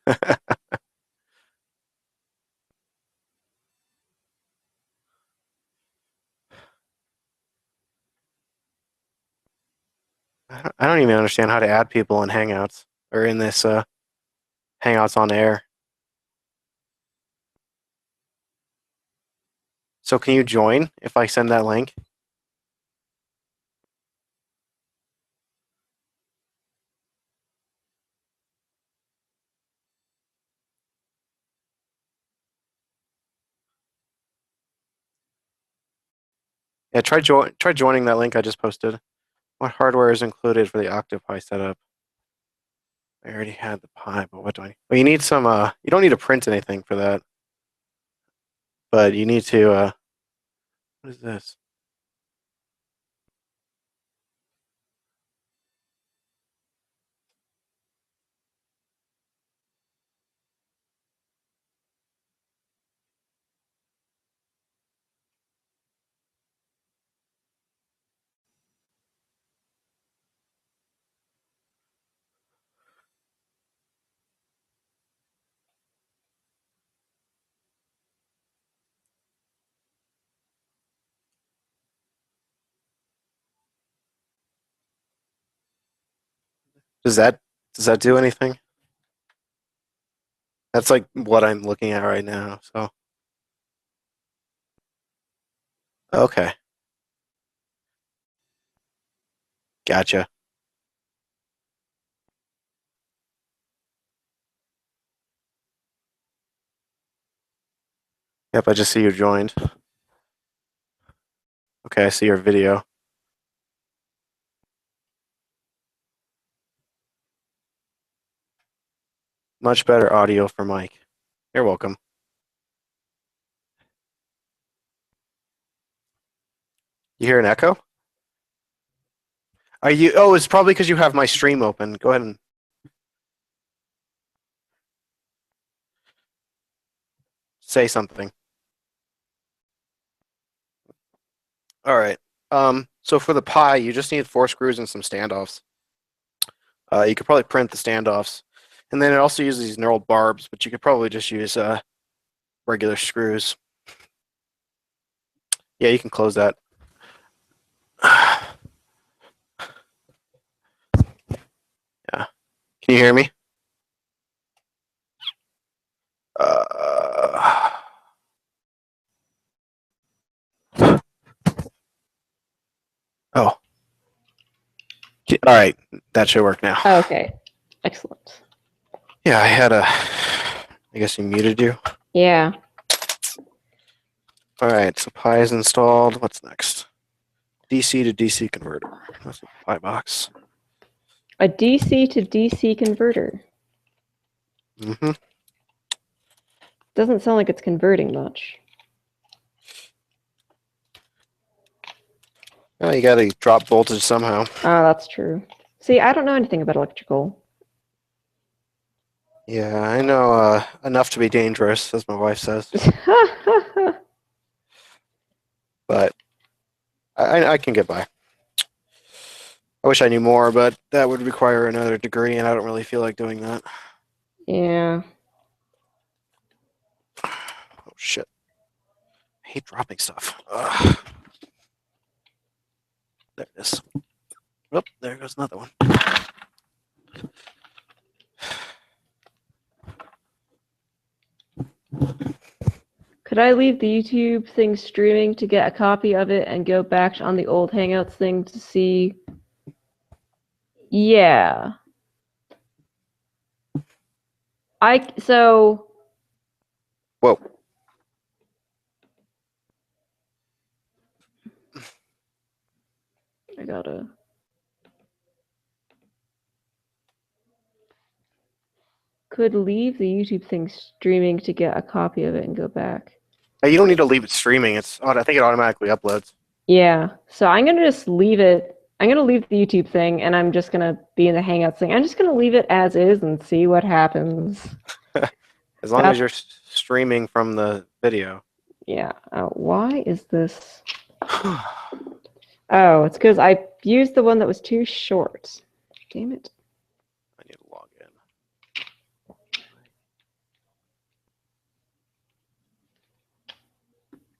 I don't even understand how to add people in Hangouts or in this Hangouts on Air. So can you join if I send that link? Yeah, try joining that link I just posted. What hardware is included for the Octopi setup? I already had the Pi, but what do I need? Well, you need some you don't need to print anything for that. But you need to what is this? Does that do anything? That's like what I'm looking at right now. So okay, gotcha. Yep, I just see you joined. Okay, I see your video. Much better audio for Mike. You're welcome. You hear an echo? Are you? Oh, it's probably because you have my stream open. Go ahead and say something. All right. So for the Pi, you just need 4 screws and some standoffs. You could probably print the standoffs, and then it also uses these knurled barbs, but you could probably just use regular screws. Yeah, you can close that. Yeah. Can you hear me? Oh. All right. That should work now. Okay. Excellent. Yeah, I guess he muted you. Yeah. All right, so Pi is installed. What's next? DC to DC converter. That's a Pi box. A DC to DC converter. Mm-hmm. Doesn't sound like it's converting much. Well, you gotta drop voltage somehow. Oh, that's true. See, I don't know anything about electrical. Yeah, I know enough to be dangerous, as my wife says. But I can get by. I wish I knew more, but that would require another degree, and I don't really feel like doing that. Yeah. Oh, shit. I hate dropping stuff. Ugh. There it is. Oh, there goes another one. Could I leave the YouTube thing streaming to get a copy of it and go back on the old Hangouts thing to see? Yeah. So. Whoa. I gotta. Could leave the YouTube thing streaming to get a copy of it and go back. You don't need to leave it streaming. I think it automatically uploads. Yeah. So I'm gonna just leave it. I'm gonna leave the YouTube thing, and I'm just gonna be in the Hangouts thing. I'm just gonna leave it as is and see what happens. As long as you're streaming from the video. Yeah. Why is this? Oh, it's because I used the one that was too short. Damn it. I need to log in.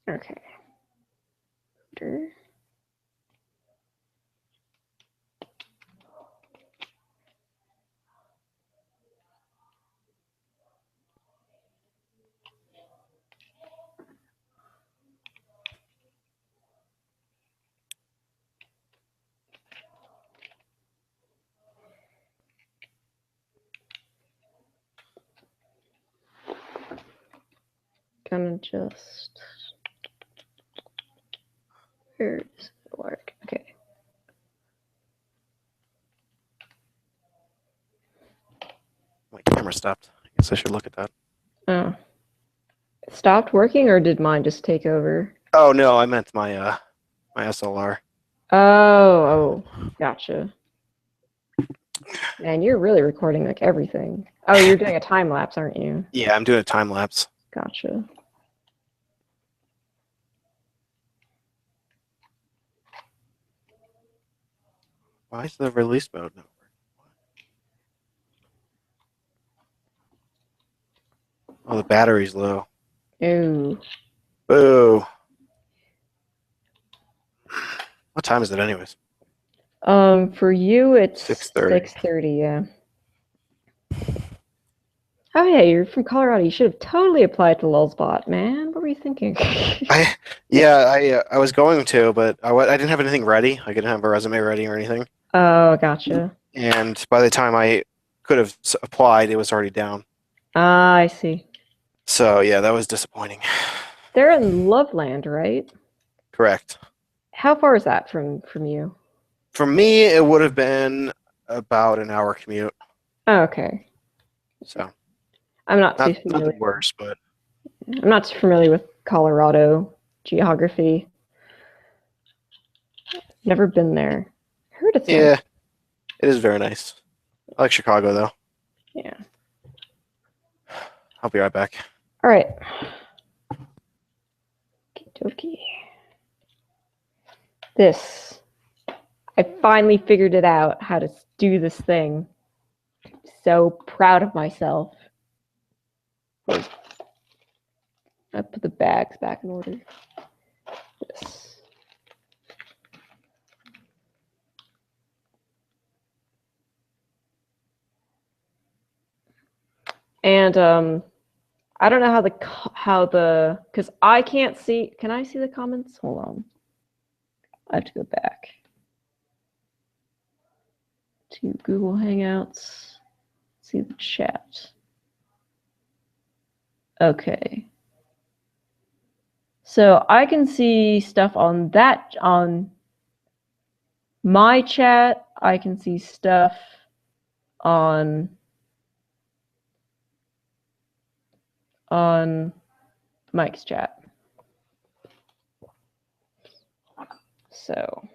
Okay. Footer. Gonna just. Where does it work? Okay. My camera stopped. I guess I should look at that. Oh. It stopped working, or did mine just take over? Oh no, I meant my my SLR. Oh, gotcha. Man, you're really recording like everything. Oh, you're doing a time lapse, aren't you? Yeah, I'm doing a time lapse. Gotcha. Why is the release mode not working? Oh, the battery's low. Ooh. Boo. What time is it, anyways? For you, it's 6:30. 6:30. Yeah. Oh yeah, you're from Colorado. You should have totally applied to Lulzbot, man. What were you thinking? I was going to, but I didn't have anything ready. I didn't have a resume ready or anything. Oh, gotcha. And by the time I could have applied, it was already down. Ah, I see. So yeah, that was disappointing. They're in Loveland, right? Correct. How far is that from you? For me, it would have been about an hour commute. Oh, okay. So I'm not too not the familiar. worst, but I'm not too familiar with Colorado geography. Never been there. Heard it's nice. yeah, it is very nice. I like Chicago though. Yeah. I'll be right back. All right. Okie This. I finally figured it out how to do this thing. So proud of myself. I put the bags back in order. This. And I don't know how the because I can't see. Can I see the comments? Hold on. I have to go back to Google Hangouts. See the chat. Okay. So I can see stuff on my chat. I can see stuff on Mike's chat. So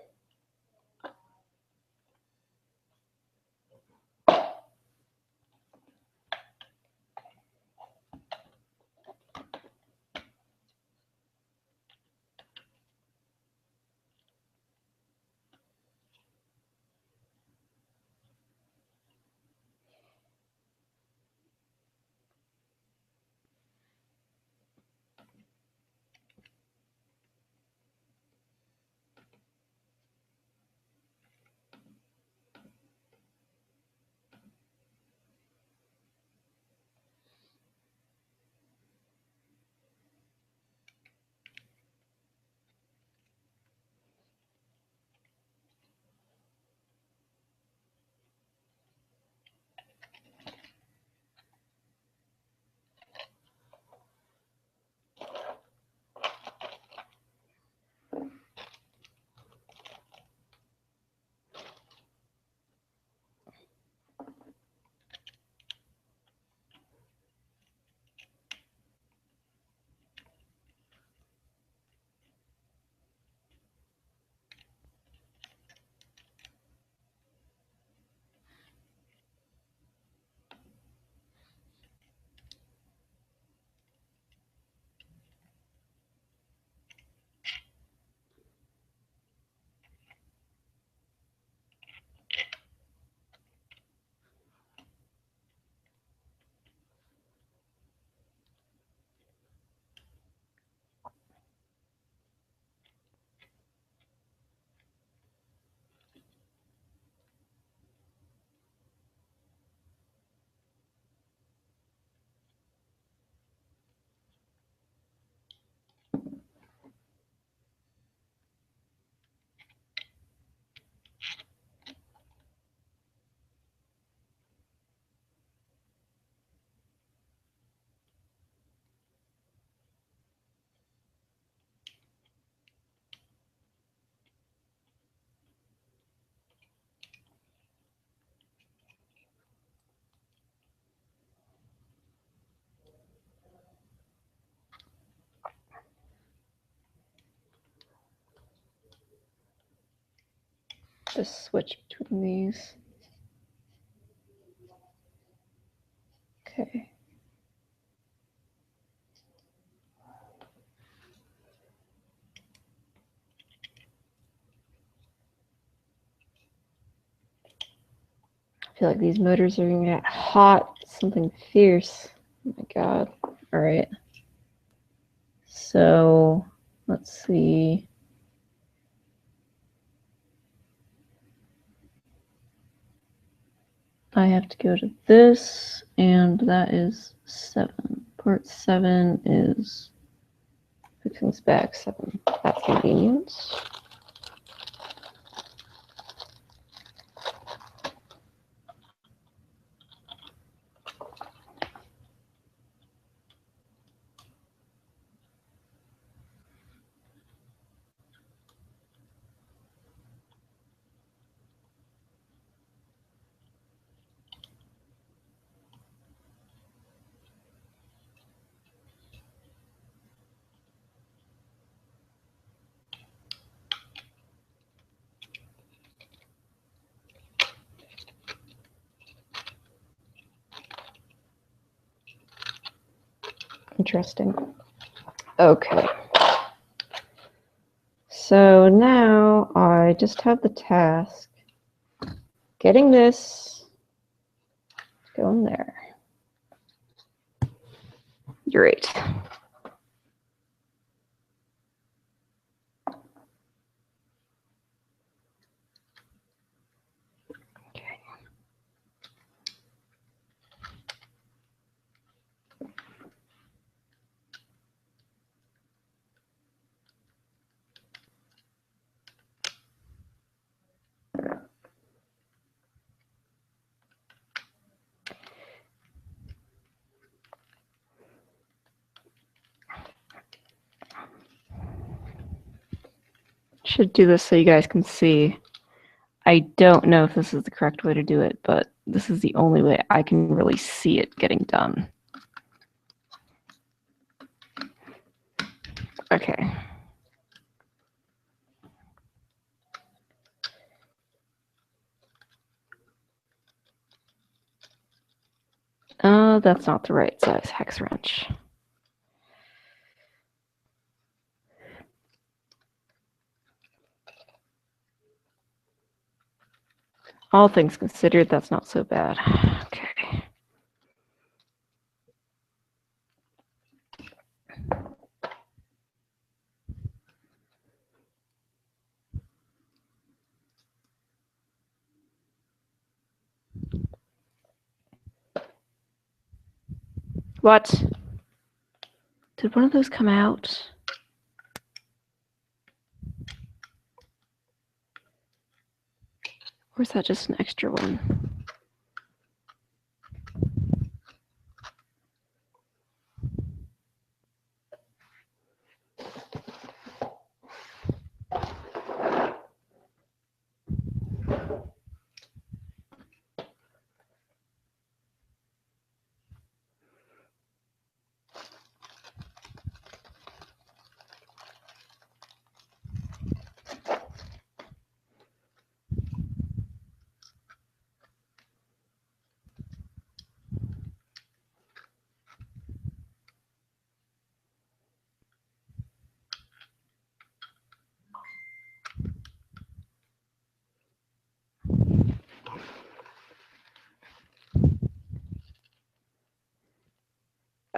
Just switch between these. Okay. I feel like these motors are gonna get hot. Something fierce. Oh my god. All right. So let's see. I have to go to this, and that is 7. Port 7 is fixing back 7. That's convenient. Interesting. Okay. So now I just have the task getting this going there. Great. Okay. Should do this so you guys can see. I don't know if this is the correct way to do it, but this is the only way I can really see it getting done. Okay. That's not the right size hex wrench. All things considered, that's not so bad. Okay. What? Did one of those come out? Or is that just an extra one?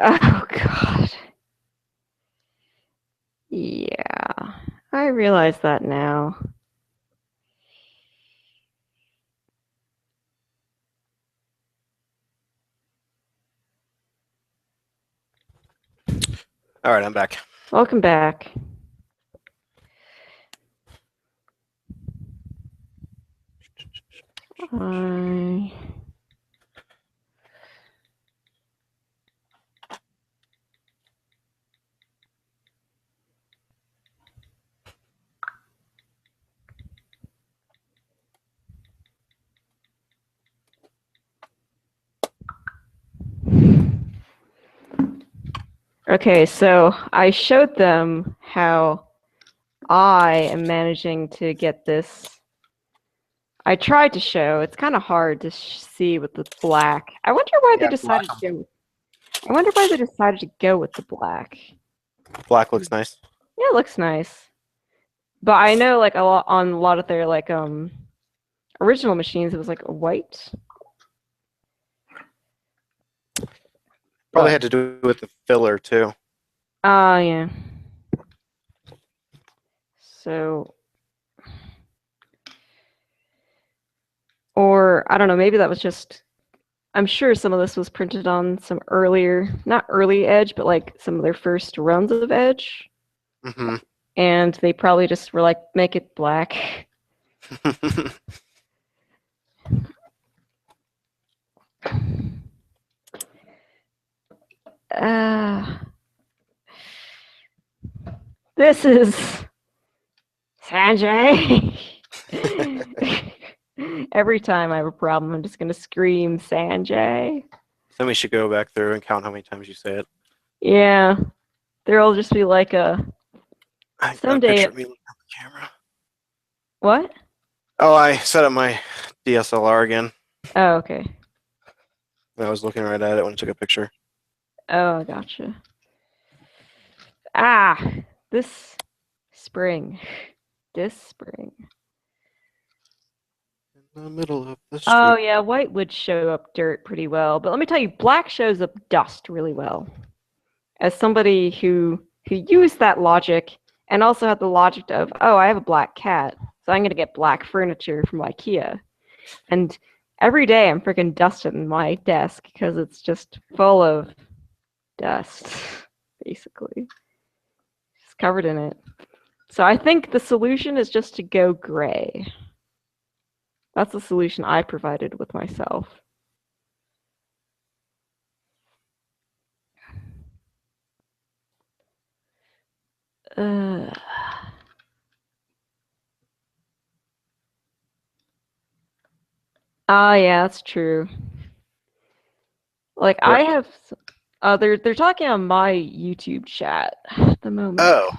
Oh, God. Yeah, I realize that now. All right, I'm back. Welcome back. Okay, so I showed them how I am managing to get this I tried to show. It's kind of hard to see with the black. I wonder why they Yeah, decided to go. I wonder why they decided to go with the black. black looks nice. Yeah, it looks nice. But I know like a lot on a lot of their like original machines it was like a white. Probably But had to do with the filler too. yeah. So or I don't know, maybe that was just I'm sure some of this was printed on some earlier, not early Edge, but like some of their first runs of Edge. Mm-hmm. And they probably just were like, make it black. Uh, this is Sanjay. Every time I have a problem, I'm just gonna scream Sanjay. Then we should go back through and count how many times you say it. Yeah, there'll just be like a I got a someday. picture of me looking at the camera. What? Oh, I set up my DSLR again. Oh, okay. I was looking right at it when I took a picture. Oh, gotcha. Ah, this spring. This spring. In the middle of the Oh street. yeah, white would show up dirt pretty well, but let me tell you, black shows up dust really well. As somebody who used that logic and also had the logic of, oh, I have a black cat, so I'm gonna get black furniture from IKEA. And every day I'm freaking dusting my desk because it's just full of dust, basically. It's covered in it. So I think the solution is just to go gray. That's the solution I provided with myself. Uh, yeah, that's true. Like Where? I have, they're talking on my YouTube chat at the moment. Oh,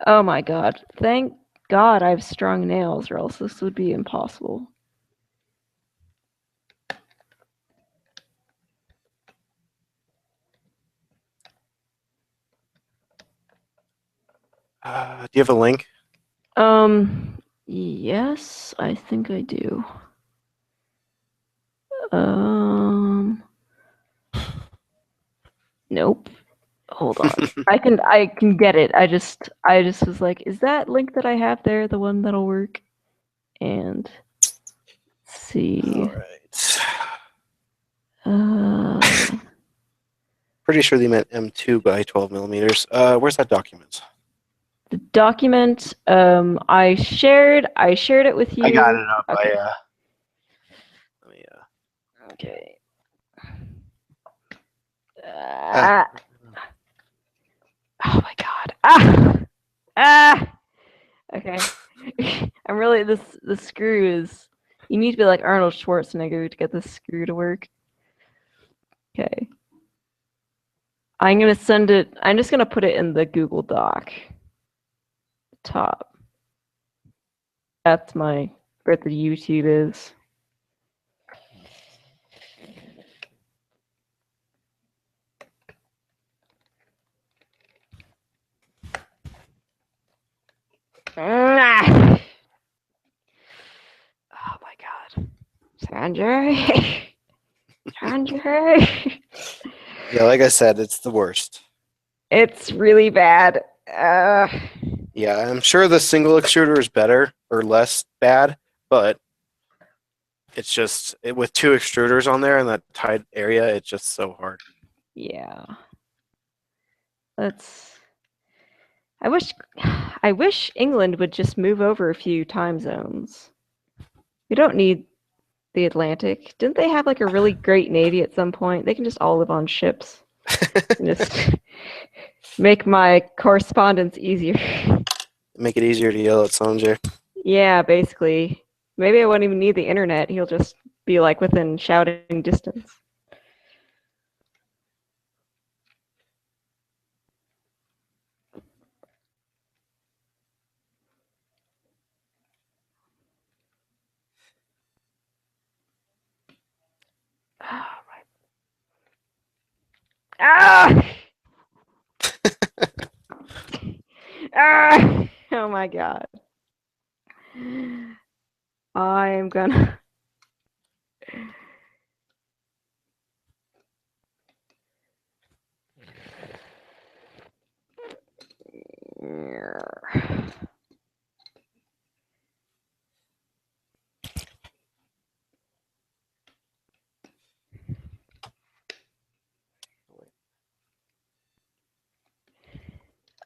Oh my god! Thank God I have strong nails, or else this would be impossible. do you have a link? Yes, I think I do. Um, nope. Hold on. I can get it. I just was like, is that link that I have there the one that'll work? And let's see. All right. Uh, Pretty sure they meant M2 by 12 millimeters. Where's that document? the document I shared it with I got you. it up. Okay. Let me, Okay. ah, Oh my god. Ah. Okay. I'm really the screw is. You need to be like Arnold Schwarzenegger to get this screw to work. Okay. I'm gonna send it. I'm just gonna put it in the Google Doc. Top. That's my where the YouTube is. Ah. Oh my god. Sanjay. Sanjay. yeah, like I said, it's the worst. It's really bad. Yeah, I'm sure the single extruder is better or less bad, but it's just with two extruders on there in that tight area, it's just so hard. Yeah. Let's. I wish England would just move over a few time zones. We don't need the Atlantic. Didn't they have like a really great navy at some point? They can just all live on ships and just make my correspondence easier. Make it easier to yell at Sanjay. Yeah, basically. Maybe I won't even need the internet. He'll just be like within shouting distance. Ah! Ah! Oh my god. I'm gonna.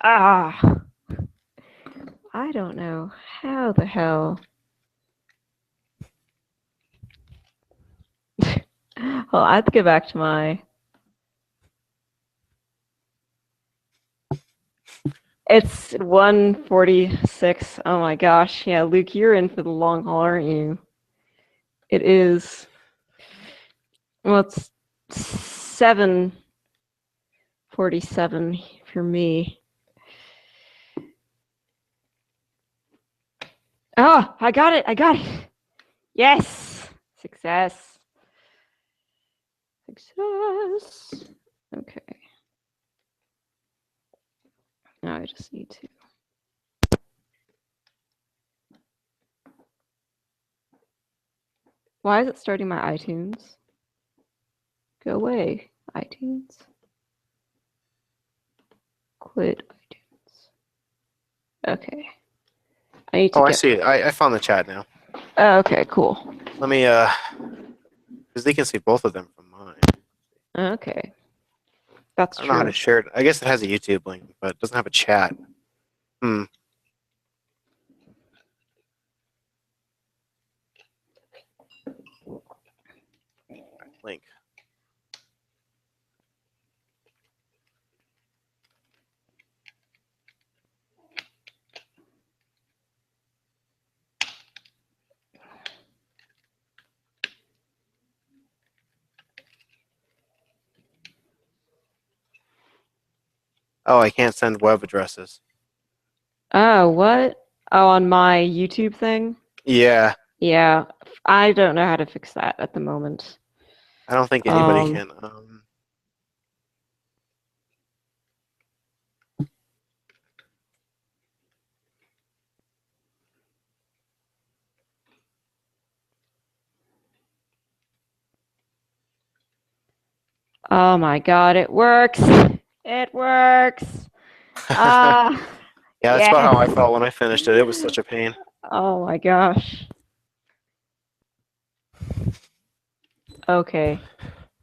Ah! I don't know how the hell. Well, I have to go back to my. It's 1:46. Oh my gosh. Yeah, Luke, you're in for the long haul, aren't you? It is. Well, it's 7:47 for me. Oh, I got it. I got it. Yes. Success. Success. Okay. Now I just need to. Why is it starting my iTunes? Go away, iTunes. Quit iTunes. Okay. I need to Oh, get. I see it. I found the chat now. Oh, okay, cool. Let me, because they can see both of them from mine. Okay. That's I don't know how true. to share it. I guess it has a YouTube link, but it doesn't have a chat. Link. Oh, I can't send web addresses. Oh, what? Oh, on my YouTube thing? Yeah, Yeah, I don't know how to fix that at the moment. I don't think anybody Um, can. oh my god, it works! It works! Ah, Yeah, that's about how I yes! felt when I finished it. It was such a pain. Oh my gosh. Okay.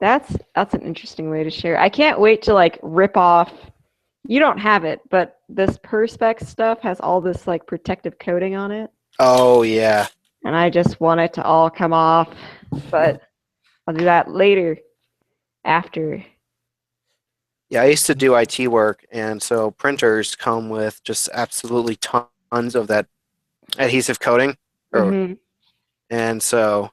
That's an interesting way to share. I can't wait to like rip off. You don't have it, but this Perspex stuff has all this like protective coating on it, Oh yeah, and I just want it to all come off. But I'll do that later, after. yeah. I used to do IT work, and so printers come with just absolutely tons of that adhesive coating, Mm-hmm. and so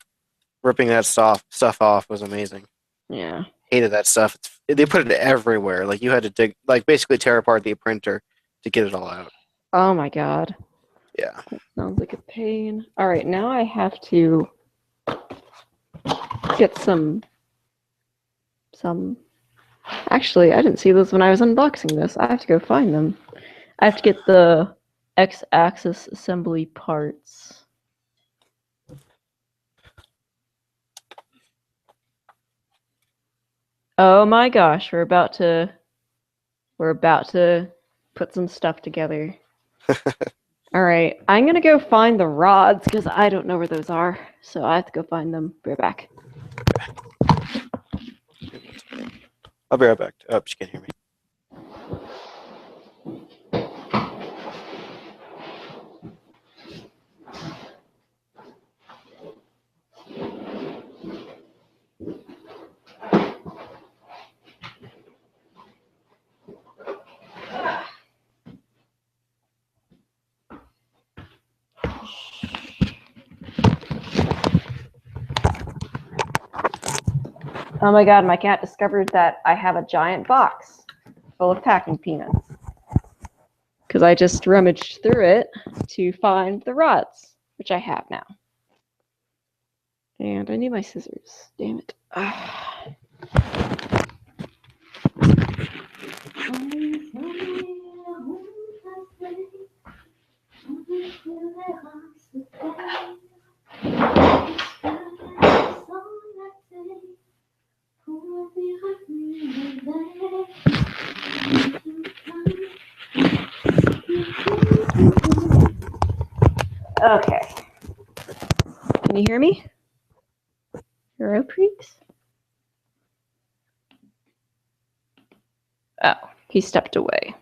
ripping that stuff off was amazing. Yeah. Hated that stuff. They put it everywhere. Like you had to dig, like basically tear apart the printer to get it all out. Oh my god. Yeah. Sounds like a pain. All right, now I have to get some. Actually, I didn't see those when I was unboxing this. I have to go find them. I have to get the X-axis assembly parts. Oh my gosh, we're about to put some stuff together. All right, I'm gonna go find the rods because I don't know where those are, so I have to go find them. Be right back. I'll be right back. Oh, she can't hear me. Oh my god, my cat discovered that I have a giant box full of packing peanuts. Because I just rummaged through it to find the rods, which I have now. And I need my scissors. Damn it. Okay. Can you hear me? Hero Creeks? Oh, he stepped away.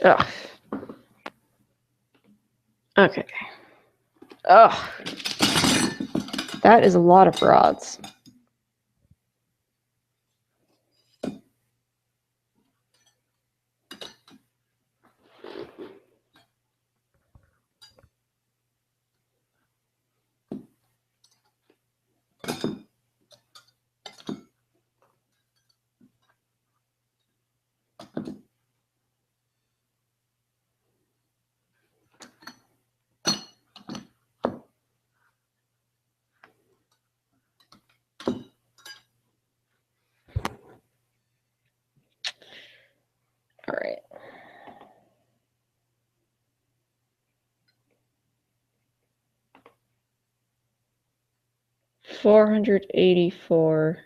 Ugh. Okay. Ugh. That is a lot of rods. All right. $484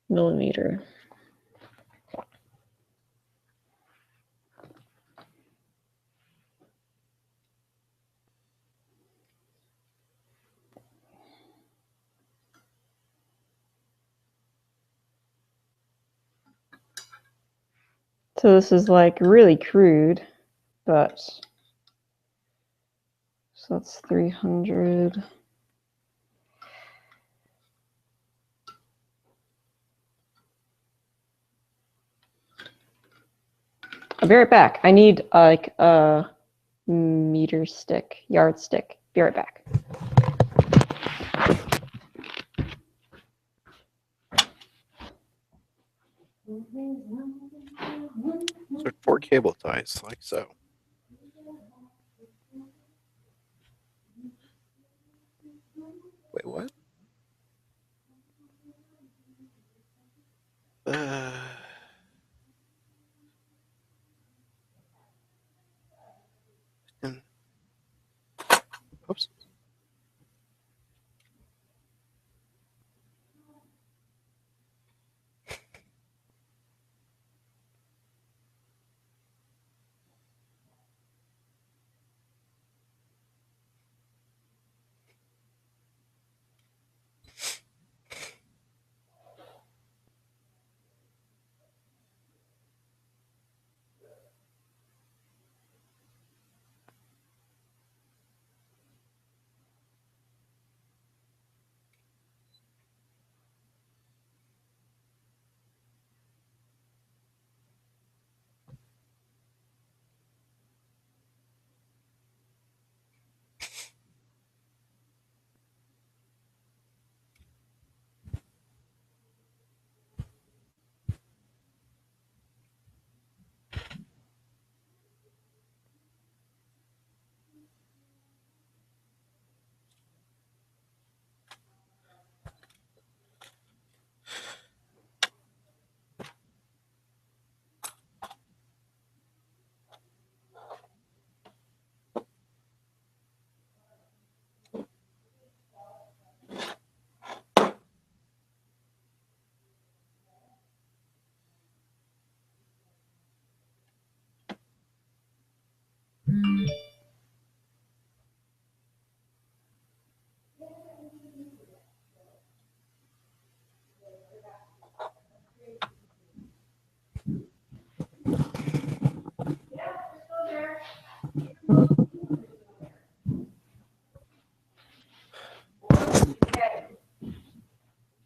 millimeter. So this is like really crude, but so that's 300. I'll be right back. I need like a meter stick, yardstick. Be right back. So 4 cable ties, like so. Wait, what? Oops.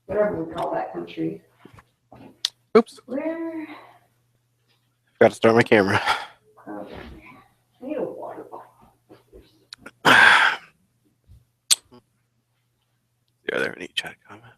Whatever we call that country. Oops. Where? Got to start my camera. Okay. I need a water bottle. Are there any chat comments?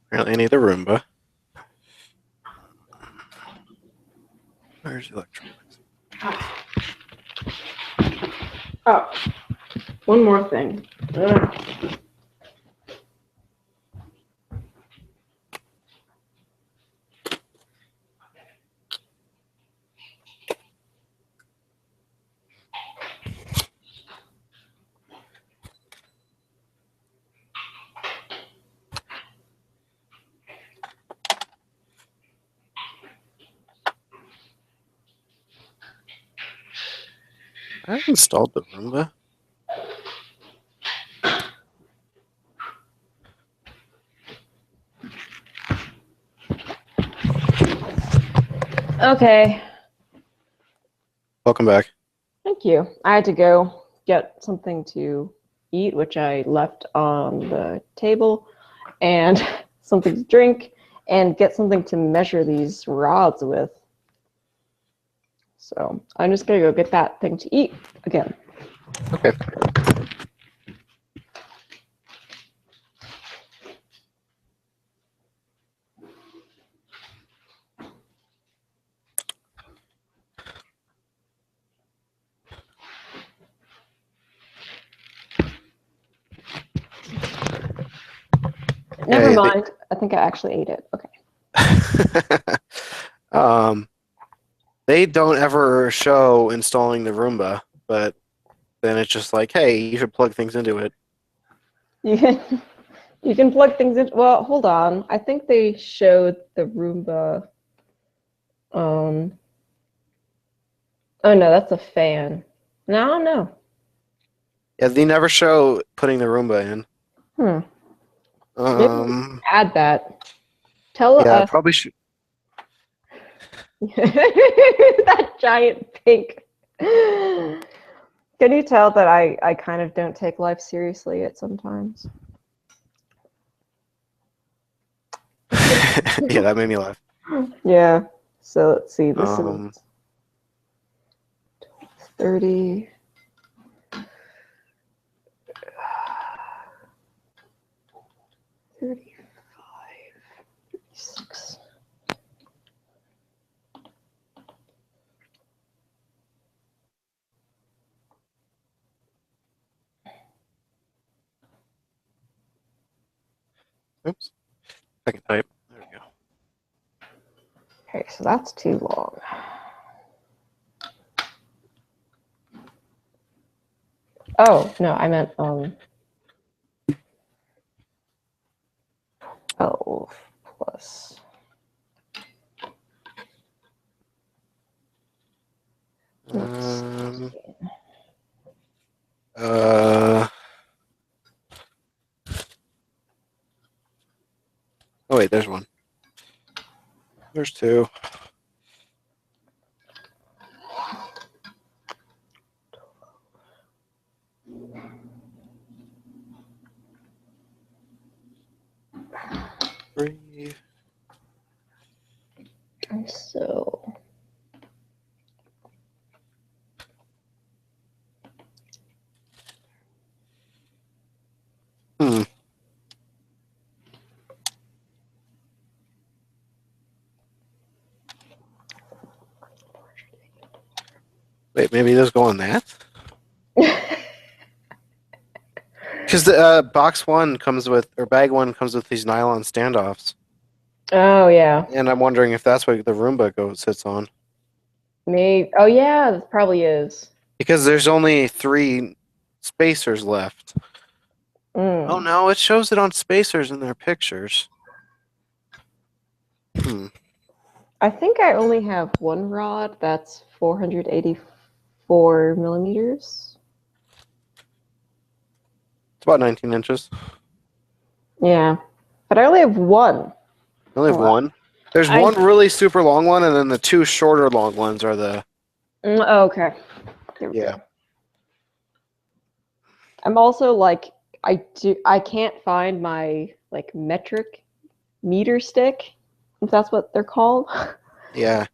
Apparently, I need the Roomba. Where's the electronics? Oh, one more thing. I installed the Roomba. Okay, Welcome back. thank you. I had to go get something to eat, which I left on the table, and something to drink, and get something to measure these rods with. So I'm just gonna go get that thing to eat again. Okay. Never Yeah, mind. I think I actually ate it. Okay. um, they don't ever show installing the Roomba, but then it's just like, hey, you should plug things into it. You can you can plug things in. Well, hold on. I think they showed the Roomba. Oh no, that's a fan. No, no. Yeah, they never show putting the Roomba in. Hmm. Maybe we should add that. Tell Yeah, us probably should. that giant pink. Can you tell that I kind of don't take life seriously at sometimes? Yeah, that made me laugh. Yeah. So let's see. This Um, is 30. 35, 36. oops, I can type. There we go. Okay, so that's too long. Oh, no, I meant 12 plus. Um, uh, oh wait, there's one. There's two. Three. So Hmm. Wait, maybe those go on that? Because the box one comes with, or bag one comes with these nylon standoffs, Oh yeah. and I'm wondering if that's what the Roomba sits on. Maybe. Oh yeah, this probably is. Because there's only three spacers left. Oh Mm. no, it shows it on spacers in their pictures. Hmm. I think I only have one rod that's 484 millimeters. It's about 19 inches. Yeah. But I only have one. You only have Oh, one? There's I- one really super long one, and then the two shorter long ones are the... Oh, okay. There we Yeah. go. I'm also like, I can't find my like metric meter stick, if that's what they're called. Yeah.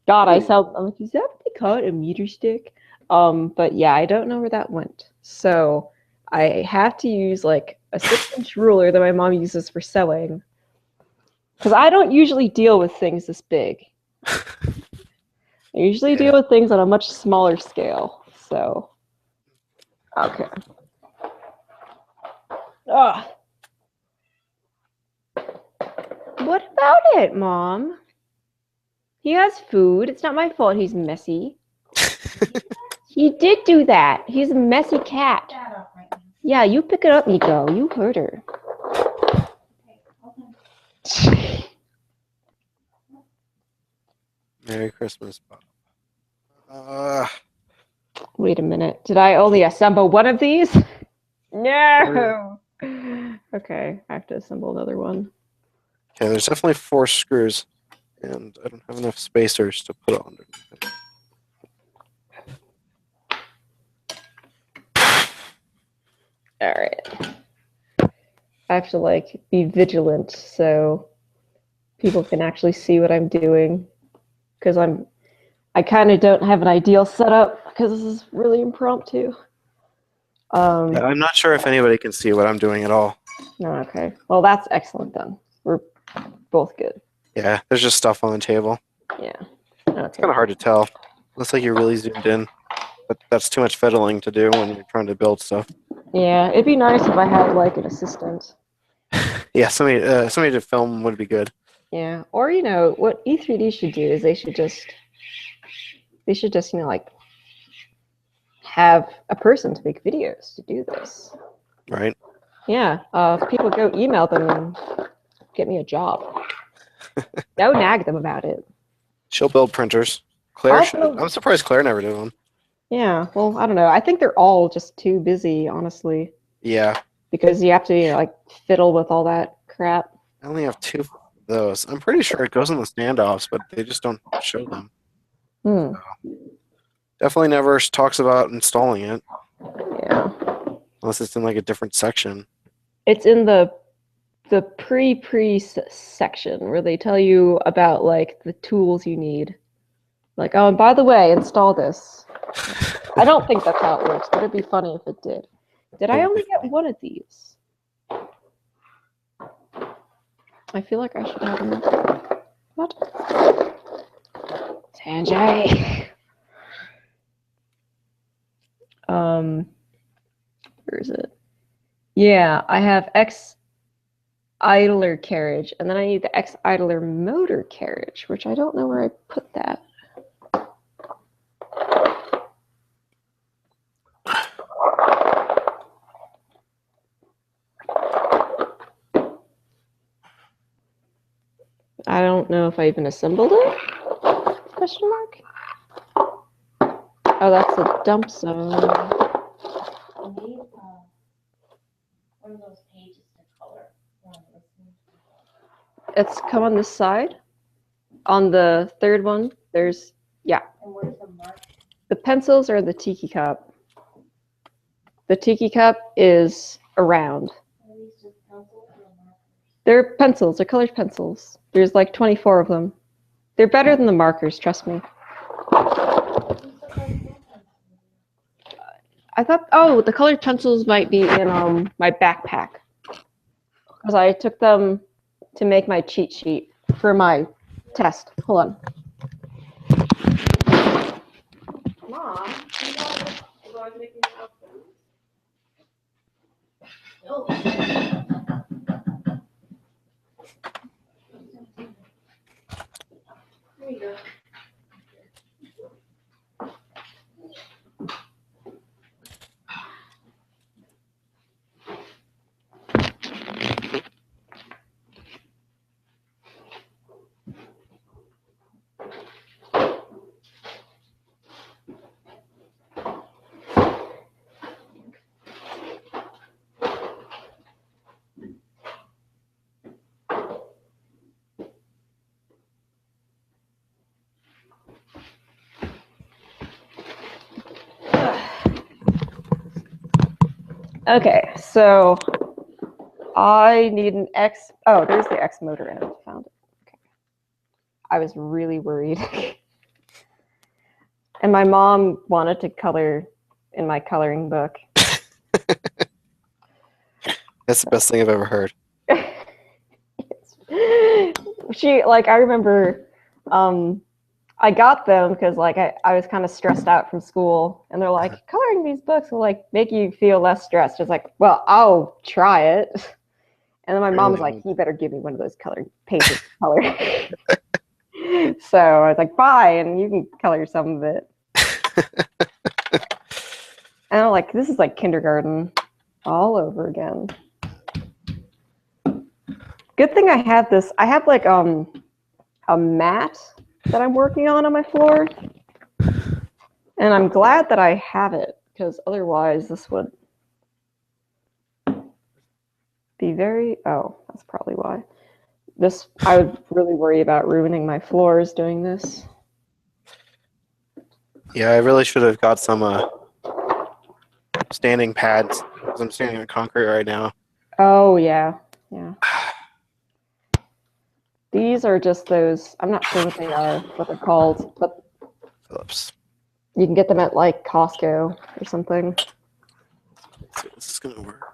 God, I'm like, is that what they call it? A meter stick? But yeah, I don't know where that went. So I have to use like a 6-inch ruler that my mom uses for sewing. Because I don't usually deal with things this big. I usually Yeah. deal with things on a much smaller scale. So, okay. Ugh. What about it, Mom? He has food. It's not my fault he's messy. He did do that. He's a messy cat. Yeah, you pick it up, Nico. You hurt her. Merry Christmas, Bob. Wait a minute. Did I only assemble one of these? No. Okay, I have to assemble another one. Okay, there's definitely 4 screws, and I don't have enough spacers to put it underneath it. All right. I have to like be vigilant so people can actually see what I'm doing because I kind of don't have an ideal setup because this is really impromptu. Yeah, I'm not sure if anybody can see what I'm doing at all. No, okay. Well, that's excellent then. We're both good. Yeah, there's just stuff on the table. Yeah. It's Okay. kind of hard to tell. Looks like you're really zoomed in, but that's too much fiddling to do when you're trying to build stuff. Yeah, it'd be nice if I had like an assistant. Yeah, somebody to film would be good. Yeah, or you know what E3D should do is they should just you know like have a person to make videos to do this. Right? Yeah, people go email them and get me a job. Don't nag them about it. She'll build printers. Claire should. Also, I'm surprised Claire never did one. yeah, well, I don't know. I think they're all just too busy, honestly, Yeah, because you have to you know, like fiddle with all that crap. I only have 2 of those. I'm pretty sure it goes in the standoffs, but they just don't show them. Hmm. Definitely never talks about installing it Yeah, unless it's in like a different section. it's in the pre section where they tell you about like the tools you need. Like, oh, and by the way, install this. I don't think that's how it works, but it'd be funny if it did. Did I It would only be get funny. one of these? I feel like I should have another. What? Sanjay. Where is it? Yeah, I have X idler carriage, and then I need the X idler motor carriage, which I don't know where I put that. I don't know if I even assembled it? Question mark? Oh, that's the dump zone. One of those pages to color. It's come on this side. On the third one, there's, yeah. And where's the mark? The pencils are the tiki cup. The tiki cup is around. Are these just pencils or markers? They're pencils, they're colored pencils. There's like 24 of them. They're better than the markers, trust me. I thought, oh, the colored pencils might be in my backpack. Because I took them to make my cheat sheet for my test. Hold on. Mom, There you go. Okay, so I need an X. Oh, there's the X motor in it. Found it. Okay. I was really worried. And my mom wanted to color in my coloring book. That's the best thing I've ever heard. I remember I got them because I was kind of stressed out from school, and they're like, coloring these books will like make you feel less stressed. It's like, well, I'll try it. And then my mom was like, you better give me one of those colored pages to color. So I was like, bye, and you can color some of it. And I'm like, this is like kindergarten all over again. Good thing I have this. I have like a mat that I'm working on my floor. And I'm glad that I have it, because otherwise this would be very, oh, that's probably why. I would really worry about ruining my floors doing this. Yeah, I really should have got some standing pads, because I'm standing on concrete right now. Oh, yeah. Yeah. These are just those, I'm not sure what they are, what they're called, but Phillips. you can get them at like Costco or something. Let's see if this is going to work.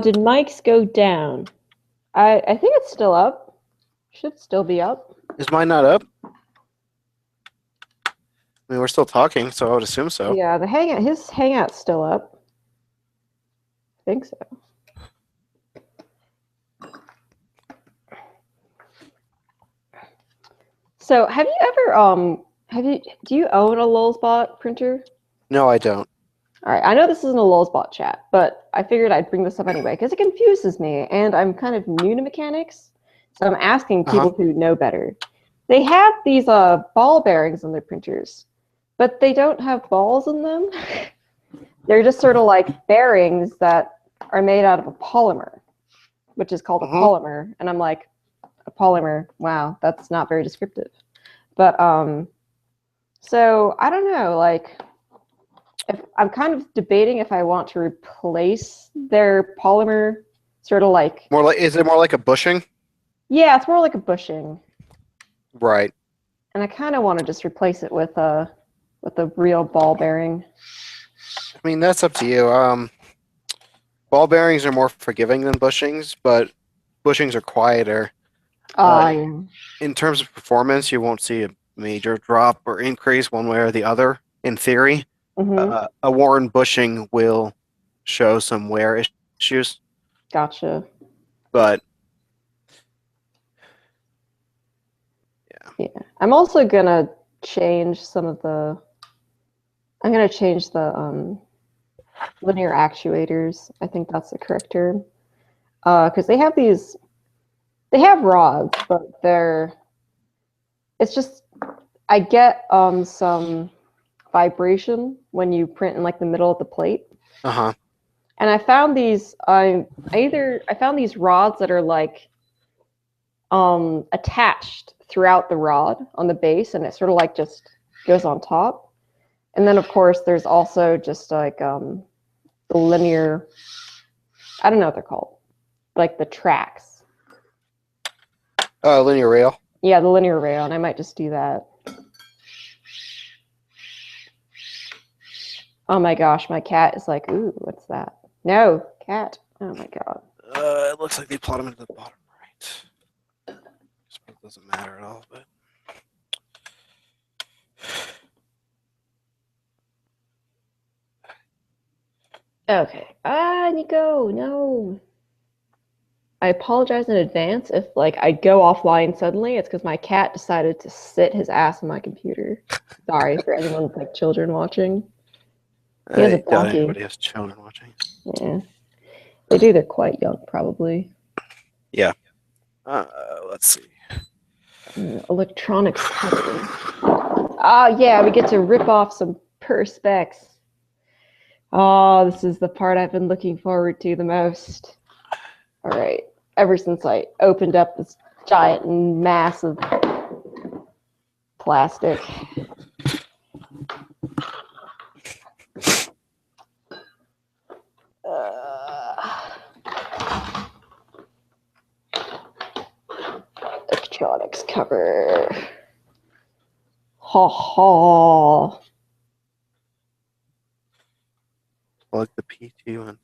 Did Mike's go down? I think it's still up. Should still be up. Is mine not up? I mean, we're still talking, so I would assume so. Yeah, his hangout's still up. I think so. So have you ever do you own a Lulzbot printer? No, I don't. All right, I know this isn't a Lulzbot chat, but I figured I'd bring this up anyway because it confuses me, and I'm kind of new to mechanics, so I'm asking people who know better. They have these ball bearings on their printers, but they don't have balls in them. They're just sort of like bearings that are made out of a polymer, which is called a polymer, and I'm like, a polymer, wow, that's not very descriptive. But so I don't know, like, if I'm kind of debating if I want to replace their polymer, sort of like, More like, is it more like a bushing? yeah, it's more like a bushing, Right. and I kind of want to just replace it with a real ball bearing. I mean, that's up to you. Ball bearings are more forgiving than bushings, but bushings are quieter. Yeah. In terms of performance, you won't see a major drop or increase one way or the other, in theory. A worn bushing will show some wear issues. Gotcha. But yeah, I'm also gonna change I'm gonna change the linear actuators. I think that's the correct term. Because they have rods, but it's just, I get some vibration when you print in like the middle of the plate. And I found these I found these rods that are like attached throughout the rod on the base, and it sort of like just goes on top. And then of course there's also just like the linear, I don't know what they're called, like the tracks. linear rail. Yeah, the linear rail, and I might just do that. Oh my gosh, my cat is like, ooh, what's that? No, cat. Oh my god. It looks like they plot them into the bottom right. I suppose it doesn't matter at all, but. Okay. Nico, no. I apologize in advance if like I go offline suddenly. It's because my cat decided to sit his ass on my computer. Sorry for anyone with like children watching. He has a donkey. Everybody has children watching. Yeah. They do, they're quite young, probably. Yeah. Let's see. Electronics cutting. Yeah, we get to rip off some perspex. Oh, this is the part I've been looking forward to the most. All right. Ever since I opened up this giant mass of plastic. electronics cover. Ha ha. Plug the PT1000.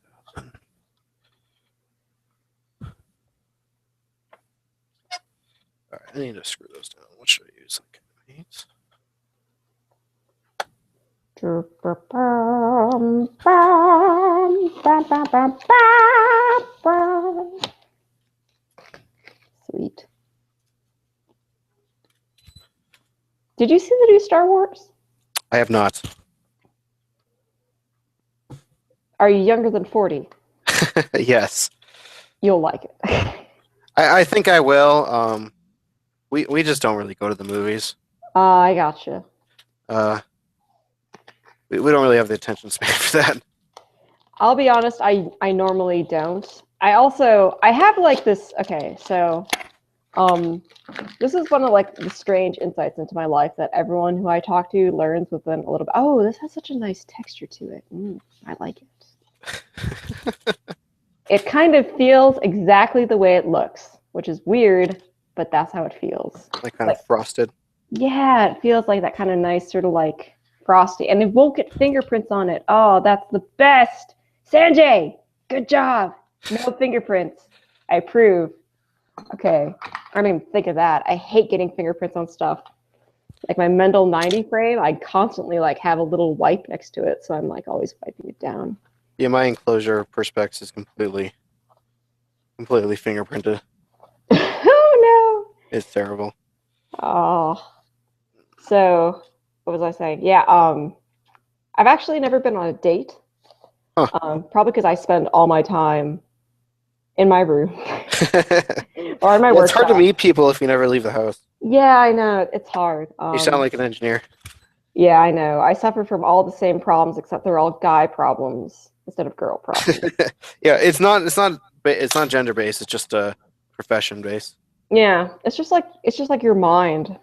All right, I need to screw those down. What should I use? Like eight? Sweet. Did you see the new Star Wars? I have not. Are you younger than 40? Yes. You'll like it. I think I will. We just don't really go to the movies. I gotcha. We don't really have the attention span for that. I'll be honest, I normally don't. I have like this, okay, so this is one of like the strange insights into my life that everyone who I talk to learns within a little bit. Oh, this has such a nice texture to it. I like it. It kind of feels exactly the way it looks, which is weird, but that's how it feels. Like kind of frosted. Yeah, it feels like that kind of nice sort of like frosty, and it won't get fingerprints on it. Oh, that's the best. Sanjay, good job. No fingerprints. I approve. Okay, I didn't even think of that. I hate getting fingerprints on stuff. Like my Mendel 90 frame, I constantly like have a little wipe next to it, so I'm like always wiping it down. Yeah, my enclosure perspex is completely fingerprinted. Oh no. It's terrible. Oh. So, what was I saying? Yeah, I've actually never been on a date. Huh. Probably because I spend all my time in my room or in my It's hard to workshop. meet people if you never leave the house. Yeah, I know. It's hard. You sound like an engineer. Yeah, I know. I suffer from all the same problems, except they're all guy problems instead of girl problems. Yeah, it's not gender based. It's just profession based. Yeah, it's just like your mind.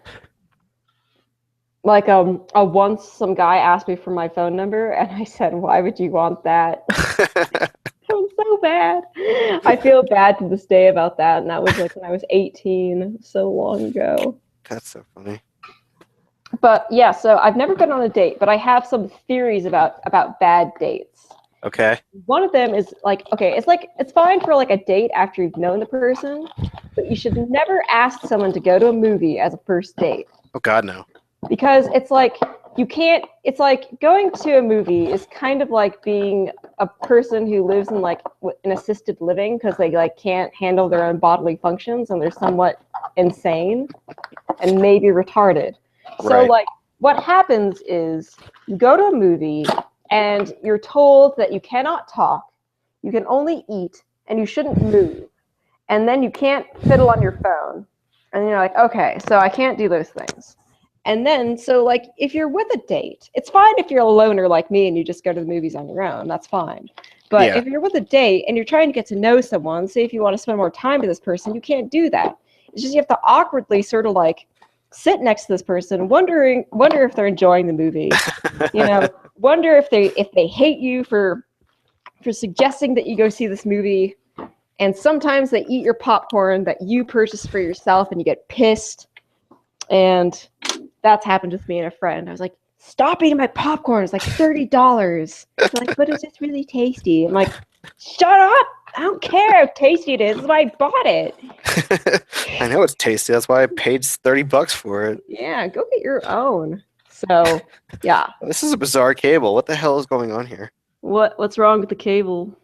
Like once some guy asked me for my phone number, and I said, "Why would you want that?" It was so bad. I feel bad to this day about that, and that was like when I was 18, so long ago. That's so funny. But yeah, so I've never been on a date, but I have some theories about bad dates. Okay. One of them is like, okay, it's fine for like a date after you've known the person, but you should never ask someone to go to a movie as a first date. Oh God, no. Because it's like you can't, it's like going to a movie is kind of like being a person who lives in like an assisted living because they like can't handle their own bodily functions and they're somewhat insane and maybe retarded. So Right. like what happens is you go to a movie and you're told that you cannot talk, you can only eat, and you shouldn't move. And then you can't fiddle on your phone. And you're like, okay, so I can't do those things. And then, so like, if you're with a date, it's fine if you're a loner like me and you just go to the movies on your own. That's fine. But Yeah. if you're with a date and you're trying to get to know someone, say if you want to spend more time with this person, you can't do that. It's just you have to awkwardly sort of like sit next to this person, wonder if they're enjoying the movie. You know, wonder if they hate you for suggesting that you go see this movie. And sometimes they eat your popcorn that you purchased for yourself and you get pissed. And that's happened with me and a friend. I was like, stop eating my popcorn. It's like $30. They're like, but it's just really tasty. I'm like, shut up. I don't care how tasty it is. That's why I bought it. I know it's tasty. That's why I paid $30 for it. Yeah, go get your own. So, yeah. This is a bizarre cable. What the hell is going on here? What's wrong with the cable?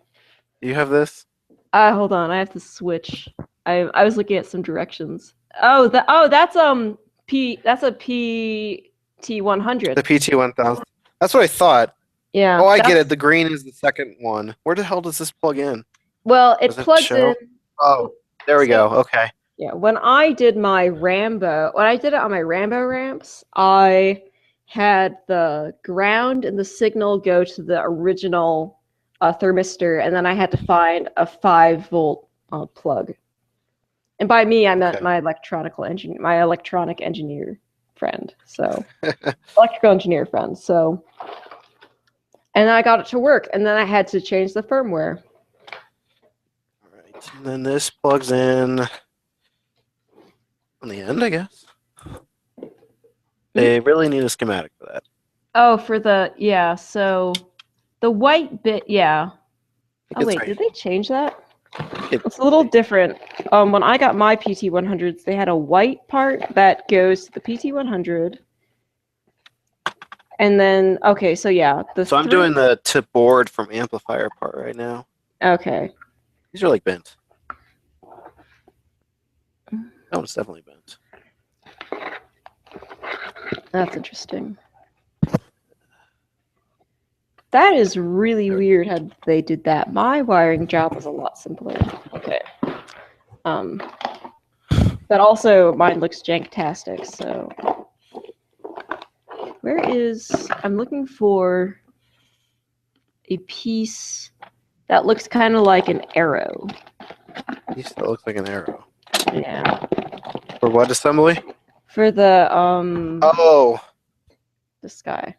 Do you have this? Hold on. I have to switch. I was looking at some directions. That's a PT100. The PT1000. That's what I thought. Yeah. Oh, I get it. The green is the second one. Where the hell does this plug in? Well, it Does it plugs show? in. Oh, there we go. Okay. Yeah, when I did it on my Rambo ramps, I had the ground and the signal go to the original thermistor, and then I had to find a 5-volt plug. And by me, I meant Okay. my electronic engineer friend. So, electrical engineer friend. So, and then I got it to work, and then I had to change the firmware. All right. And then this plugs in. in the end, I guess. They really need a schematic for that. Oh, for the yeah. So the white bit, yeah. Oh It's wait, right. did they change that? It- It's a little different. When I got my PT100s, they had a white part that goes to the PT100, and then okay, so yeah, the So I'm doing the to board from amplifier part right now. Okay. These are like bent. That one's definitely bent. That's interesting. That is really weird how they did that. My wiring job was a lot simpler. Okay. But also mine looks janktastic, so where is I'm looking for a piece that looks kind of like an arrow. Piece that looks like an arrow. Yeah. For what assembly? For the Oh, this guy.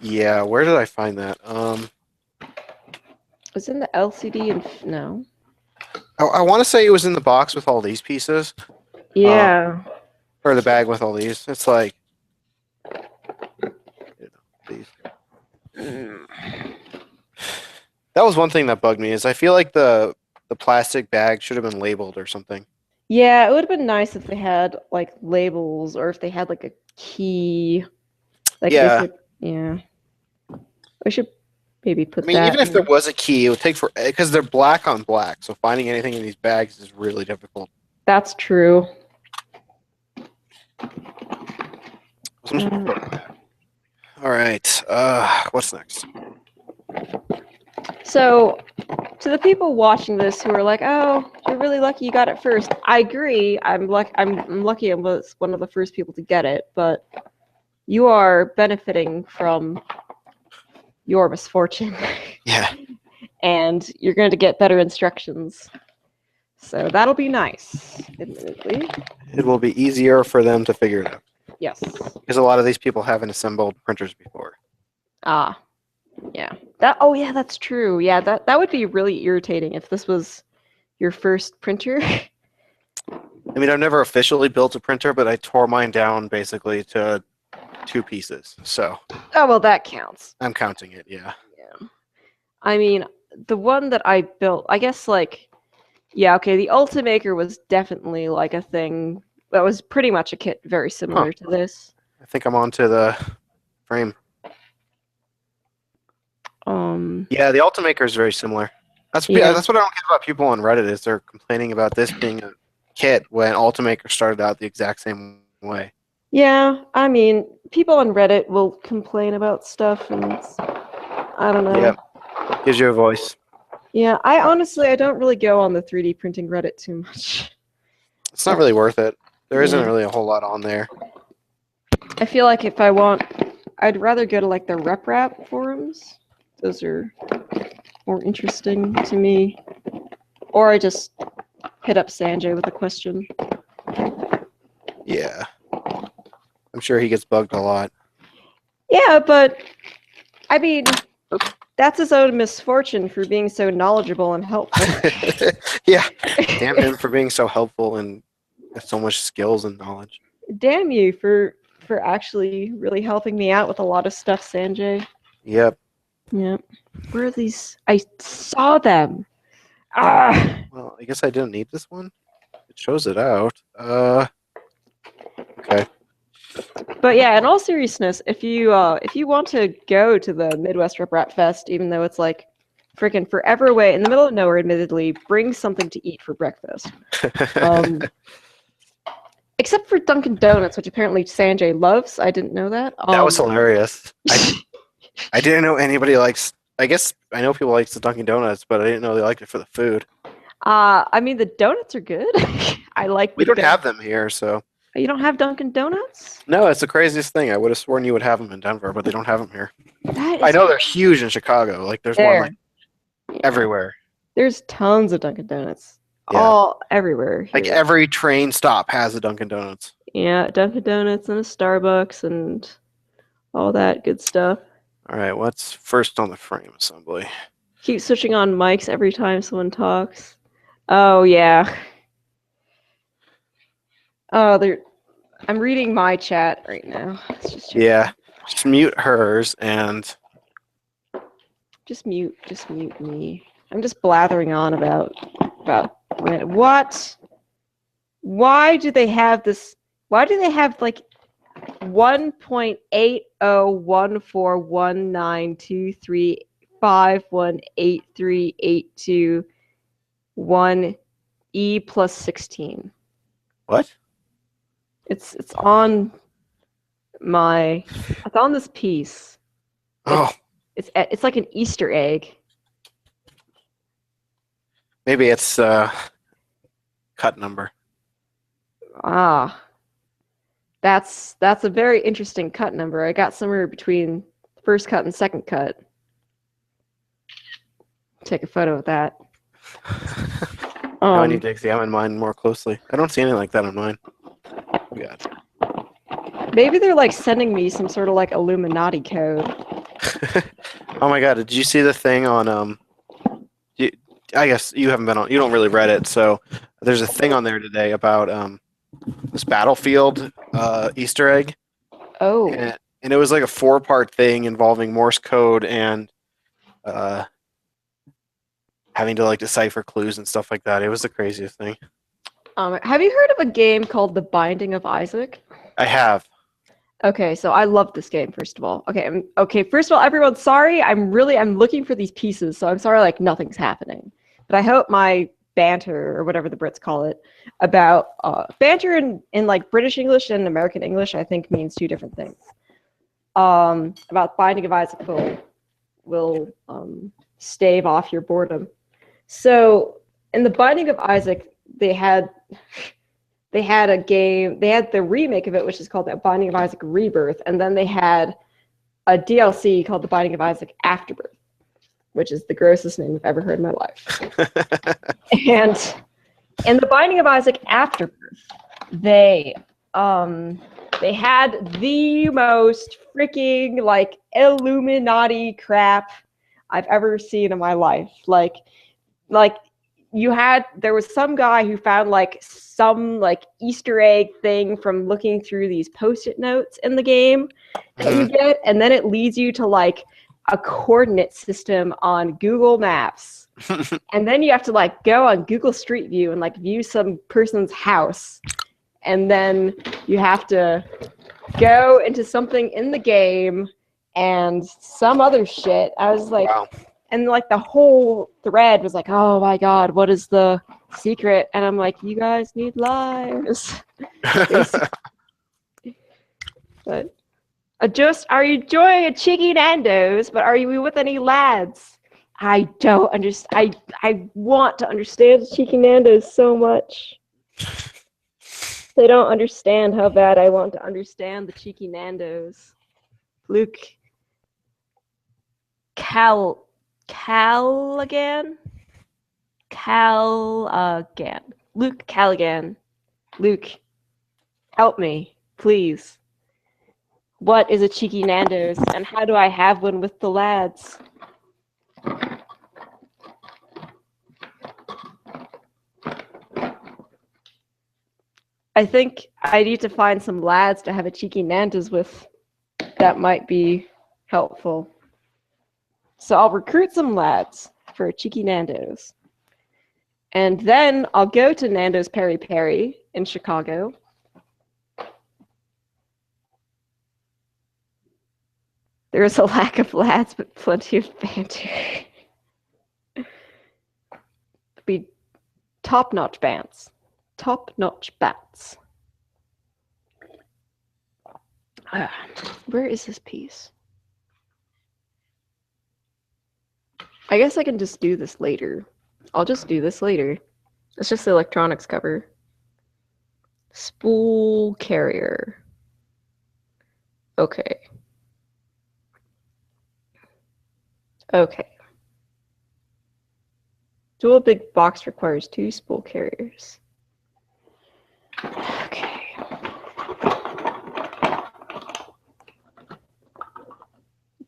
yeah. Where did I find that? Was in the LCD and no. I want to say it was in the box with all these pieces, Yeah. or the bag with all these. It's like, these. That was one thing that bugged me is I feel like the plastic bag should have been labeled or something. Yeah, it would have been nice if they had like labels or if they had like a key. Like Yeah. they said, yeah. We should maybe put I mean, that even if there in. was a key, it would take for because they're black on black, so finding anything in these bags is really difficult. That's true. All right. What's next? So, to the people watching this who are like, "Oh, you're really lucky you got it first." I agree. I'm lucky I was one of the first people to get it, but you are benefiting from your misfortune, Yeah, and you're going to get better instructions. So that'll be nice, admittedly. it will be easier for them to figure it out Yes. because a lot of these people haven't assembled printers before. Ah, yeah. Oh yeah, that's true. Yeah, that would be really irritating if this was your first printer. I mean, I've never officially built a printer, but I tore mine down basically to 2 pieces, so Oh well, that counts. I'm counting it. Yeah. Yeah. I mean, the one that I built, I guess like, yeah, okay, the Ultimaker was definitely like a thing that was pretty much a kit very similar to this. I think I'm onto the frame. Yeah, the Ultimaker is very similar. That's Yeah. that's what I don't get about people on Reddit is they're complaining about this being a kit when Ultimaker started out the exact same way. Yeah, I mean, people on Reddit will complain about stuff, and I don't know. Yeah, gives you a voice. Yeah, I don't really go on the 3D printing Reddit too much. It's not really worth it. There isn't Yeah. really a whole lot on there. I feel like if I want, I'd rather go to like the RepRap forums. Those are more interesting to me. Or I just hit up Sanjay with a question. Yeah. I'm sure he gets bugged a lot. Yeah, but I mean, that's his own misfortune for being so knowledgeable and helpful. Yeah. Damn him for being so helpful and with so much skills and knowledge. Damn you for actually really helping me out with a lot of stuff, Sanjay. Yep. Yeah. Where are these? I saw them. Ah. Well, I guess I didn't need this one. It shows it out. Okay. But yeah, in all seriousness, if you want to go to the Midwest Rip Rap Fest, even though it's like freaking forever away in the middle of nowhere, admittedly, bring something to eat for breakfast. Except for Dunkin' Donuts, which apparently Sanjay loves. I didn't know that. That was hilarious. I didn't know anybody likes. I guess I know people like the Dunkin' Donuts, but I didn't know they liked it for the food. I mean, the donuts are good. I like. We don't have them here, so. You don't have Dunkin' Donuts? No, it's the craziest thing. I would have sworn you would have them in Denver, but they don't have them here. That is I know they're huge in Chicago. Like there's one like everywhere. There's tons of Dunkin' Donuts. Yeah. All everywhere. Here. Like every train stop has a Dunkin' Donuts. Yeah, Dunkin' Donuts and a Starbucks and all that good stuff. All right, what's first on the frame assembly? Keep switching on mics every time someone talks. Oh yeah. Oh, I'm reading my chat right now. Let's just check. Yeah, just mute hers and Just mute me. I'm just blathering on about what? Why do they have this? Why do they have like 1.801923518382 E plus 16? what? It's on it's on this piece. Oh, It's like an Easter egg. maybe it's cut number. Ah, that's a very interesting cut number. I got somewhere between first cut and second cut. Take a photo of that. Now I need to examine mine more closely. I don't see anything like that on mine. Oh, God. Maybe they're like sending me some sort of like Illuminati code. Oh my God! Did you see the thing on I guess you haven't been on. You don't really read it, so there's a thing on there today about this Battlefield Easter egg, Oh, and it was like a 4-part thing involving Morse code and uh, having to like decipher clues and stuff like that. It was the craziest thing. have you heard of a game called The Binding of Isaac? I have. Okay, so I love this game. First of all, okay. First of all, everyone, sorry. I'm looking for these pieces, so I'm sorry. Like nothing's happening, but I hope my banter or whatever the Brits call it about banter in like British English and American English, I think means two different things. About Binding of Isaac will stave off your boredom. So in the Binding of Isaac, they had a game. They had the remake of it, which is called The Binding of Isaac Rebirth, and then they had a DLC called The Binding of Isaac Afterbirth, which is the grossest name I've ever heard in my life. And in The Binding of Isaac Afterbirth, they had the most freaking like Illuminati crap I've ever seen in my life. Like there was some guy who found like some like Easter egg thing from looking through these Post-it notes in the game that you get, and then it leads you to like a coordinate system on Google Maps. And then you have to like go on Google Street View and like view some person's house. And then you have to go into something in the game and some other shit. I was like, Wow. and like the whole thread was like, oh my God, what is the secret? And I'm like, you guys need lives. But are you enjoying a cheeky Nando's? But are you with any lads? I don't understand. I want to understand cheeky Nando's so much. They don't understand how bad I want to understand the cheeky Nando's. Luke Callaghan? Luke Callaghan. Luke, help me, please. What is a cheeky Nando's, and how do I have one with the lads? I think I need to find some lads to have a cheeky Nando's with. That might be helpful. So I'll recruit some lads for a cheeky Nando's. And then I'll go to Nando's Peri Peri in Chicago. There is a lack of lads, but plenty of banter. Be top-notch bats. Top-notch bats. Where is this piece? I guess I can just do this later. I'll just do this later. It's just the electronics cover. Spool carrier. Okay. Okay. Dual big box requires 2 spool carriers. Okay.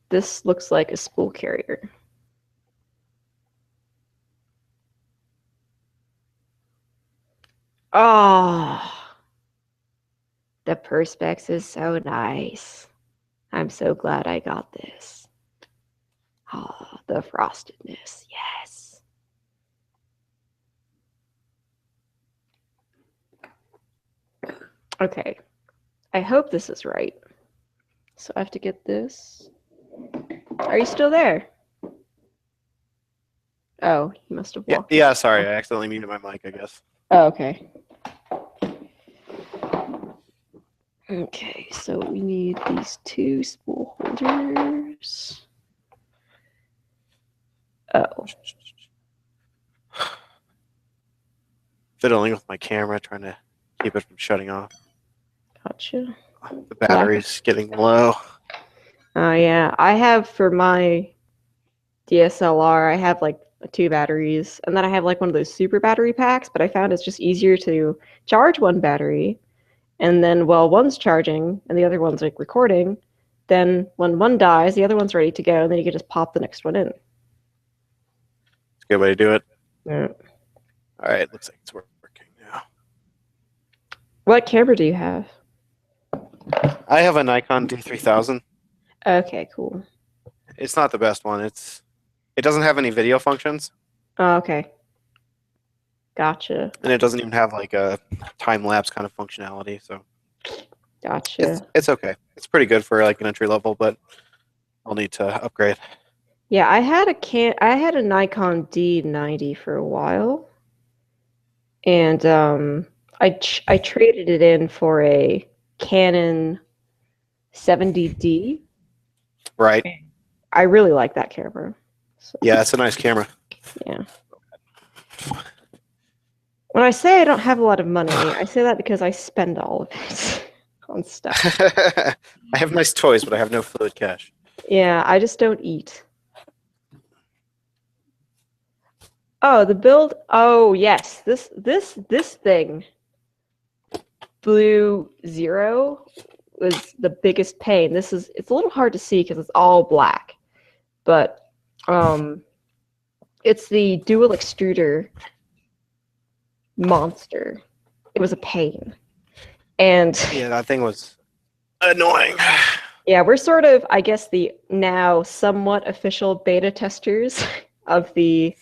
This looks like a spool carrier. Oh. The Perspex is so nice. I'm so glad I got this. Oh, the frostedness. Yes. Okay. I hope this is right. So I have to get this. Are you still there? Oh, he must have Yeah, walked. yeah. Sorry, I accidentally muted my mic. I guess. Oh, okay. Okay, so we need these two spool holders. Oh, Fiddling with my camera, trying to keep it from shutting off. gotcha. The battery's getting low. Oh, yeah. I have for my DSLR, I have like 2 batteries, and then I have like one of those super battery packs, but I found it's just easier to charge one battery, and then while one's charging and the other one's like recording, then when one dies, the other one's ready to go, and then you can just pop the next one in. It's a good way to do it. Yeah. All right, looks like it's working now. What camera do you have? I have a Nikon D3000. Okay, cool. It's not the best one. It doesn't have any video functions, Oh, okay. Gotcha. and it doesn't even have like a time lapse kind of functionality. So Gotcha. it's okay. It's pretty good for like an entry level, but I'll need to upgrade. Yeah, I had a Nikon D90 for a while, and I traded it in for a Canon 70D. Right? I really like that camera. So, Yeah, it's a nice camera. yeah. When I say I don't have a lot of money, I say that because I spend all of it on stuff. I have nice toys, but I have no fluid cash. Yeah, I just don't eat. Oh, the build. Oh, yes. This thing, Blue Zero, was the biggest pain. It's a little hard to see because it's all black, but it's the dual extruder monster. It was a pain. And Yeah, that thing was annoying. yeah, we're sort of, I guess, the now somewhat official beta testers of the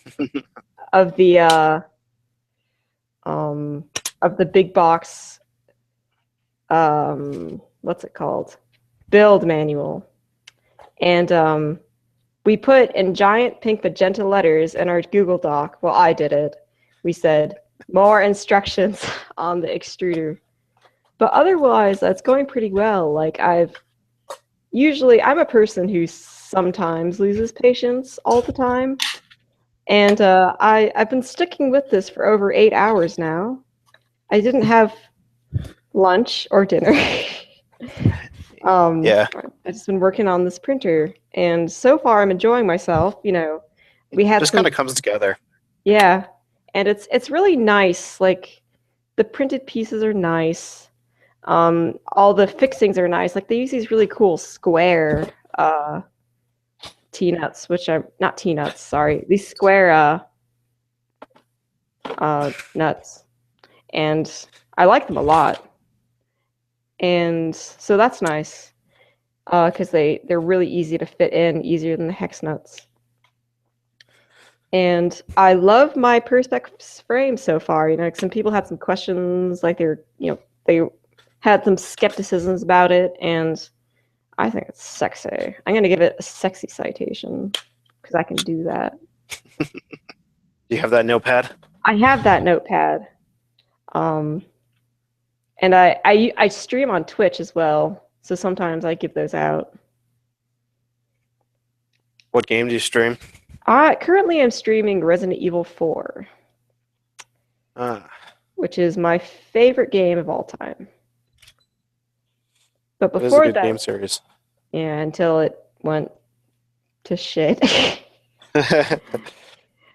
big box what's it called? Build manual. And we put in giant pink magenta letters in our Google Doc. Well, I did it. We said more instructions on the extruder. But otherwise, that's going pretty well. Like I'm a person who sometimes loses patience all the time. And I've been sticking with this for over 8 hours now. I didn't have lunch or dinner. Yeah. I've just been working on this printer, and so far I'm enjoying myself. We had Just kind of comes together. yeah, and it's really nice. Like the printed pieces are nice. All the fixings are nice. Like they use these really cool square T-nuts, which are not T-nuts. Sorry, these square nuts, and I like them a lot. And so that's nice because they're really easy to fit in, easier than the hex nuts. And I love my Perspex frame so far. Some people had some questions, like they had some skepticisms about it, and I think it's sexy. I'm gonna give it a sexy citation because I can do that. Do you have that notepad? I have that notepad. And I stream on Twitch as well, so sometimes I give those out. What game do you stream? Currently I'm streaming Resident Evil 4, which is my favorite game of all time. But It is a before good that, game series. yeah, until it went to shit.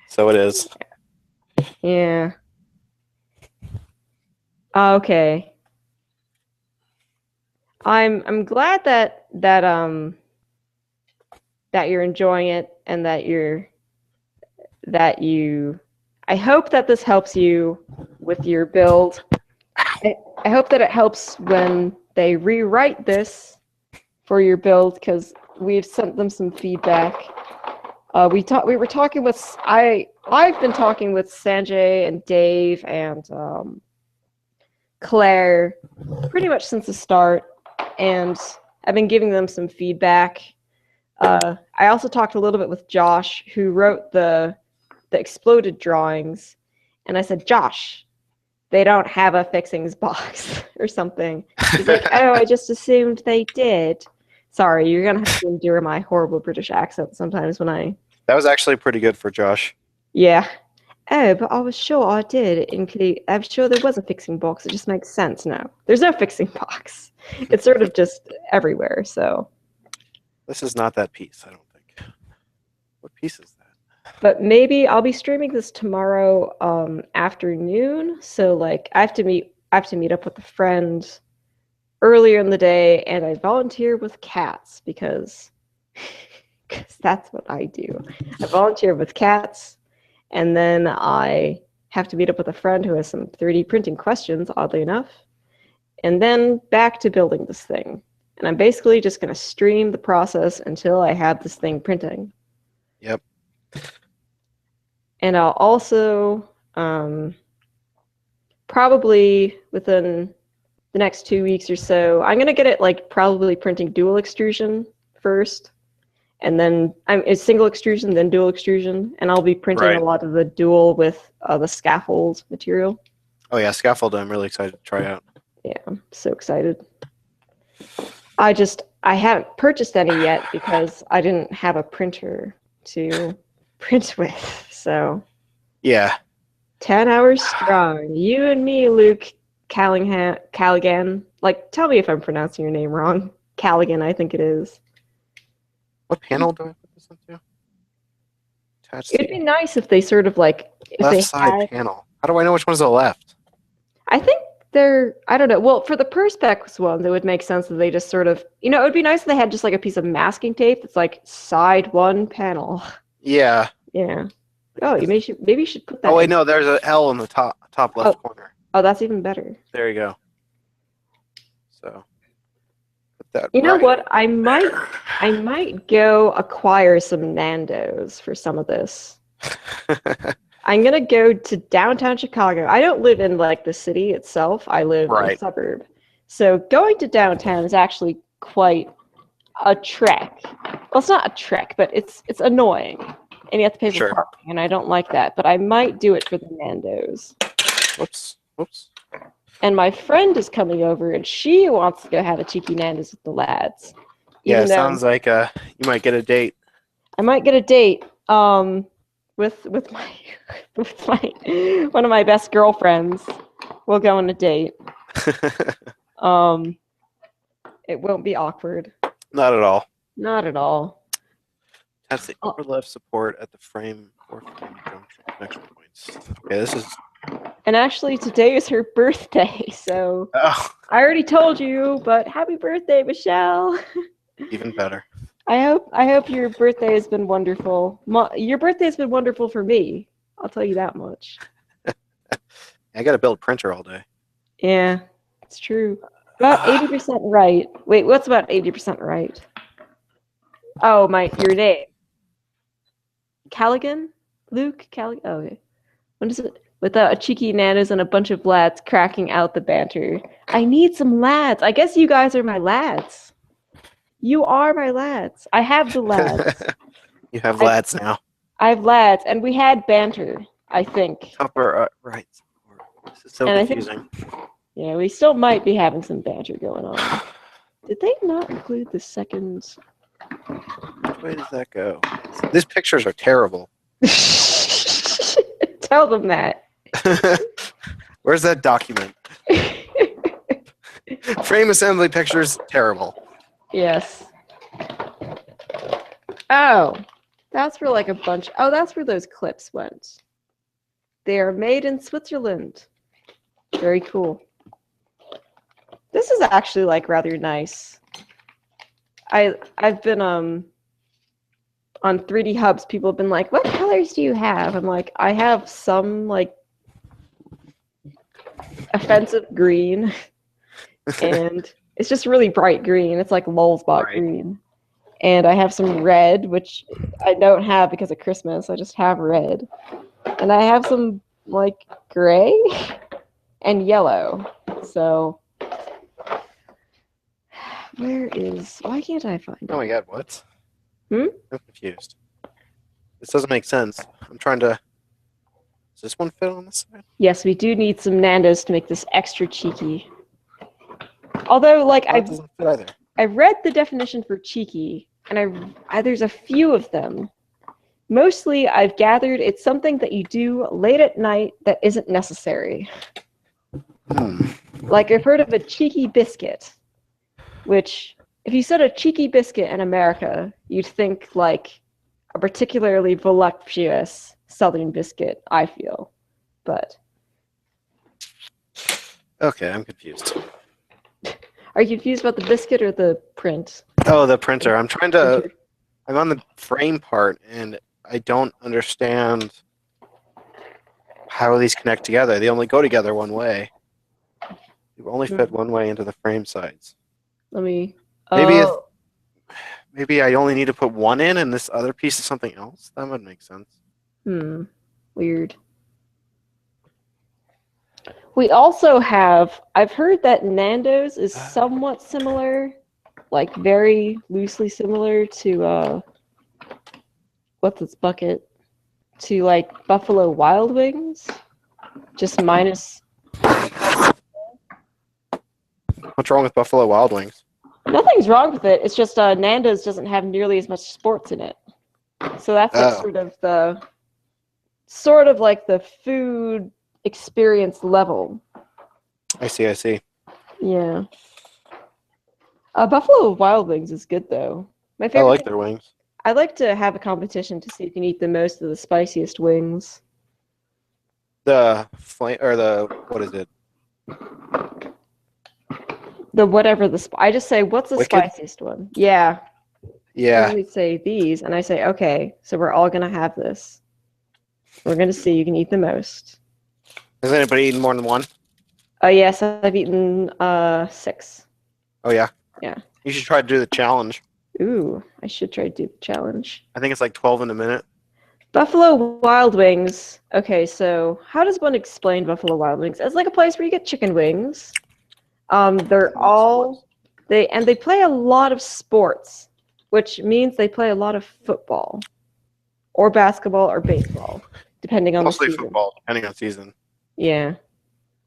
So it is. Yeah. Okay. I'm glad that you're enjoying it and that I hope that this helps you with your build. I hope that it helps when they rewrite this for your build because we've sent them some feedback. We were talking with I've been talking with Sanjay and Dave and Claire pretty much since the start, and I've been giving them some feedback. I also talked a little bit with Josh, who wrote the exploded drawings, and I said, Josh, they don't have a fixings box or something. He's like, oh, I just assumed they did. Sorry, you're gonna have to endure my horrible British accent sometimes when I. That was actually pretty good for Josh. Yeah. Oh, but I was sure I did include. I'm sure there was a fixing box. It just makes sense now. There's no fixing box. It's sort of just everywhere. So. This is not that piece, I don't think. What piece is that? But maybe I'll be streaming this tomorrow afternoon. So like I have to meet up with a friend earlier in the day, and I volunteer with cats because that's what I do. I volunteer with cats, and then I have to meet up with a friend who has some 3D printing questions, oddly enough, and then back to building this thing. And I'm basically just going to stream the process until I have this thing printing. Yep. And I'll also probably within the next 2 weeks or so, I'm going to get it like probably printing dual extrusion first. And then it's single extrusion, then dual extrusion. And I'll be printing a lot of the dual with the scaffold material. Oh yeah, scaffold I'm really excited to try out. Yeah, I'm so excited. I haven't purchased any yet because I didn't have a printer to print with. So yeah, 10 hours strong. You and me, Luke Callaghan. Like, tell me if I'm pronouncing your name wrong. Callaghan, I think it is. what panel do I put this into? Attach It'd be nice if they sort of like if left they side had, panel. How do I know which one's the left? I think I don't know. Well, for the Perspex ones, it would make sense that they just sort of, it would be nice if they had just like a piece of masking tape that's like side one panel. Yeah. Yeah. Oh, maybe you should put that. Oh wait, in. no, there's an L in the top left corner. Oh, that's even better. There you go. So put that. You know right what? I might go acquire some Nando's for some of this. I'm gonna go to downtown Chicago. I don't live in like the city itself. I live in a suburb. So going to downtown is actually quite a trek. Well, it's not a trek, but it's annoying. And you have to pay for parking, and I don't like that. But I might do it for the Nando's. Whoops. And my friend is coming over, and she wants to go have a cheeky Nando's with the lads. Yeah, sounds like you might get a date. I might get a date. With my one of my best girlfriends. We'll go on a date. It won't be awkward. Not at all. Not at all. That's the upper left support at the frame or frame junction connection points. Okay, this is. And actually, today is her birthday, so I already told you. But happy birthday, Michelle! Even better. I hope your birthday has been wonderful. Your birthday has been wonderful for me. I'll tell you that much. I got to build printer all day. Yeah, it's true. About 80% right. Wait, what's about 80% right? Oh, your name. Callaghan? Luke Callaghan? Oh, okay. What is it? With a cheeky Nando's and a bunch of lads cracking out the banter. I need some lads. I guess you guys are my lads. You are my lads. I have the lads. You have lads now. I have lads, and we had banter, I think. Upper right. This is so confusing. Yeah, we still might be having some banter going on. Did they not include the second? Which way does that go? These pictures are terrible. Tell them that. Where's that document? Frame assembly pictures, terrible. Yes. Oh, that's where like a bunch. Oh, that's where those clips went. They are made in Switzerland. Very cool. This is actually like rather nice. I've been on 3D Hubs. People have been like, "What colors do you have?" I'm like, I have some like offensive green, and It's just really bright green. It's like Lulzbot Right. green. And I have some red, which I don't have because of Christmas. I just have red. And I have some like gray and yellow. So why can't I find Oh it? my god, what? Hmm? I'm confused. This doesn't make sense. I'm trying to. Does this one fit on this side? Yes, we do need some Nandos to make this extra cheeky. Although, like, Oh, it doesn't fit either. I've read the definition for cheeky, and there's a few of them. Mostly, I've gathered it's something that you do late at night that isn't necessary. Like, I've heard of a cheeky biscuit, which, if you said a cheeky biscuit in America, you'd think, like, a particularly voluptuous southern biscuit, I feel. But Okay, I'm confused. are you confused about the biscuit or the print? Oh, the printer. I'm trying to. Printer. I'm on the frame part, and I don't understand how these connect together. They only go together one way. You only fit one way into the frame sides. Let me. Maybe Oh, maybe I only need to put one in, and this other piece is something else. That would make sense. weird. We also have. I've heard that Nando's is somewhat similar, like very loosely similar to what's this bucket? To like Buffalo Wild Wings, just minus. What's wrong with Buffalo Wild Wings? Nothing's wrong with it. It's just Nando's doesn't have nearly as much sports in it, so that's like sort of like the food experience level. I see. Yeah. Buffalo Wild Wings is good though. My I favorite. like their wings. I like to have a competition to see who can eat the most of the spiciest wings. The flame or the what is it? The whatever I just say, what's the Wicked? spiciest one? Yeah. Yeah. We say these, and I say, okay, so we're all gonna have this. We're gonna see who can eat the most. Has anybody eaten more than one? Yes, I've eaten 6. Oh yeah. Yeah. You should try to do the challenge. Ooh, I should try to do the challenge. I think it's like 12 in a minute. Buffalo Wild Wings. Okay, so how does one explain Buffalo Wild Wings? It's like a place where you get chicken wings. They're all they play a lot of sports, which means they play a lot of football, or basketball, or baseball, depending on Mostly the season. football, depending on season. Yeah,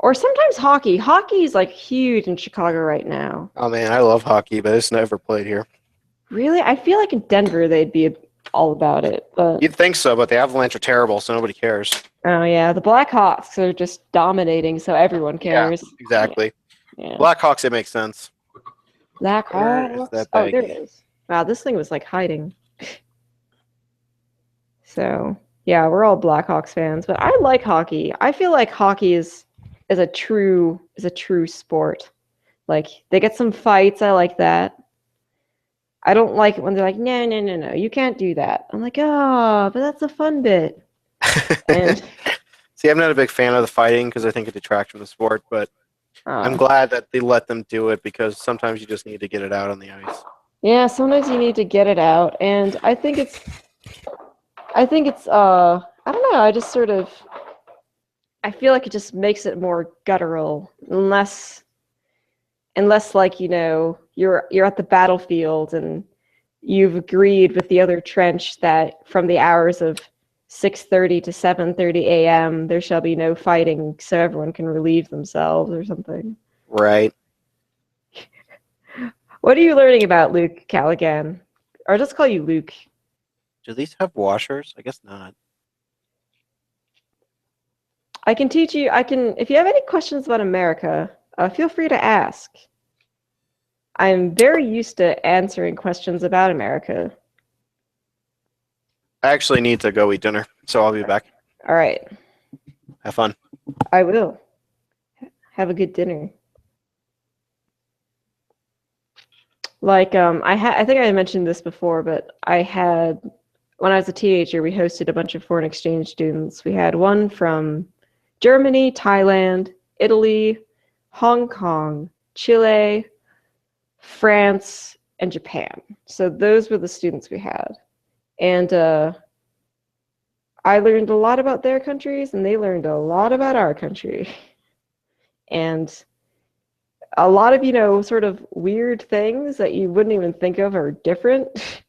or sometimes hockey. Hockey is like huge in Chicago right now. Oh man, I love hockey, but it's never played here. Really, I feel like in Denver they'd be all about it, but You'd think so, but the Avalanche are terrible, so nobody cares. oh yeah, the Blackhawks are just dominating, so everyone cares. Exactly. Yeah. Blackhawks, it makes sense. Blackhawks. Where is that Oh, there baggie? it is. Wow, this thing was like hiding. So yeah, we're all Blackhawks fans, but I like hockey. I feel like hockey is a true sport. Like they get some fights. I like that. I don't like it when they're like, no, you can't do that. I'm like, oh, but that's a fun bit. And See, I'm not a big fan of the fighting because I think it detracts from the sport, but I'm glad that they let them do it because sometimes you just need to get it out on the ice. yeah, sometimes you need to get it out, and I think it's I don't know, I feel like it just makes it more guttural, unless like, you know, you're at the battlefield and you've agreed with the other trench that from the hours of 6:30 to 7:30 a.m. there shall be no fighting so everyone can relieve themselves or something. Right. What are you learning about Luke Callaghan? Or I'll just call you Luke. Do these have washers? I guess not. I can teach you, if you have any questions about America, feel free to ask. I'm very used to answering questions about America. I actually need to go eat dinner, so I'll be back. All right. Have fun. I will. Have a good dinner. Like, I think I mentioned this before, but when I was a teenager, we hosted a bunch of foreign exchange students. We had one from Germany, Thailand, Italy, Hong Kong, Chile, France, and Japan. So those were the students we had. And I learned a lot about their countries, and they learned a lot about our country. And a lot of, sort of weird things that you wouldn't even think of are different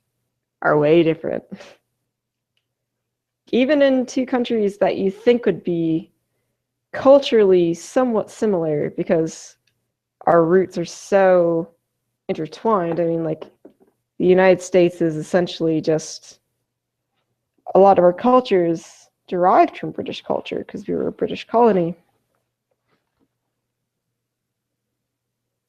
are way different. Even in two countries that you think would be culturally somewhat similar because our roots are so intertwined. I mean, like, the United States is essentially just a lot of our culture is derived from British culture because we were a British colony.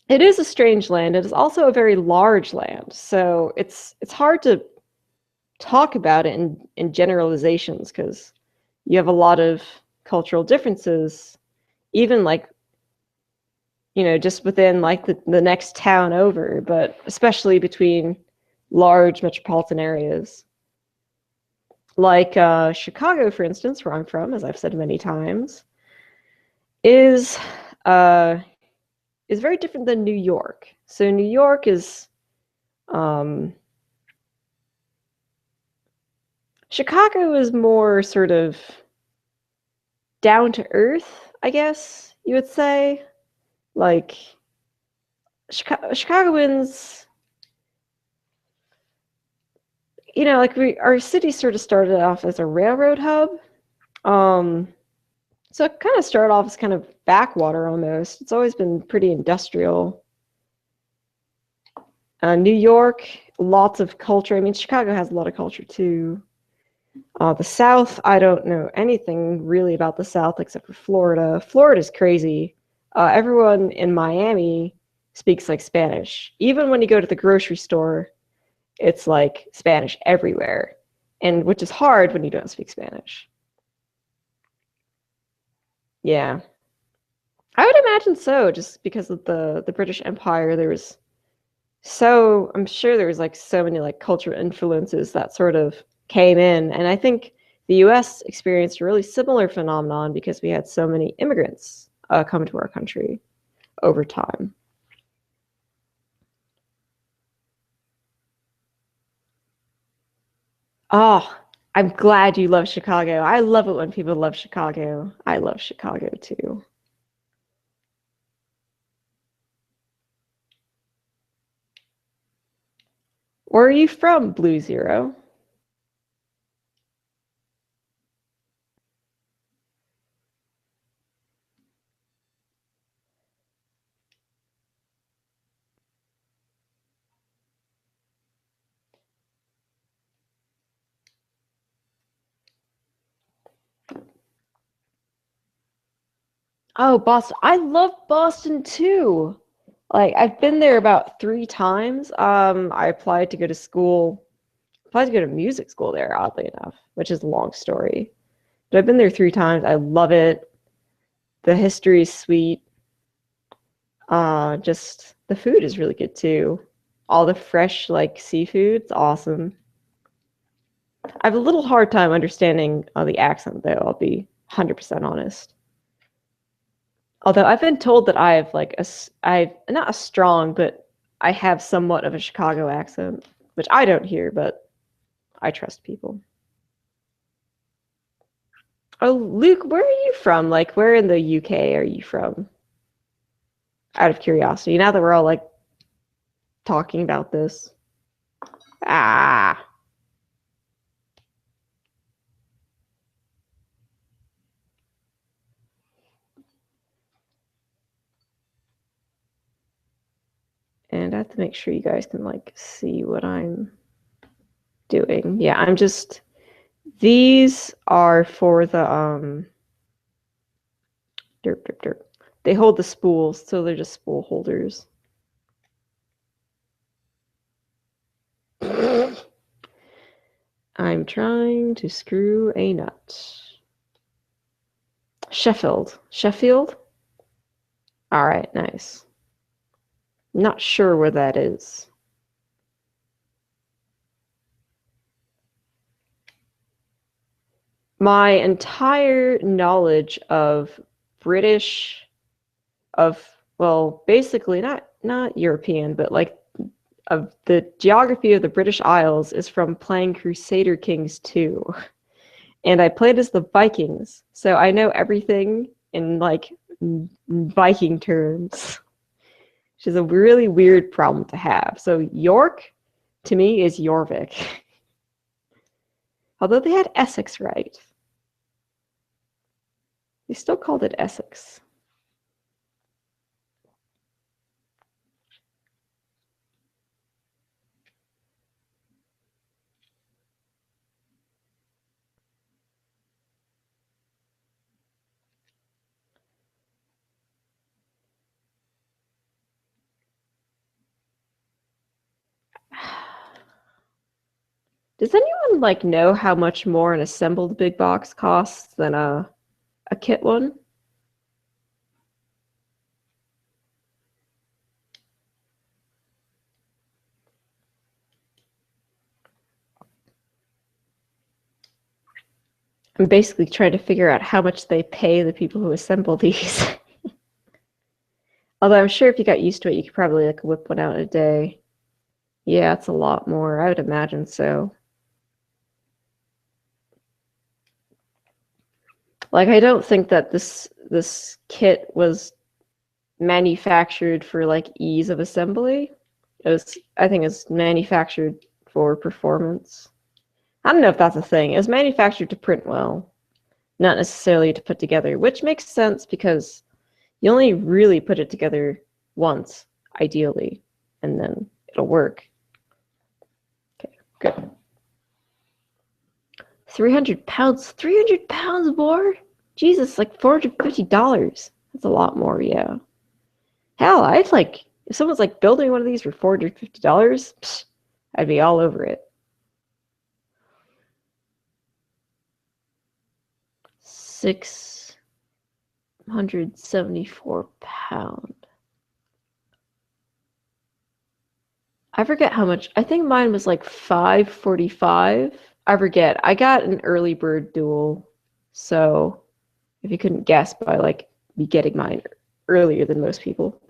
It is a strange land. It is also a very large land, so it's hard to talk about it in generalizations because you have a lot of cultural differences, even like, just within like the next town over, but especially between large metropolitan areas. Like Chicago, for instance, where I'm from, as I've said many times, is very different than New York. So New York is Chicago is more sort of down to earth, I guess you would say. Like Chicagoans, like our city sort of started off as a railroad hub. So it kind of started off as kind of backwater almost. It's always been pretty industrial. New York, lots of culture. I mean, Chicago has a lot of culture too. The South, I don't know anything really about the South except for Florida. Florida's crazy. Everyone in Miami speaks like Spanish. Even when you go to the grocery store, it's like Spanish everywhere, and which is hard when you don't speak Spanish. Yeah. I would imagine so, just because of the British Empire. I'm sure there was like so many like cultural influences that sort of came in, and I think the US experienced a really similar phenomenon because we had so many immigrants come to our country over time. Oh, I'm glad you love Chicago. I love it when people love Chicago. I love Chicago too. Where are you from, Blue Zero? Oh, Boston. I love Boston too. Like, I've been there about 3 times. I applied to go to school, applied to go to music school there, oddly enough, which is a long story. But I've been there 3 times. I love it. The history is sweet. Just the food is really good too. All the fresh like seafood, it's awesome. I have a little hard time understanding the accent though, I'll be 100% honest. Although I've been told that I have like I've not a strong, but I have somewhat of a Chicago accent, which I don't hear, but I trust people. Oh, Luke, where are you from? Like, where in the UK are you from? Out of curiosity, now that we're all like talking about this. Ah. And I have to make sure you guys can like see what I'm doing. Yeah, these are for the derp derp derp. They hold the spools, so they're just spool holders. I'm trying to screw a nut. Sheffield. Sheffield? All right, nice. Not sure where that is. My entire knowledge of British, well, basically not not European, but like of the geography of the British Isles is from playing Crusader Kings 2. And I played as the Vikings, so I know everything in like Viking terms, which is a really weird problem to have. So York, to me, is Jorvik. Although they had Essex right. They still called it Essex. Does anyone like know how much more an assembled big box costs than a kit one? I'm basically trying to figure out how much they pay the people who assemble these. Although I'm sure if you got used to it, you could probably like whip one out in a day. Yeah, it's a lot more. I would imagine so. Like, I don't think that this kit was manufactured for like ease of assembly. I think it's manufactured for performance. I don't know if that's a thing. It was manufactured to print well, not necessarily to put together, which makes sense because you only really put it together once, ideally, and then it'll work. Okay, good. 300 pounds. 300 pounds more? Jesus, like $450. That's a lot more, yeah. Hell, I'd like, if someone's like building one of these for $450, psh, I'd be all over it. 674 pound. I forget how much. I think mine was like 545. I forget. I got an early bird duel, so if you couldn't guess by like me getting mine earlier than most people.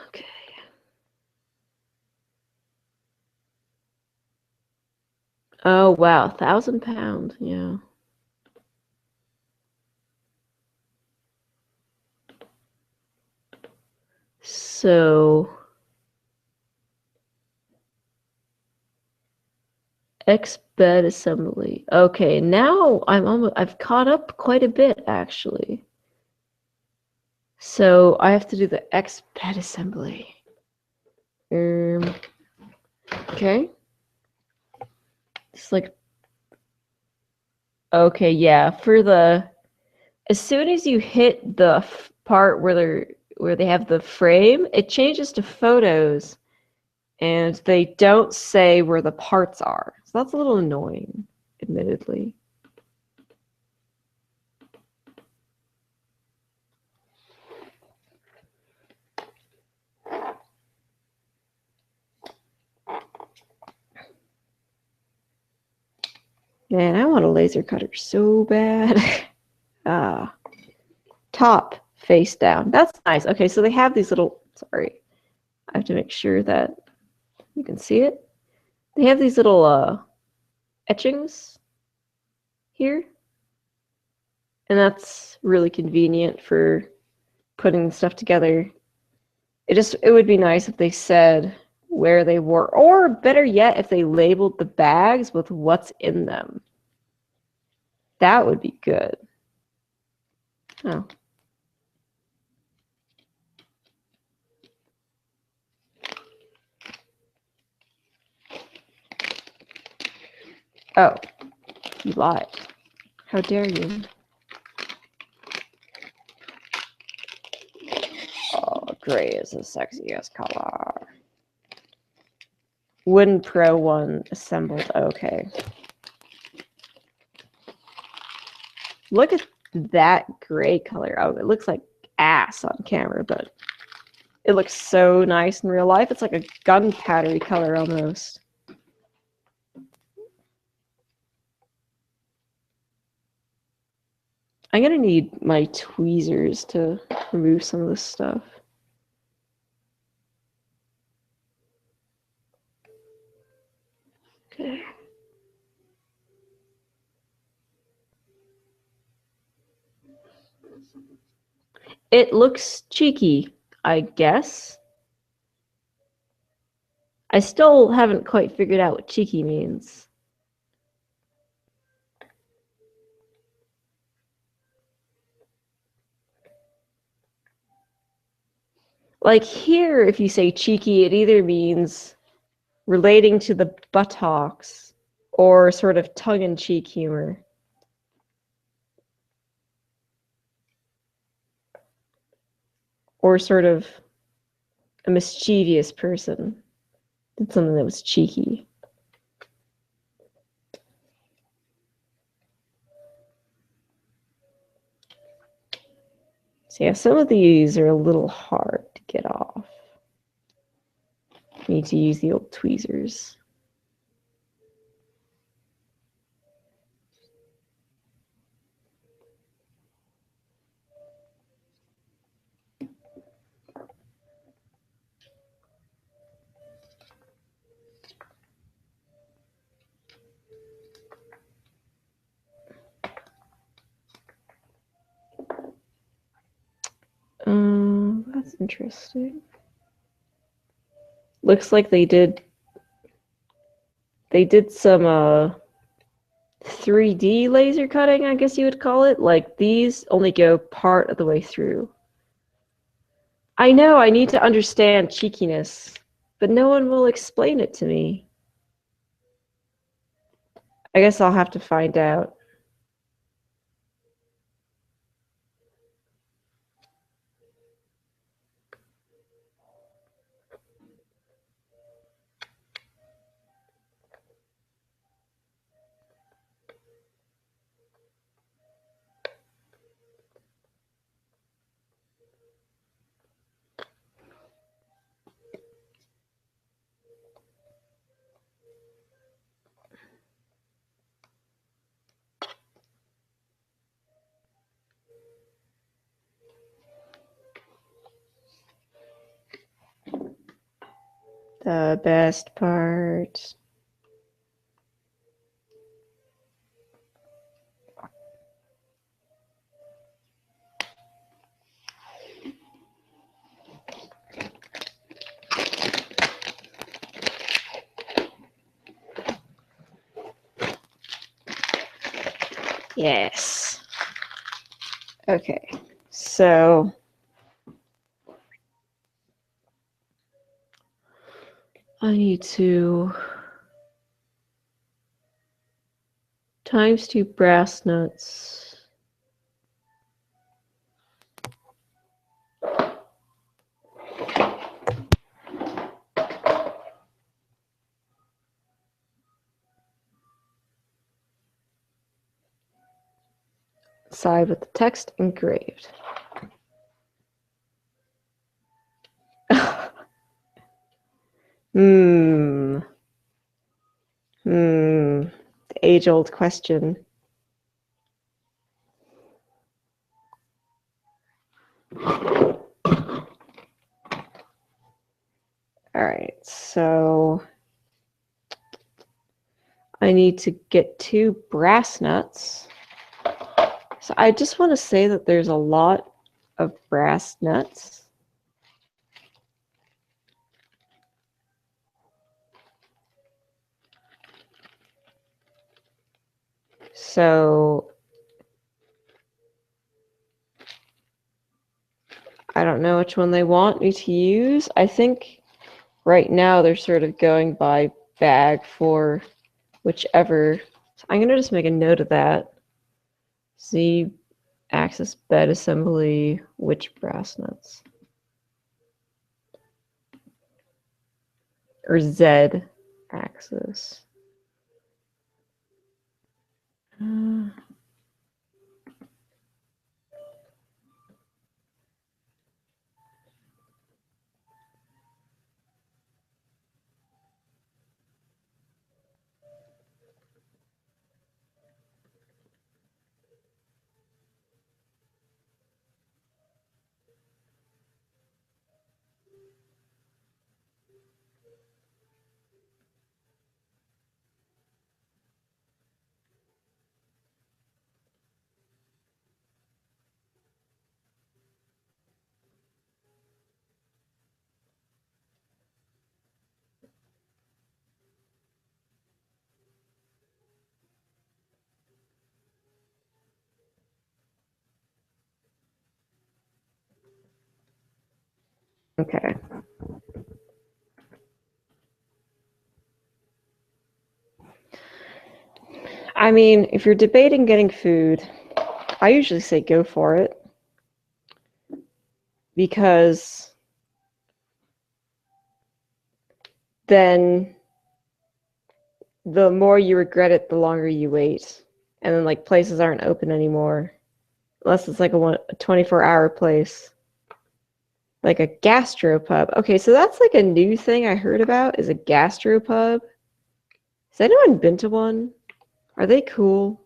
Okay. Oh wow, 1,000 pounds. Yeah. So X bed assembly. Okay, now I've caught up quite a bit actually. So I have to do the X bed assembly. Okay. It's like, okay, yeah. For the, as soon as you hit the part where they have the frame, it changes to photos, and they don't say where the parts are. So that's a little annoying, admittedly. Man, I want a laser cutter so bad. Top face down. That's nice. Okay, so they have these little, sorry. I have to make sure that you can see it. They have these little etchings here. And that's really convenient for putting stuff together. It would be nice if they said where they were, or better yet, if they labeled the bags with what's in them. That would be good. Oh. Oh, you lied. How dare you? Oh, gray is the sexiest color. Wooden Pro 1 assembled. Okay. Look at that gray color. Oh, it looks like ass on camera, but it looks so nice in real life. It's like a gunpowdery color almost. I'm gonna need my tweezers to remove some of this stuff. Okay. It looks cheeky, I guess. I still haven't quite figured out what cheeky means. Like here, if you say cheeky, it either means relating to the buttocks or sort of tongue-in-cheek humor. Or sort of a mischievous person did something that was cheeky. So yeah, some of these are a little hard to get off. Need to use the old tweezers. That's interesting. Looks like they did some 3D laser cutting, I guess you would call it. Like these only go part of the way through. I know I need to understand cheekiness, but no one will explain it to me. I guess I'll have to find out. The best part. Yes. Okay, so I need to times 2 brass nuts. Side with the text engraved. Hmm. The age-old question. All right, so I need to get 2 brass nuts. So I just want to say that there's a lot of brass nuts. So I don't know which one they want me to use. I think right now they're sort of going by bag for whichever. So I'm going to just make a note of that. Z axis bed assembly, which brass nuts? Or Z axis. Okay. I mean, if you're debating getting food, I usually say go for it. Because then the more you regret it, the longer you wait. And then, like, places aren't open anymore. Unless it's like a 24-hour place. Like a gastropub. Okay, so that's like a new thing I heard about, is a gastropub. Has anyone been to one? Are they cool?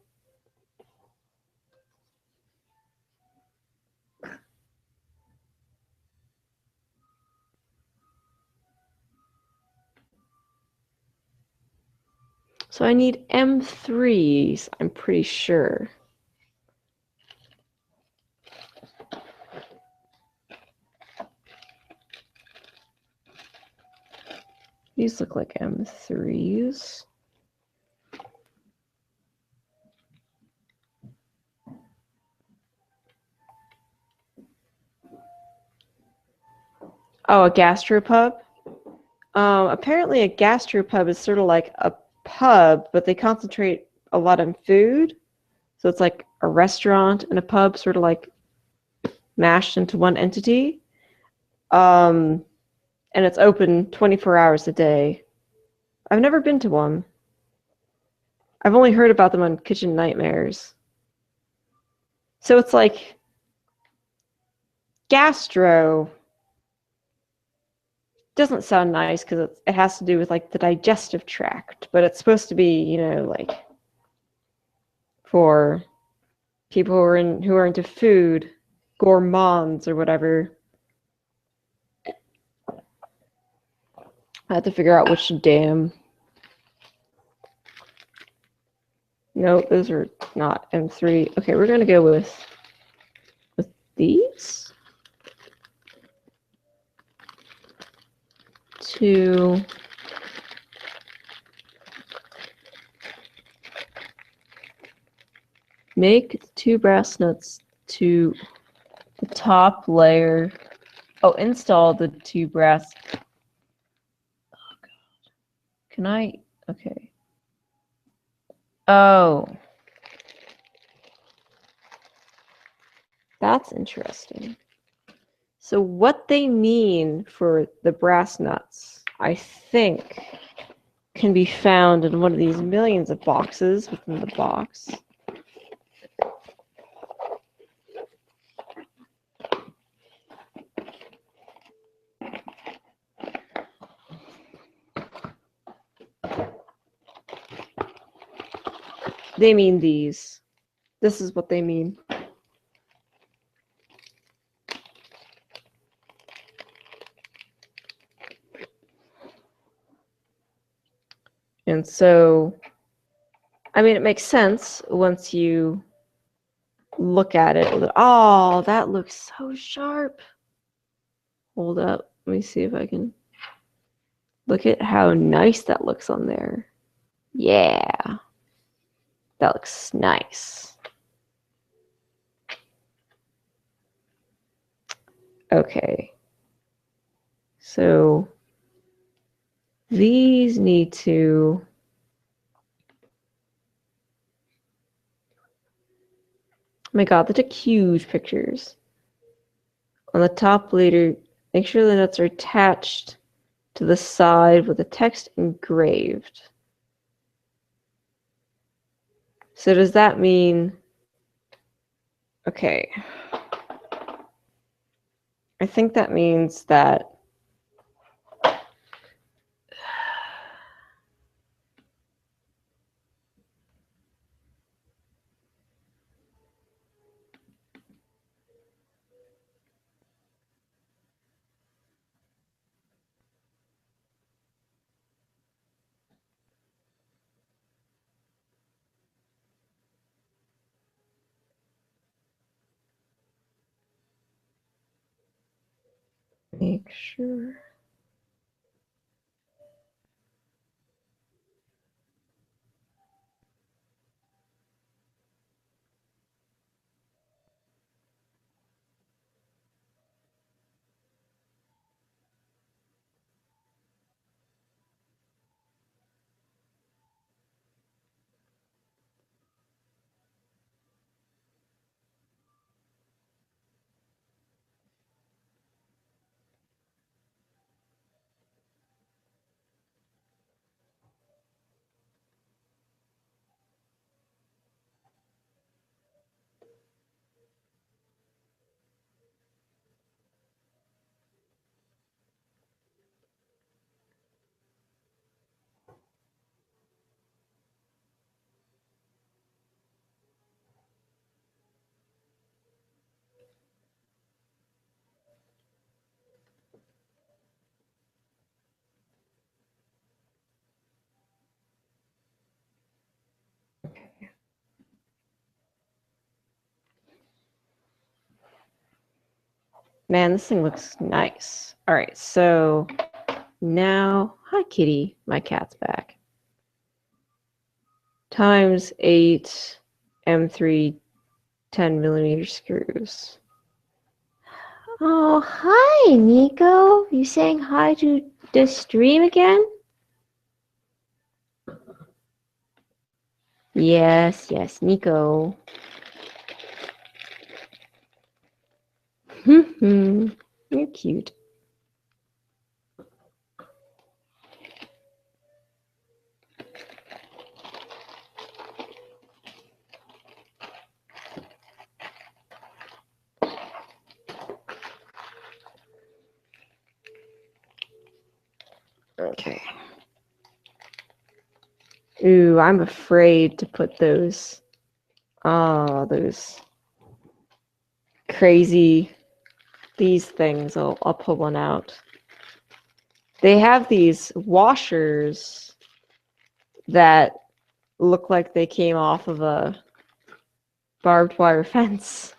So I need M3s, I'm pretty sure. These look like M3s. Oh, a gastropub? Apparently a gastropub is sort of like a pub, but they concentrate a lot on food. So it's like a restaurant and a pub sort of like mashed into one entity. And it's open 24 hours a day. I've never been to one. I've only heard about them on Kitchen Nightmares. So it's like gastro doesn't sound nice because it has to do with like the digestive tract, but it's supposed to be, you know, like for people who are into food, gourmands or whatever. I have to figure out which damn. No, those are not M3. Okay, we're gonna go with these. To make the 2 brass nuts to the top layer. Oh, install the 2 brass. Oh, God. Can I? Okay. Oh. That's interesting. So what they mean for the brass nuts, I think, can be found in one of these millions of boxes within the box. They mean these. This is what they mean. And so, I mean, it makes sense once you look at it. Oh, that looks so sharp. Hold up. Let me see if I can. Look at how nice that looks on there. Yeah. That looks nice. Okay. So these need to. Oh my God, they took huge pictures. On the top later, make sure the nuts are attached to the side with the text engraved. So does that mean, okay. I think that means that make sure. Man, this thing looks nice. All right, so now, hi kitty, my cat's back. Times 8 M3 10mm screws. Oh, hi, Nico. You saying hi to the stream again? Yes, Nico. You're cute. Okay. Ooh, I'm afraid to put those crazy, these things. I'll pull one out. They have these washers that look like they came off of a barbed wire fence,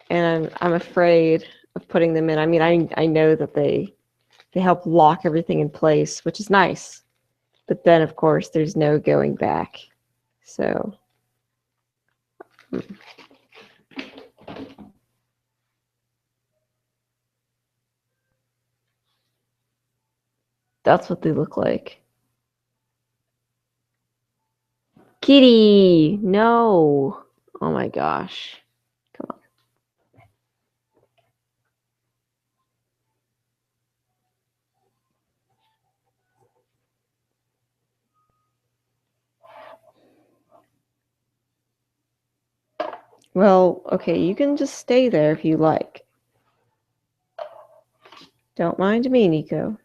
and I'm afraid of putting them in. I mean, I know that they help lock everything in place, which is nice, but then of course there's no going back. So that's what they look like. Kitty, no. Oh my gosh. Come on. Well, okay, you can just stay there if you like. Don't mind me, Nico.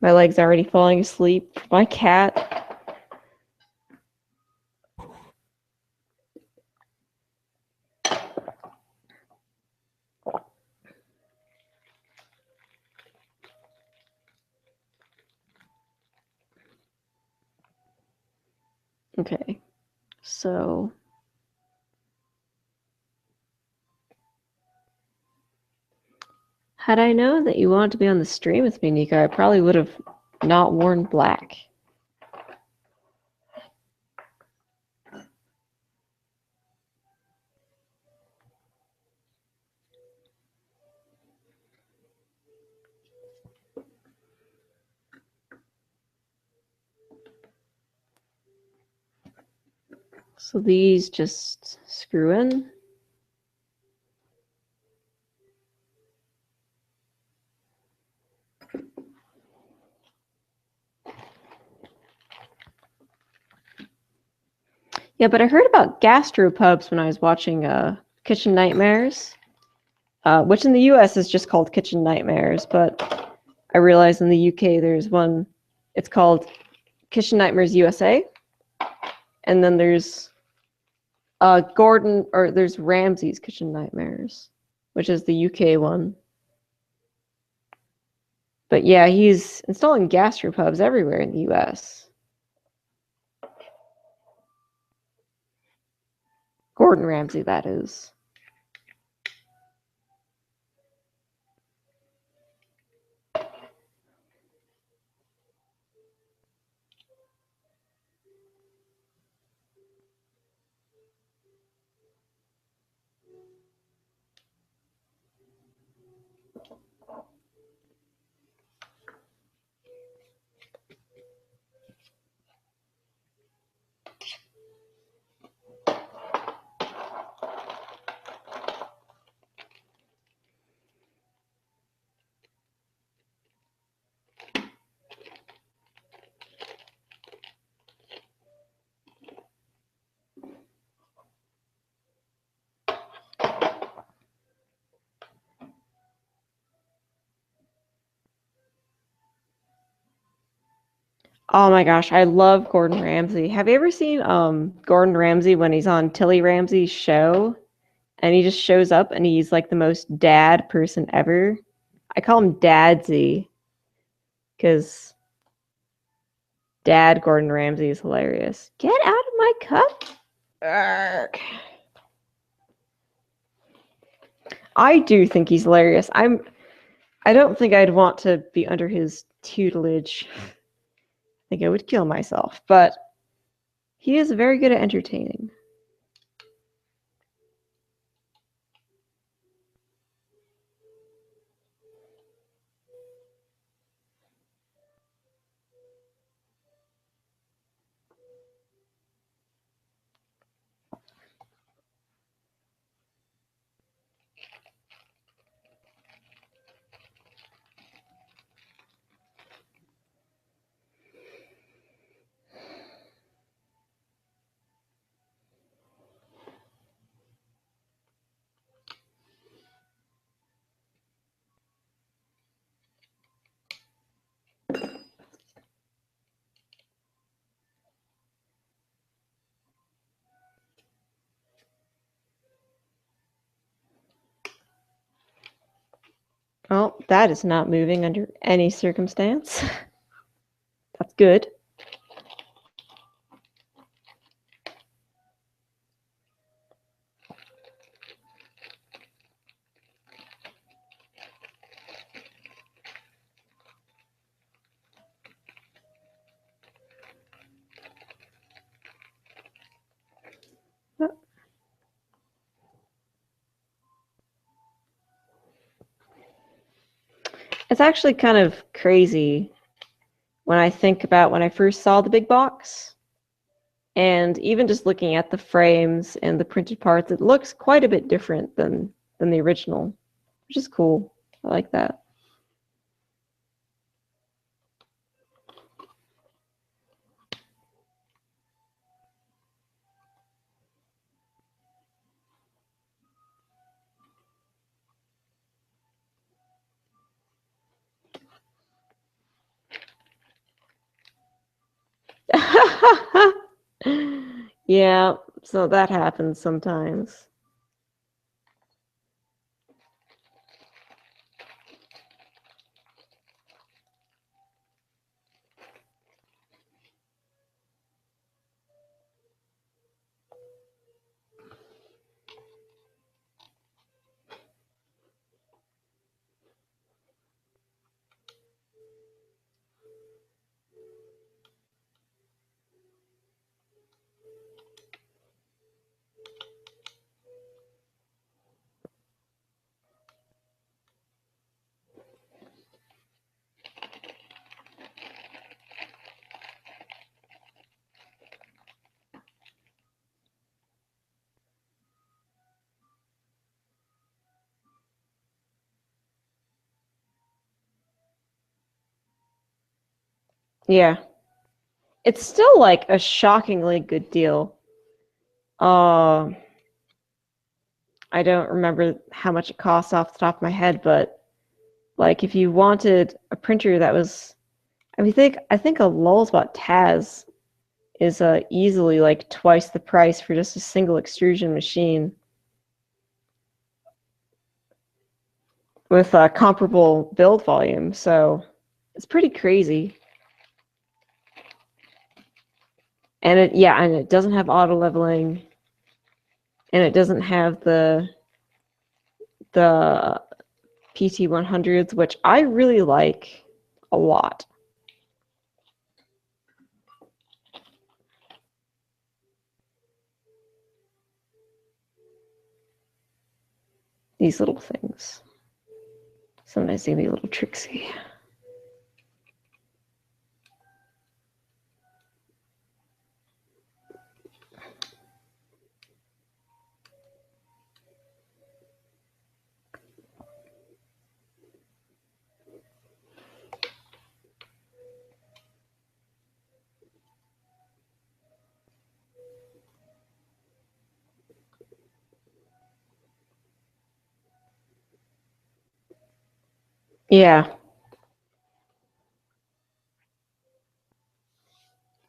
My leg's already falling asleep. My cat. Okay, so had I known that you wanted to be on the stream with me, Nico, I probably would have not worn black. So these just screw in. Yeah, but I heard about gastropubs when I was watching Kitchen Nightmares, which in the US is just called Kitchen Nightmares, but I realized in the UK there's one, it's called Kitchen Nightmares USA, and then there's there's Ramsay's Kitchen Nightmares, which is the UK one. But yeah, he's installing gastropubs everywhere in the US. Gordon Ramsay, that is. Oh my gosh, I love Gordon Ramsay. Have you ever seen Gordon Ramsay when he's on Tilly Ramsay's show and he just shows up and he's like the most dad person ever? I call him Dadsy because Dad Gordon Ramsay is hilarious. Get out of my cup. Arrgh. I do think he's hilarious. I don't think I'd want to be under his tutelage. I think I would kill myself, but he is very good at entertaining. Well, that is not moving under any circumstance. That's good. It's actually kind of crazy when I think about when I first saw the big box. And even just looking at the frames and the printed parts, it looks quite a bit different than the original, which is cool. I like that. Yeah, so that happens sometimes. Yeah. It's still like a shockingly good deal. I don't remember how much it costs off the top of my head, but like if you wanted a printer that was, I think a Lulzbot Taz is easily like twice the price for just a single extrusion machine with a comparable build volume. So it's pretty crazy. And it doesn't have auto leveling, and it doesn't have the PT100s, which I really like a lot. These little things. Sometimes they can be a little tricksy. Yeah.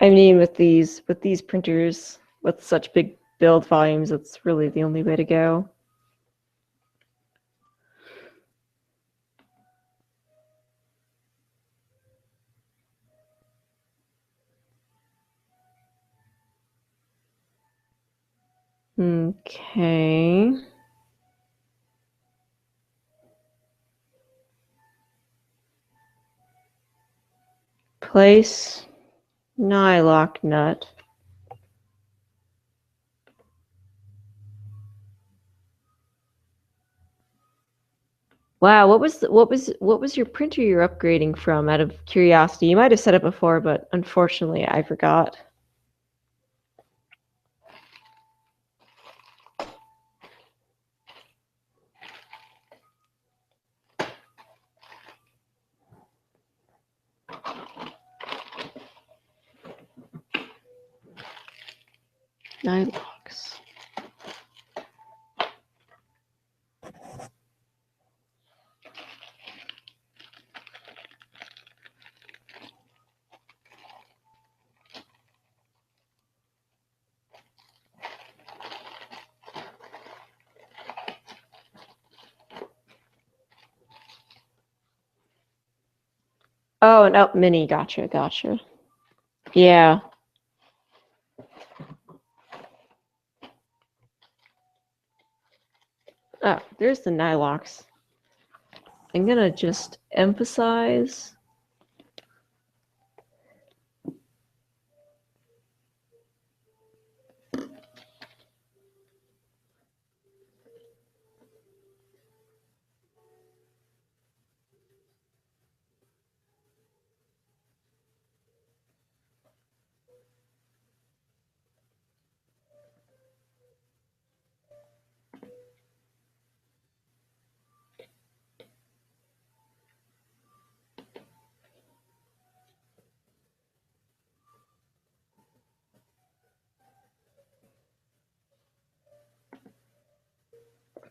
I mean, with these printers with such big build volumes, it's really the only way to go. Okay. Place nylock nut. Wow, what was your printer you're upgrading from out of curiosity? You might have said it before, but unfortunately I forgot. Nylocks. Oh, no, mini. Gotcha, gotcha. Yeah. Oh, there's the nylocks. I'm gonna just emphasize.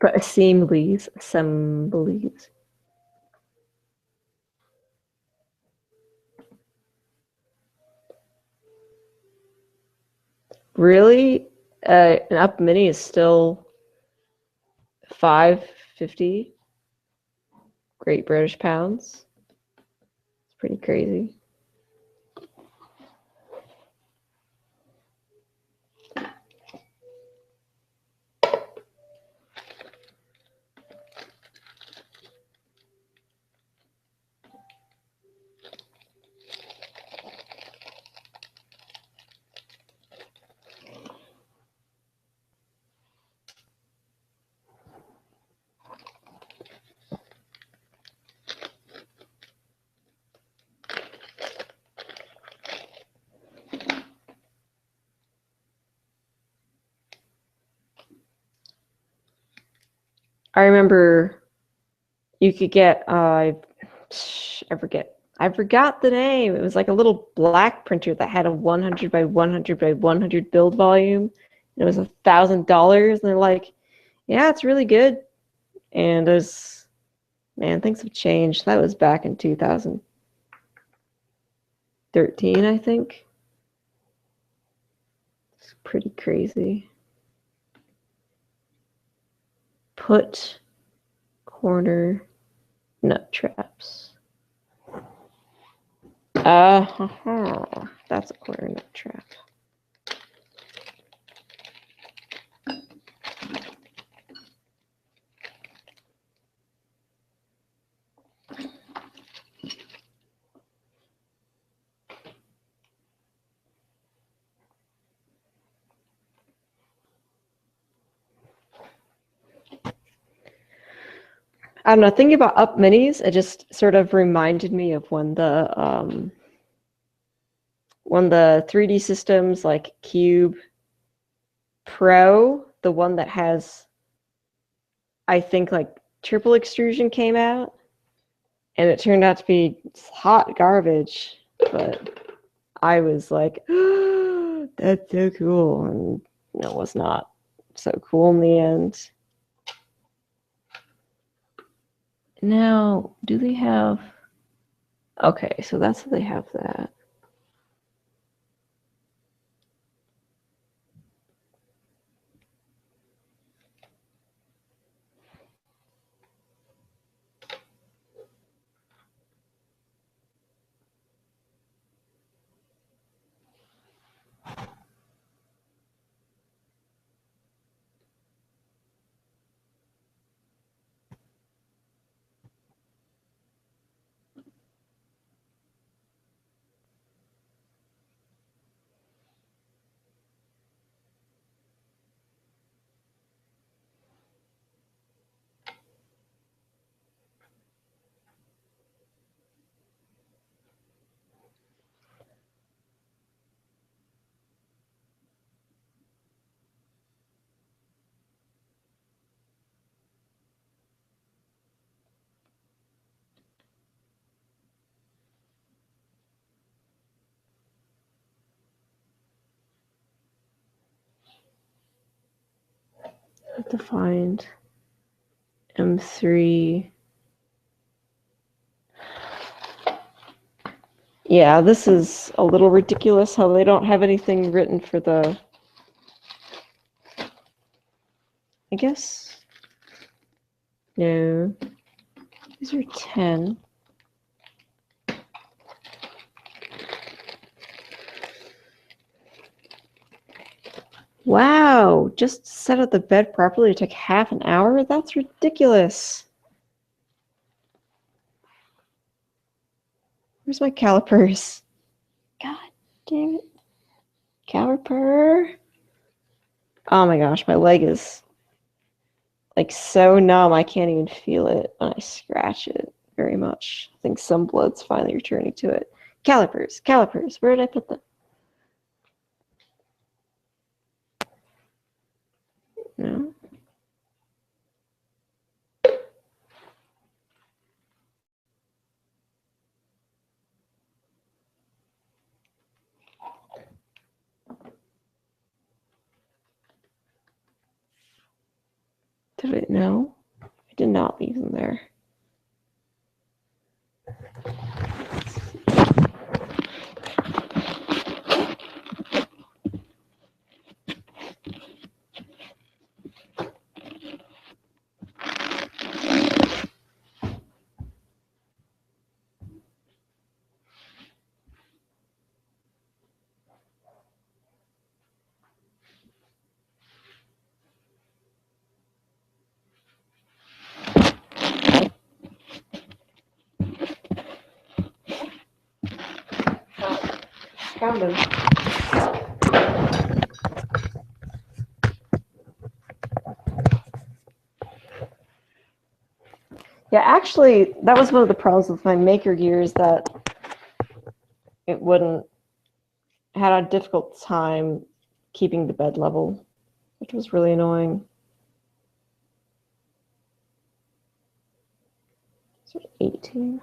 But assemblies. Really? An up mini is still $5.50 Great British pounds. It's pretty crazy. I remember you could get I forgot the name. It was like a little black printer that had a 100 by 100 by 100 build volume. It was $1,000, and they're like, "Yeah, it's really good." And it was, man, things have changed. That was back in 2013, I think. It's pretty crazy. Put corner nut traps. That's a corner nut trap. I don't know, thinking about up minis, it just sort of reminded me of when the 3D systems like Cube Pro, the one that has, I think, like triple extrusion came out, and it turned out to be hot garbage, but I was like, oh, that's so cool, and it was not so cool in the end. Now, do they have... Okay, so that's how they have that. have to find M3. Yeah, this is a little ridiculous how they don't have anything written for the... I guess... No. These are 10. Wow, just set up the bed properly took half an hour? That's ridiculous. Where's my calipers? God damn it. Caliper. Oh my gosh, my leg is like so numb I can't even feel it when I scratch it very much. I think some blood's finally returning to it. Calipers, calipers, where did I put them? No. Did it? No, I did not leave them there. Found them. Yeah, actually, that was one of the problems with my Maker gears, that it wouldn't, had a difficult time keeping the bed level, which was really annoying. So 18.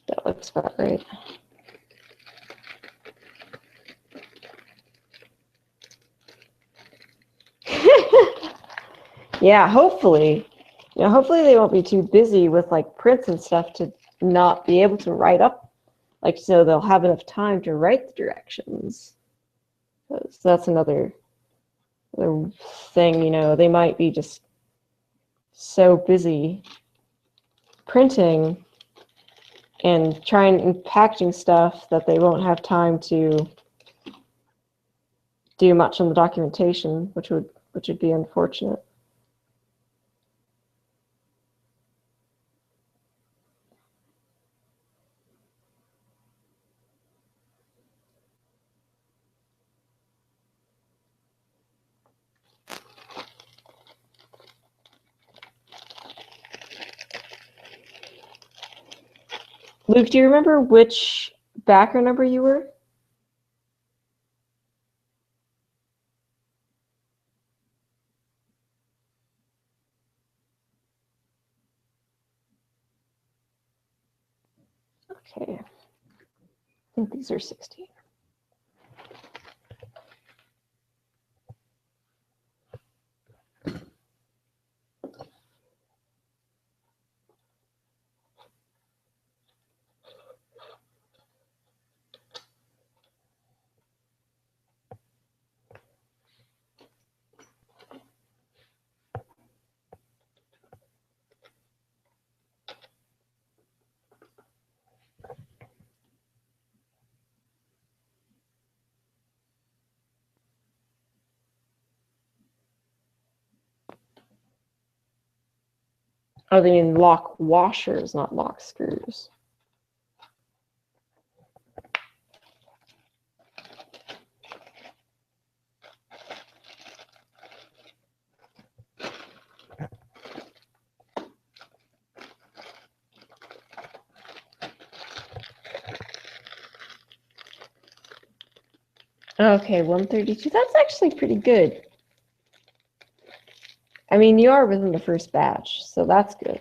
That looks about right. Yeah, hopefully. Hopefully they won't be too busy with like prints and stuff to not be able to write up, like, so they'll have enough time to write the directions. So that's another thing, they might be just so busy printing and trying and packaging stuff that they won't have time to do much on the documentation, which would be unfortunate. Luke, do you remember which backer number you were? Okay. I think these are 16. Oh, they mean lock washers, not lock screws. Okay, 132. That's actually pretty good. I mean, you are within the first batch, so that's good.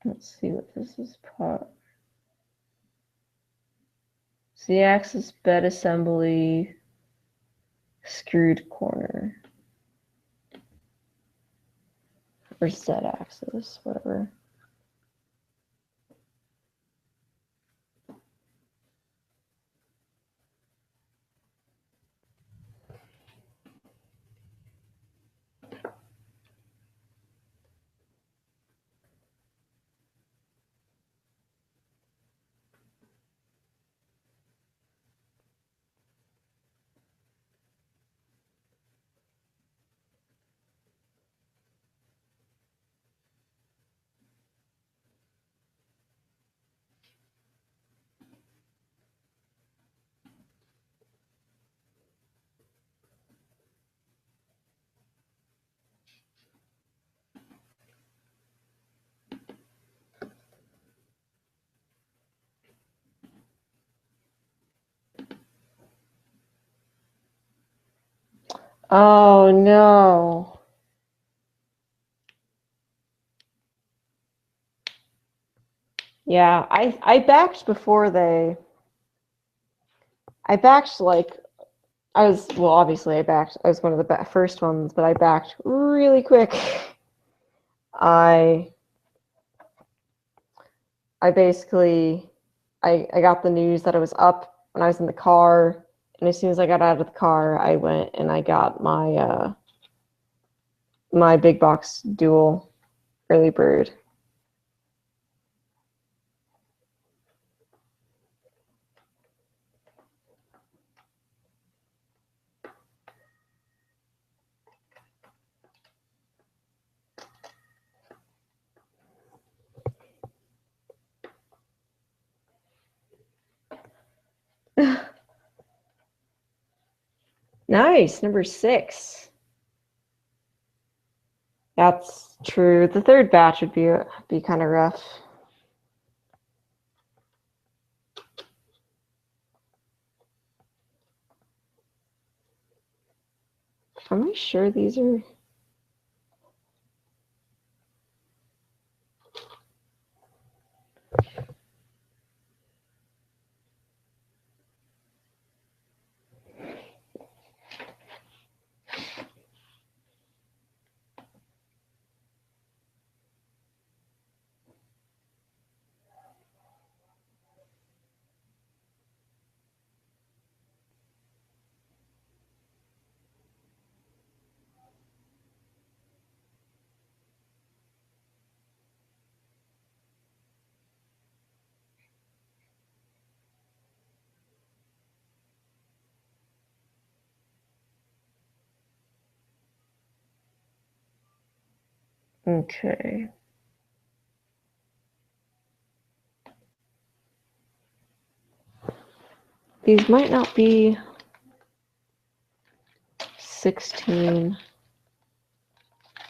Let's see what this is part. Z-axis bed assembly, screwed corner. Or Z-axis, whatever. Oh no. Yeah, I backed before they. I backed like I was well. Obviously, I was one of the first ones, but I backed really quick. I I basically I got the news that I was up when I was in the car, and as soon as I got out of the car, I went and I got my my big box dual early bird. Nice, number 6. That's true. The third batch would be kind of rough. Am I sure these are? Okay. These might not be 16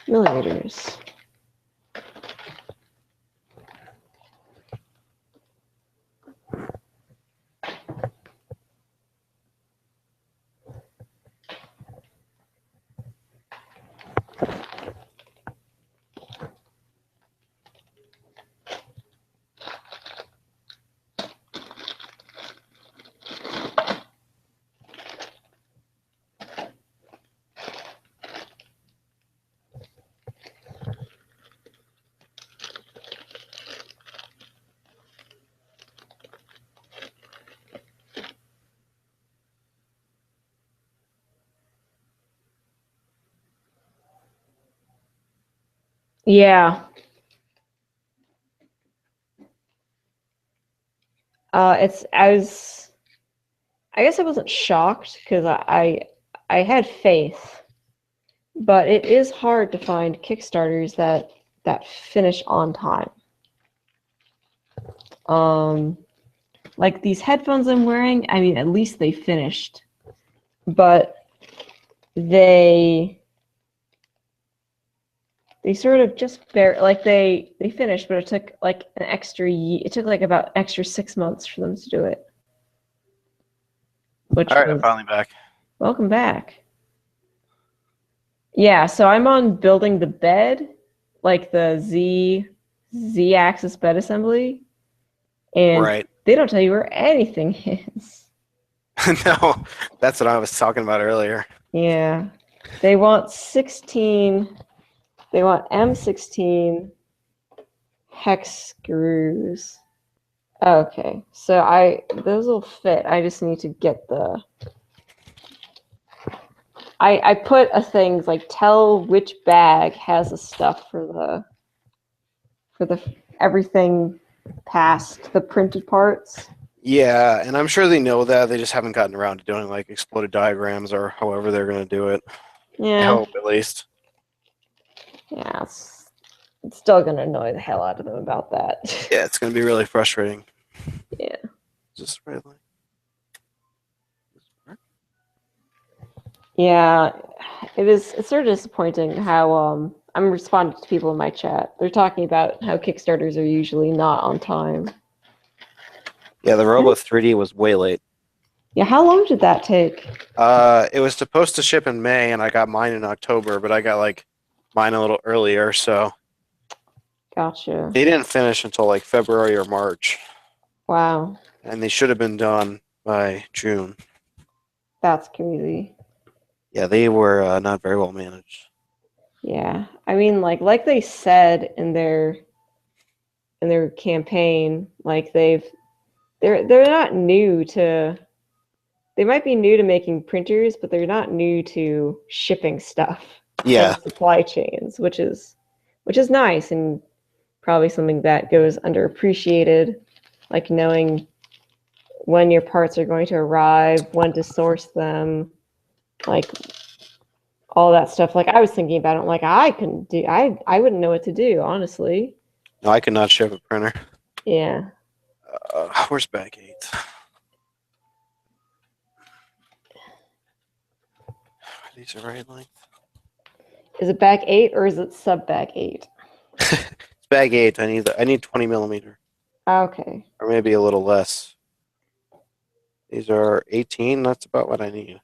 millimeters. Yeah. I guess I wasn't shocked because I had faith, but it is hard to find Kickstarters that finish on time. like these headphones I'm wearing, I mean, at least they finished, but they sort of just like they finished, but it took like an extra it took like about extra 6 months for them to do it. Which All right, I'm was finally back. welcome back. Yeah, so I'm on building the bed, like the Z-axis bed assembly, and Right. they don't tell you where anything is. No, that's what I was talking about earlier. Yeah. They want 16, they want M16 hex screws. Okay, so those will fit. I just need to get the I put a things like tell which bag has the stuff for the everything past the printed parts. Yeah, and I'm sure they know that. They just haven't gotten around to doing like exploded diagrams or however they're going to do it. I Yeah. hope, at least. Yeah, it's still gonna annoy the hell out of them about that. Yeah, it's going to be really frustrating. Yeah. Just right like. Yeah, it's sort of disappointing how I'm responding to people in my chat. They're talking about how Kickstarters are usually not on time. Yeah, the Robo 3D was way late. Yeah, how long did that take? It was supposed to ship in May, and I got mine in October, but I got like mine a little earlier, so Gotcha. they didn't finish until like February or March, Wow, and they should have been done by June. that's crazy. Yeah, they were not very well managed. Yeah, I mean, like they said in their campaign, like they're not new to. They might be new to making printers, but they're not new to shipping stuff Yeah, and supply chains, which is nice and probably something that goes underappreciated, like knowing when your parts are going to arrive, when to source them, like all that stuff. Like I was thinking about it, I'm like I wouldn't know what to do, honestly. no, I could not ship a printer. Yeah. Where's bag 8? These are right length. Is it back 8 or is it sub back 8? It's bag 8. I need 20 millimeter, Okay. or maybe a little less. These are 18. That's about what I need.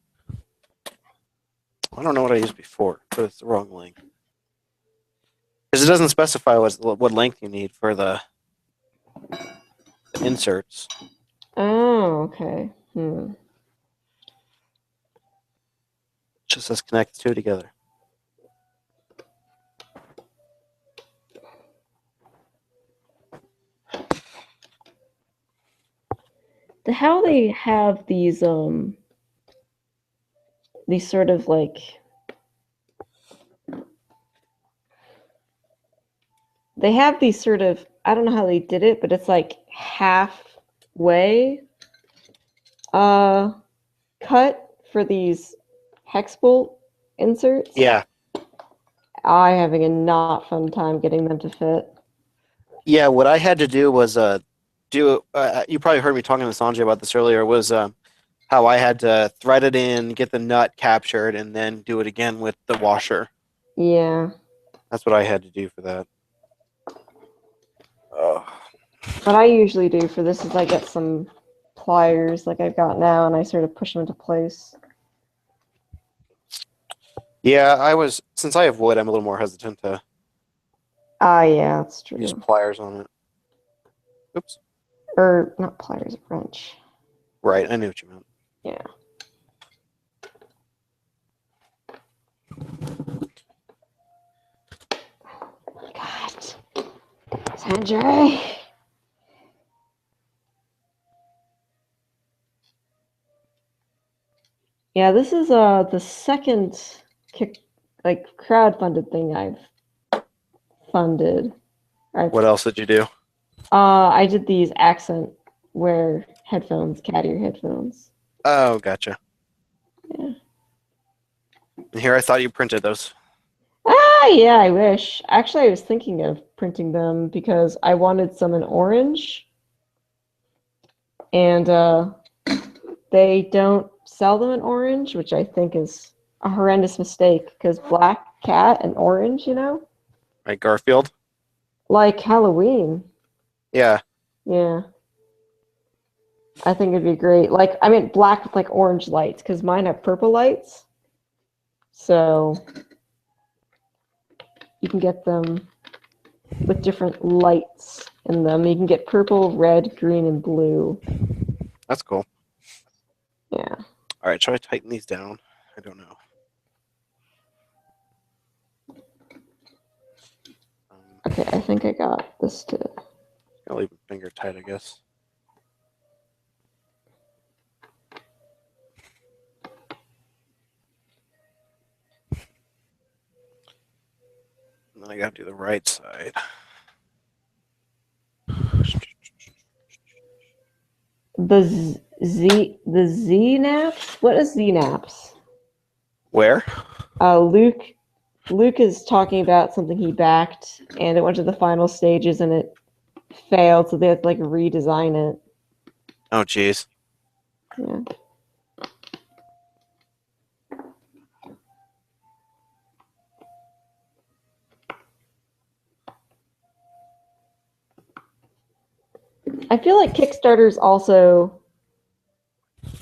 I don't know what I used before, but it's the wrong length. Because it doesn't specify what length you need for the inserts. Oh, okay. It just says connect the two together. How they have these sort of like they have these sort of, I don't know how they did it, but it's like halfway cut for these hex bolt inserts. Yeah. I'm having a not fun time getting them to fit. Yeah, what I had to do was you probably heard me talking to Sanjay about this earlier, was how I had to thread it in, get the nut captured, and then do it again with the washer. Yeah. That's what I had to do for that. What I usually do for this is I get some pliers like I've got now and I sort of push them into place. Yeah, since I have wood, I'm a little more hesitant to Yeah, that's true. use pliers on it. Oops. Or not pliers, a wrench. Right, I knew what you meant. Yeah. God. Sanjay. Yeah, this is the second crowdfunded thing I've funded. What else did you do? I did these accent wear headphones, cat ear headphones. Oh, gotcha. Yeah. And here I thought you printed those. Yeah, I wish. Actually, I was thinking of printing them because I wanted some in orange. and they don't sell them in orange, which I think is a horrendous mistake because black cat and orange, you know, Right, Garfield. like Halloween. Yeah. Yeah, I think it'd be great. Like, I mean, black with like orange lights because mine have purple lights, so you can get them with different lights in them. You can get purple, red, green, and blue. That's cool. Yeah. All right, try to tighten these down. I don't know. Okay, I think I got this to. I'll leave it finger tight, I guess. And then I gotta do the right side. The Z naps. What is Z naps? Where? Luke is talking about something he backed, and it went to the final stages, and it failed, so they had to like redesign it. Oh, jeez. Yeah. I feel like Kickstarters also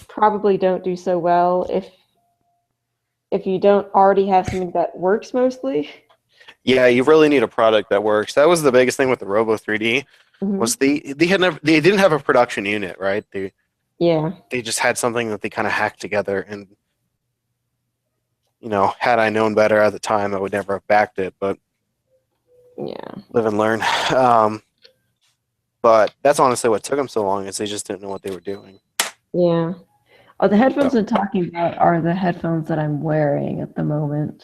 probably don't do so well if you don't already have something that works mostly. Yeah, you really need a product that works. That was the biggest thing with the Robo 3D was they didn't have a production unit, right? Yeah. They just had something that they kind of hacked together, and had I known better at the time, I would never have backed it. But Yeah. live and learn. But that's honestly what took them so long, is they just didn't know what they were doing. Yeah. Oh, the headphones I'm talking about are the headphones that I'm wearing at the moment.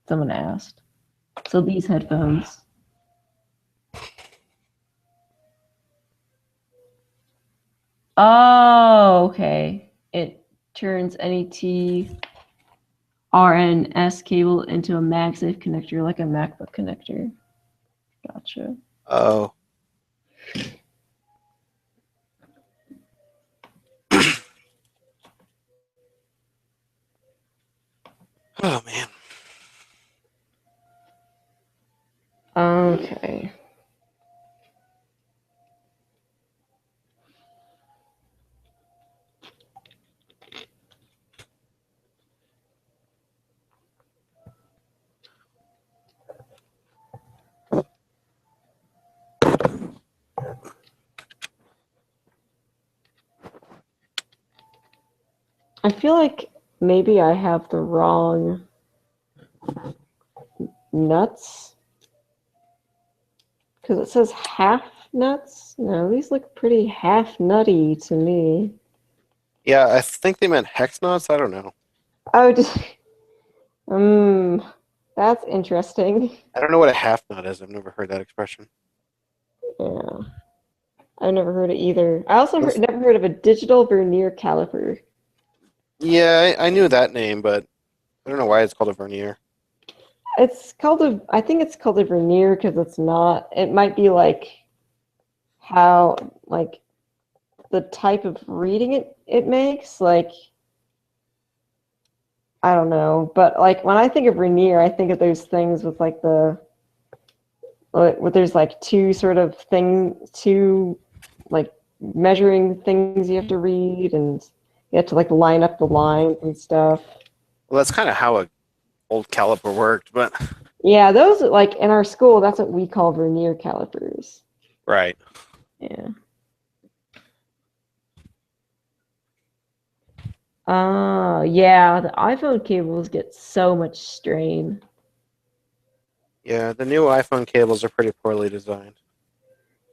Someone asked. So these headphones. Oh, okay. It turns NET RNS cable into a MagSafe connector, like a MacBook connector. Gotcha. Oh. Oh, man. Okay. I feel like maybe I have the wrong nuts. Because it says half nuts. No, these look pretty half nutty to me. Yeah, I think they meant hex nuts. I don't know. Oh, just that's interesting. I don't know what a half nut is. I've never heard that expression. Yeah, I've never heard it either. I also never heard of a digital vernier caliper. Yeah, I knew that name, but I don't know why it's called a vernier. I think it's called a vernier because it's not. It might be like how like the type of reading it makes. Like I don't know, but like when I think of vernier, I think of those things with like where there's like two like measuring things you have to read, and you have to like line up the lines and stuff. Well, that's kind of how a old caliper worked, but Yeah, those like in our school, that's what we call vernier calipers. right. Yeah. Yeah, the iPhone cables get so much strain. Yeah, the new iPhone cables are pretty poorly designed.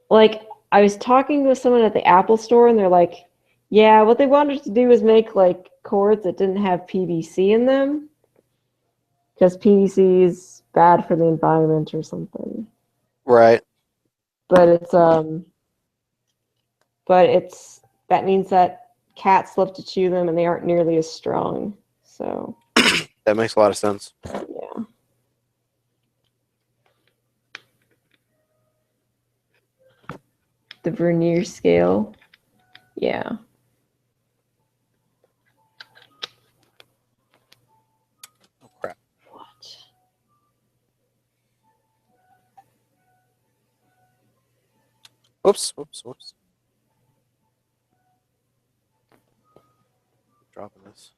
Like, I was talking with someone at the Apple store, and they're like, yeah, what they wanted to do was make like cords that didn't have PVC in them, because PVC is bad for the environment or something. Right. But it's that means that cats love to chew them, and they aren't nearly as strong. So That makes a lot of sense. yeah. The vernier scale. Yeah. Oh crap! What? Whoops! Whoops! Whoops! Dropping this.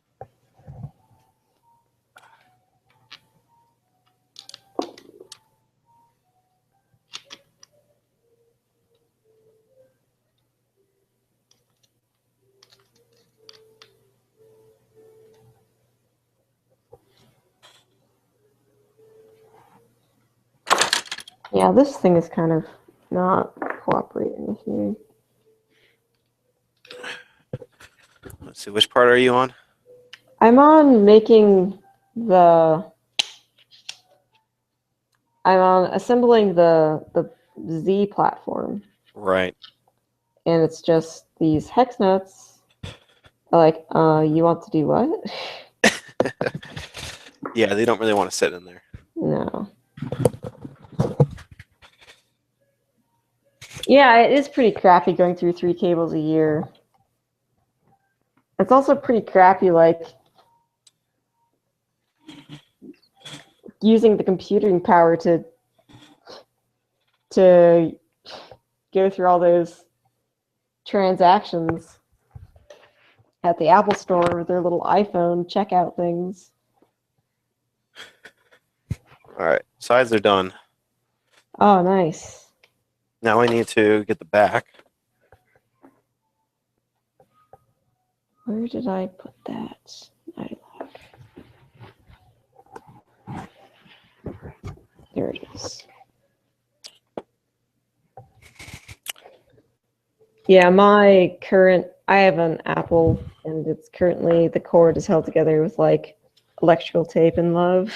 Yeah, this thing is kind of not cooperating with me. Let's see. Which part are you on? I'm on making the. I'm on assembling the Z platform, Right. and it's just these hex nuts. Like, you want to do what? Yeah, they don't really want to sit in there. No. Yeah, it is pretty crappy going through 3 cables a year. It's also pretty crappy, like, using the computing power to go through all those transactions at the Apple Store with their little iPhone checkout things. All right. Sides are done. Oh, nice. Now I need to get the back. Where did I put that? There it is. Yeah, I have an Apple, and it's currently, the cord is held together with like electrical tape and love.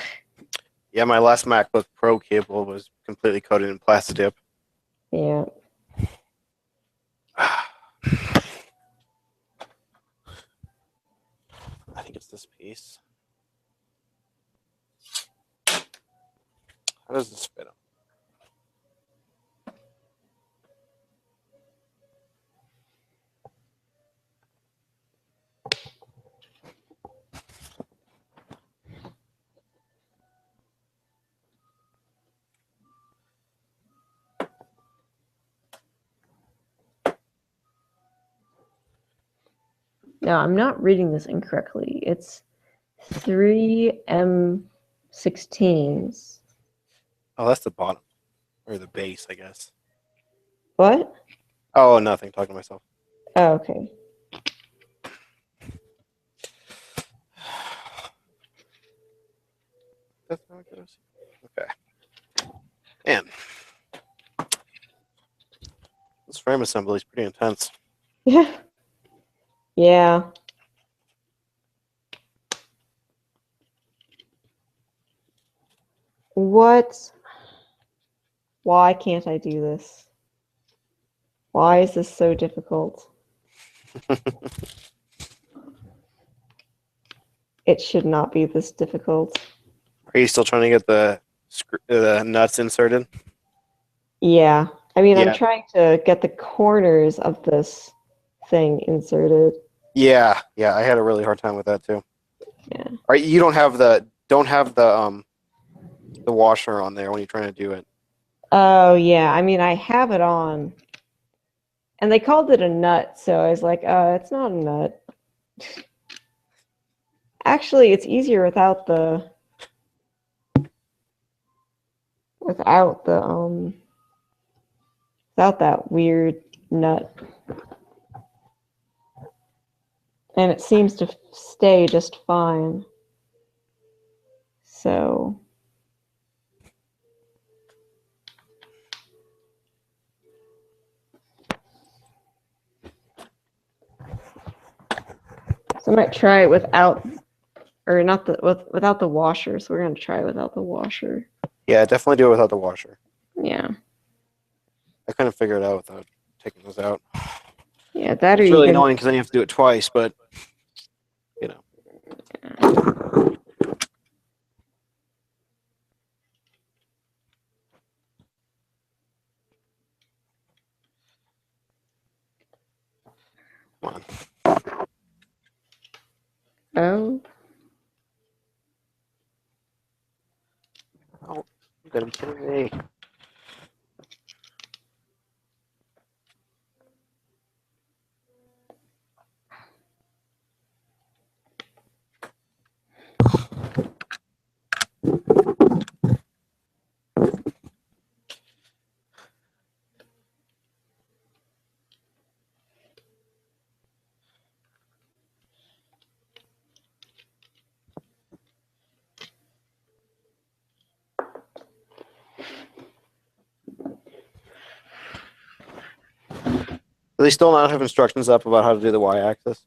Yeah, my last MacBook Pro cable was completely coated in plastic dip. Yeah. I think it's this piece. How does this fit? No, I'm not reading this incorrectly. It's 3M16s. Oh, that's the bottom or the base, I guess. What? Oh, nothing. Talking to myself. Oh, okay. That's how it goes. Okay. Man, this frame assembly is pretty intense. Yeah. Yeah. What? Why can't I do this? Why is this so difficult? It should not be this difficult. Are you still trying to get the nuts inserted? Yeah. I mean, I'm Yeah. trying to get the corners of this thing inserted. Yeah. Yeah. I had a really hard time with that too. Yeah. All right. You don't have the washer on there when you're trying to do it. Oh, yeah. I mean, I have it on. And they called it a nut, so I was like, it's not a nut. Actually, it's easier without the without that weird nut. And it seems to stay just fine. So I might try it without, or not without the washer. So we're gonna try it without the washer. Yeah, definitely do it without the washer. Yeah. I couldn't figure it out without taking those out. Yeah, that or It's you really can. annoying because then you have to do it twice, but you know. Oh. Oh, you gotta be kidding me. Do they still not have instructions up about how to do the y-axis?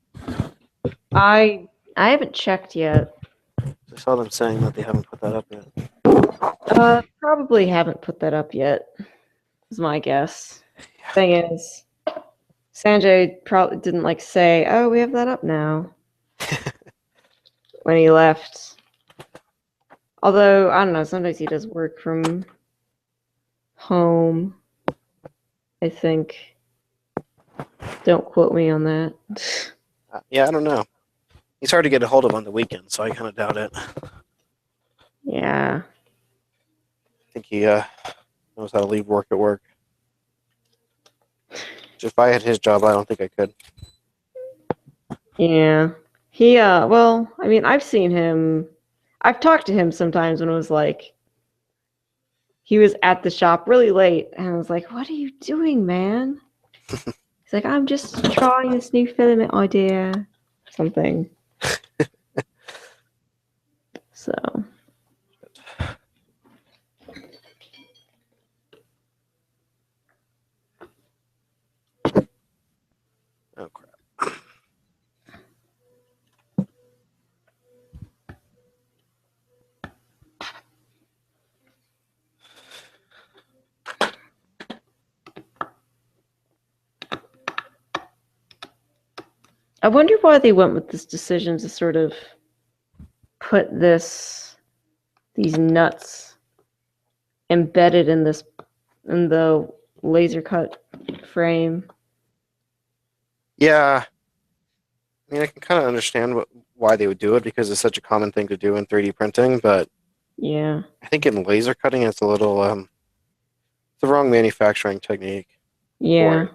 I haven't checked yet. I saw them saying that they haven't put that up yet. Probably haven't put that up yet, is my guess. Thing is, Sanjay probably didn't like say, "Oh, we have that up now," when he left. Although, I don't know, sometimes he does work from home, I think. Don't quote me on that. Yeah, I don't know. He's hard to get a hold of on the weekend, so I kind of doubt it. Yeah. I think he knows how to leave work at work. If I had his job, I don't think I could. Yeah. He, well, I mean, I've seen him. I've talked to him sometimes when it was like, he was at the shop really late, and I was like, "What are you doing, man?" He's like, "I'm just trying this new filament idea." Something. So. Oh, crap. I wonder why they went with this decision to sort of put these nuts embedded in the laser cut frame. Yeah. I mean, I can kind of understand why they would do it because it's such a common thing to do in 3D printing, but Yeah. I think in laser cutting, it's a little, it's the wrong manufacturing technique. Yeah.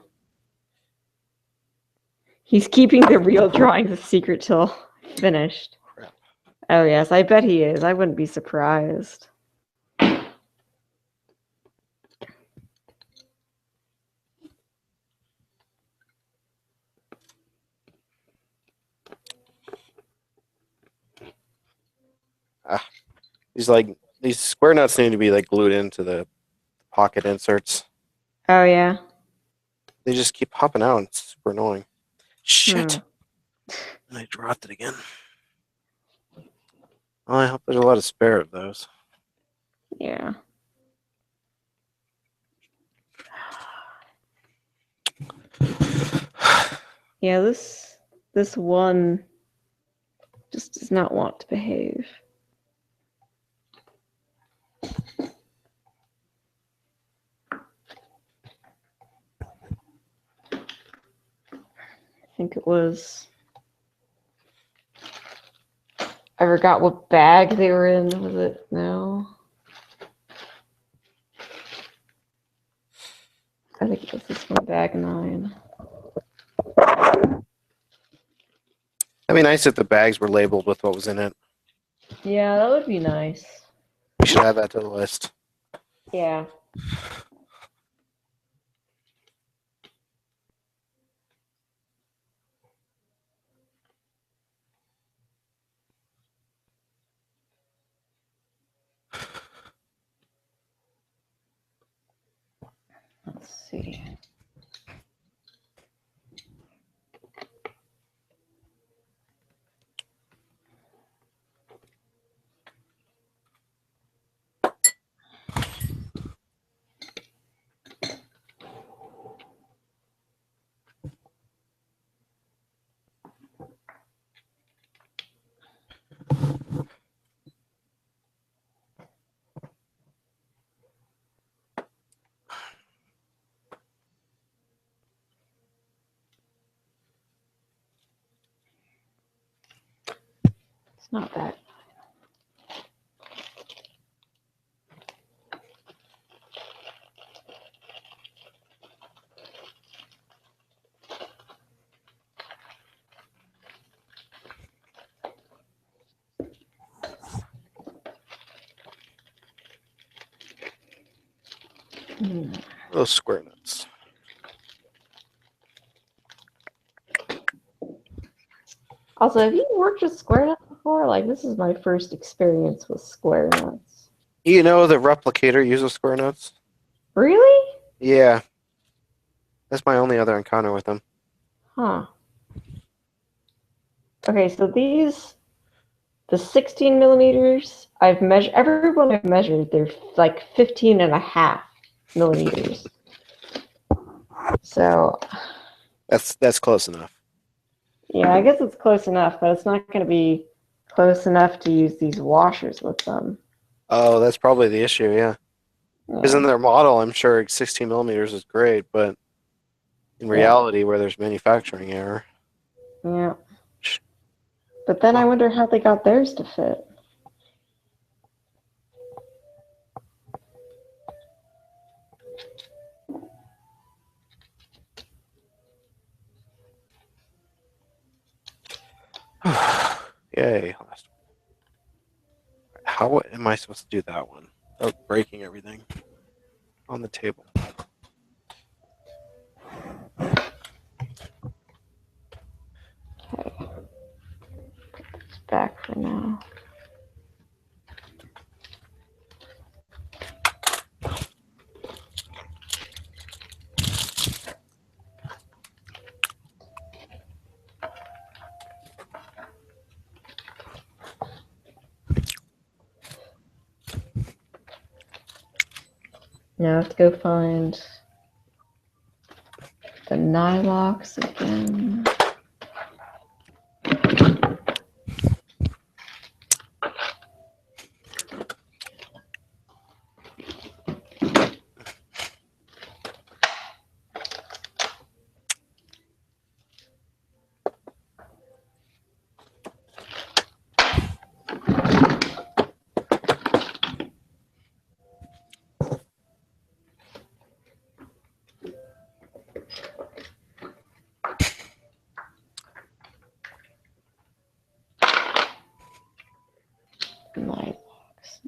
He's keeping the real drawings a secret till finished. Crap. Oh yes, I bet he is. I wouldn't be surprised. These square nuts need to be like glued into the pocket inserts. Oh yeah. They just keep popping out. It's super annoying. Shit. Hmm. And I dropped it again. Well, I hope there's a lot of spare of those. Yeah. Yeah, this one just does not want to behave. I think it was. I forgot what bag they were in. Was it? No. I think it was this one, bag 9. It'd be nice if the bags were labeled with what was in it. Yeah, that would be nice. We should add that to the list. Yeah. Let's see. It's not bad. Those square nuts. Also, have you worked with square nuts before? Like, this is my first experience with square nuts. You know the replicator uses square nuts? Really? Yeah. That's my only other encounter with them. Huh. Okay, so these, the 16 millimeters, I've measured, everyone I've measured, they're like 15 and a half millimeters. So, That's close enough. yeah, I guess it's close enough, but it's not going to be close enough to use these washers with them. Oh, that's probably the issue, yeah. Because in Yeah. their model, I'm sure 16 millimeters is great, but in reality, where there's manufacturing error. Yeah. But then I wonder how they got theirs to fit. Yay. How am I supposed to do that one without breaking everything on the table? Okay. It's back for now. Now I have to go find the nylocks again. Nylocks.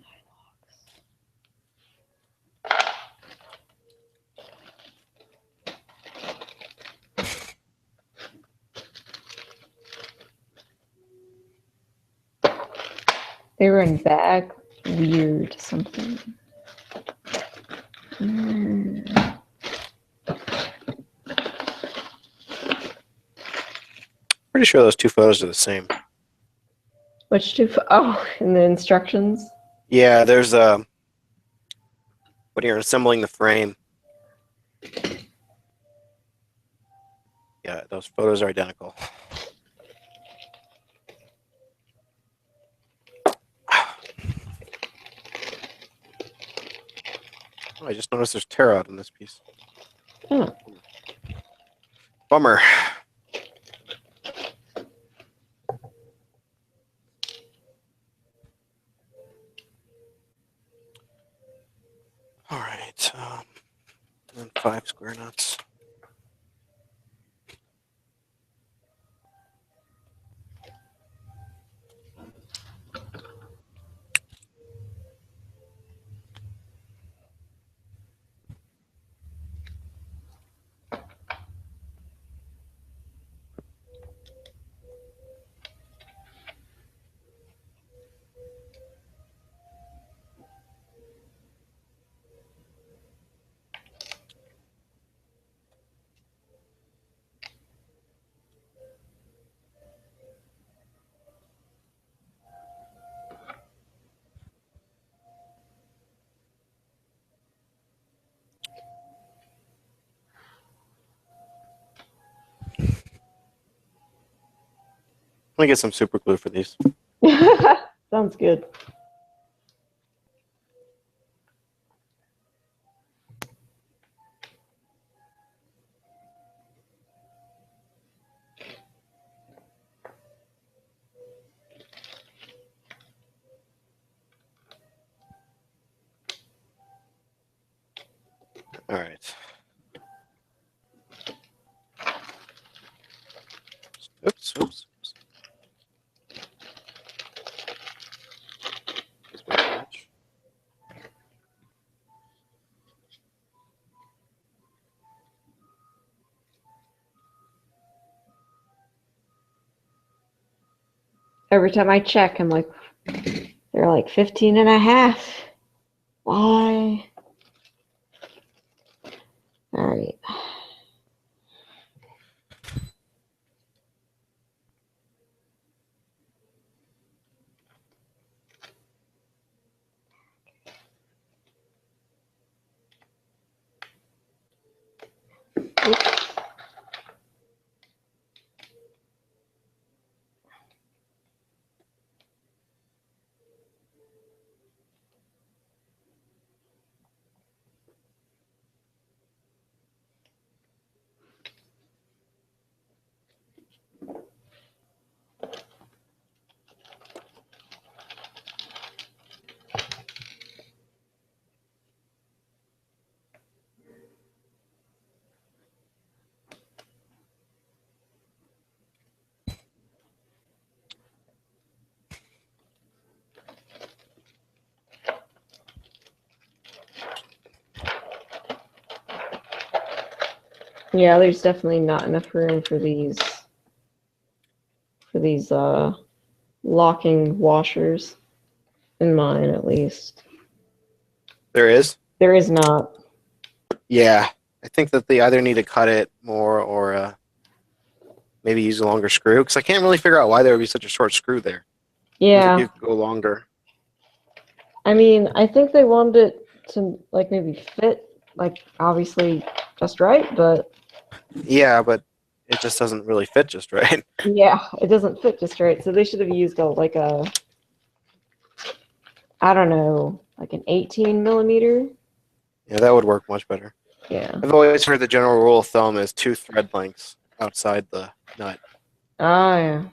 They were in bag weird something. Pretty sure those two photos are the same. Which two? Oh, in the instructions. Yeah, there's when you're assembling the frame. Yeah, those photos are identical. Oh, I just noticed there's tear out in this piece. Oh. Bummer. All right. And 5 square nuts. Let me get some super glue for these. Sounds good. Every time I check, I'm like, they're like 15 and a half. Why? All right. Oops. Yeah, there's definitely not enough room for these locking washers. In mine, at least. There is? There is not. Yeah. I think that they either need to cut it more or maybe use a longer screw. Because I can't really figure out why there would be such a short screw there. Seems like Yeah. you could go longer. I mean, I think they wanted it to, like, maybe fit, like, obviously just right, but Yeah, but it just doesn't really fit just right. yeah, it doesn't fit just right. So they should have used I don't know, like an 18 millimeter. Yeah, that would work much better. Yeah. I've always heard the general rule of thumb is 2 thread lengths outside the nut. Ah, yeah.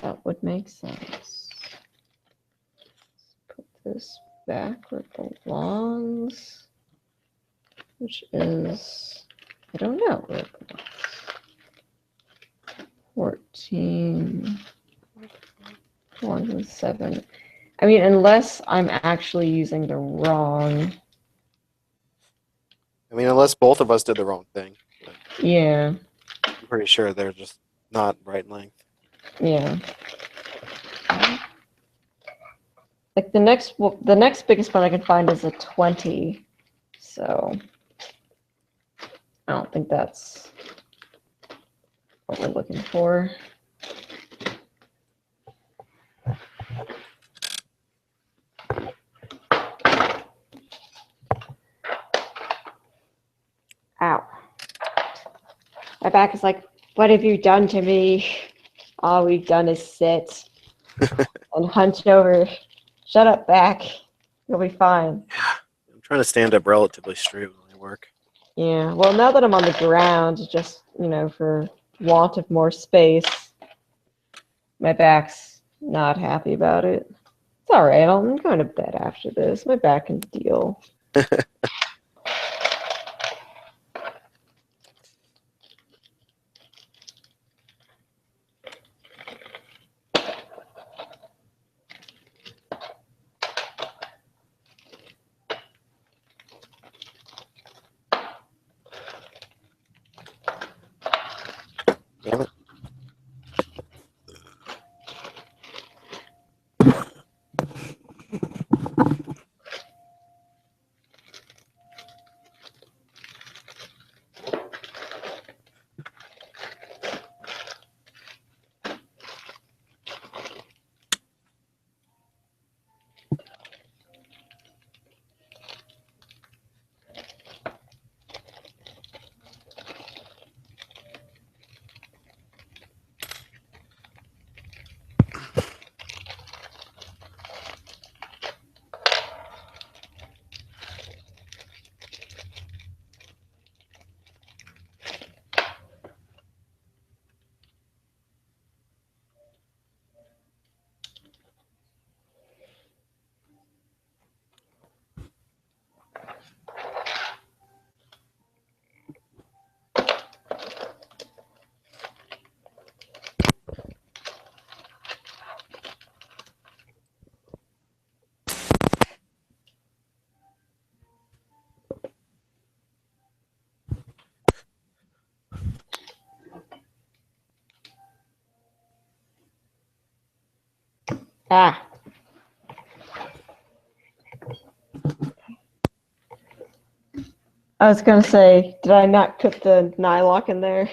That would make sense. Put this back where it belongs, which is, I don't know where it belongs. 14, 1, 7. I mean, unless I'm actually using the wrong. I mean, unless both of us did the wrong thing. But Yeah, I'm pretty sure they're just not right length. yeah. Like the next biggest one I can find is a 20. So I don't think that's what we're looking for. Ow. My back is like, what have you done to me? All we've done is sit and hunch over. Shut up, back. You'll be fine. I'm trying to stand up relatively straight when I work. Yeah, well, now that I'm on the ground, just, for want of more space, my back's not happy about it. It's all right. I'm going to bed after this. My back can deal. Damn it. Ah. I was gonna say, did I not put the nylock in there?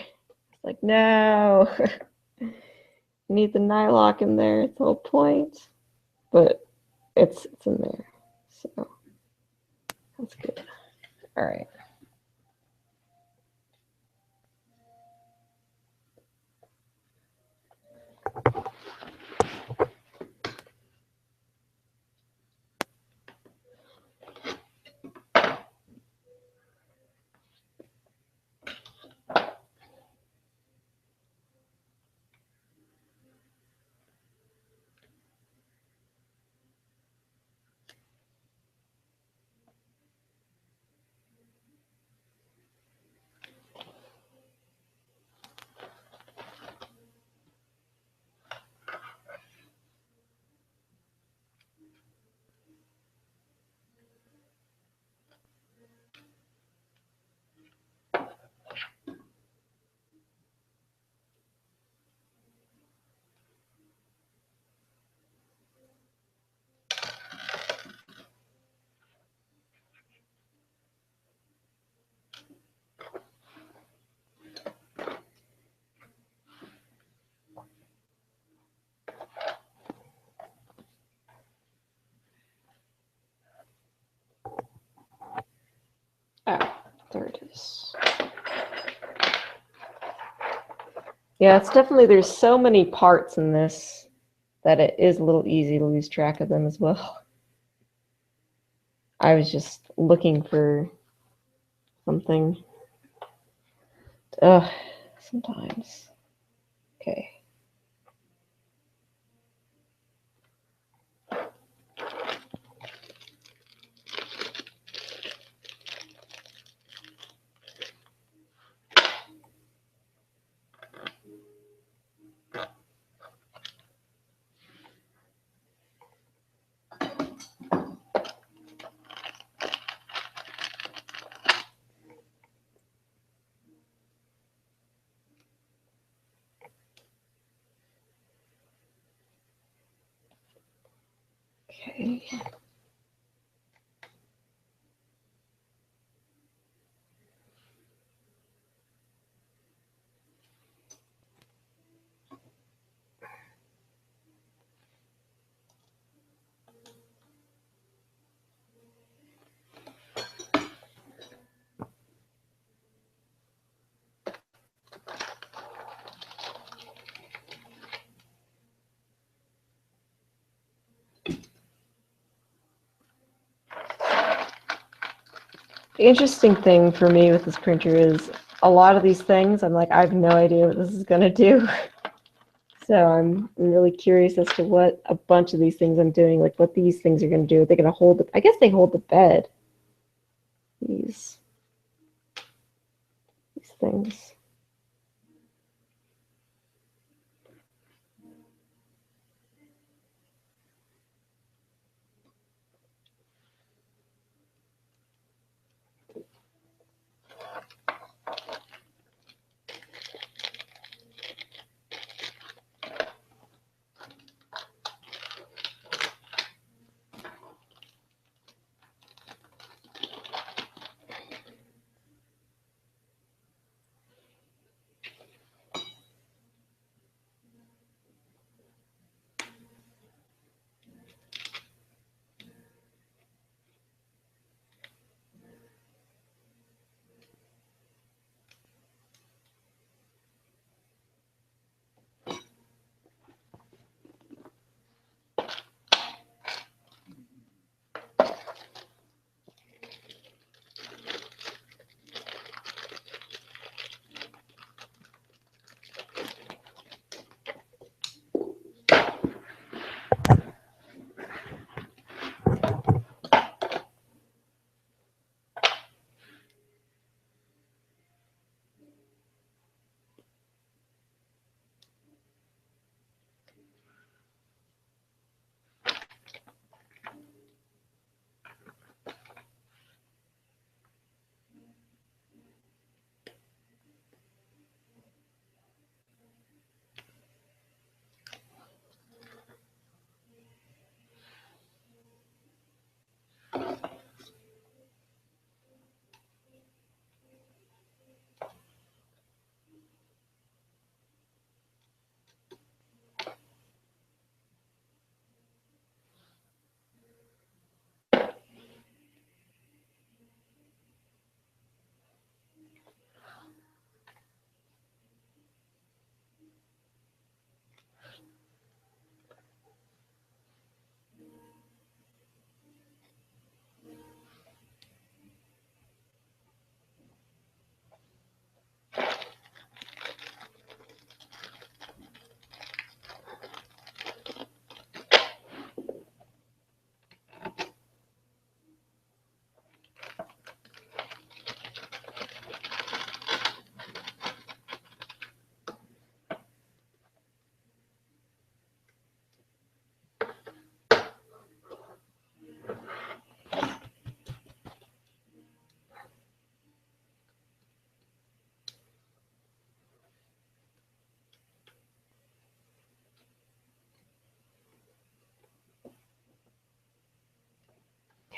Like, no. Need the nylock in there. It's the whole point. But it's in there. So that's good. All right. Ah, there it is. Yeah, it's definitely, there's so many parts in this that it is a little easy to lose track of them as well. I was just looking for something. Ugh, sometimes. Okay. Okay. The interesting thing for me with this printer is a lot of these things, I'm like, I have no idea what this is going to do. So I'm really curious as to what a bunch of these things I'm doing, like what these things are going to do. They're going to hold I guess they hold the bed. These things.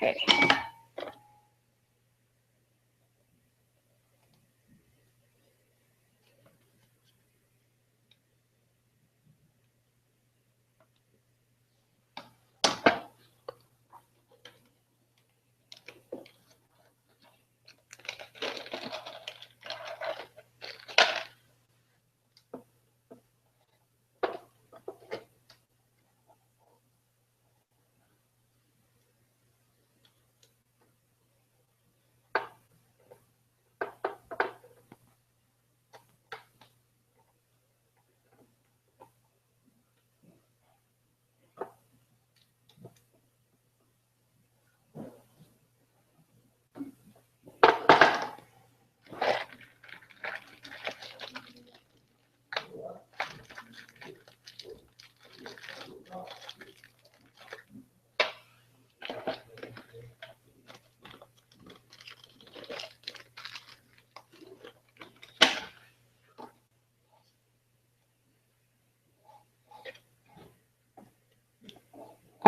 Okay.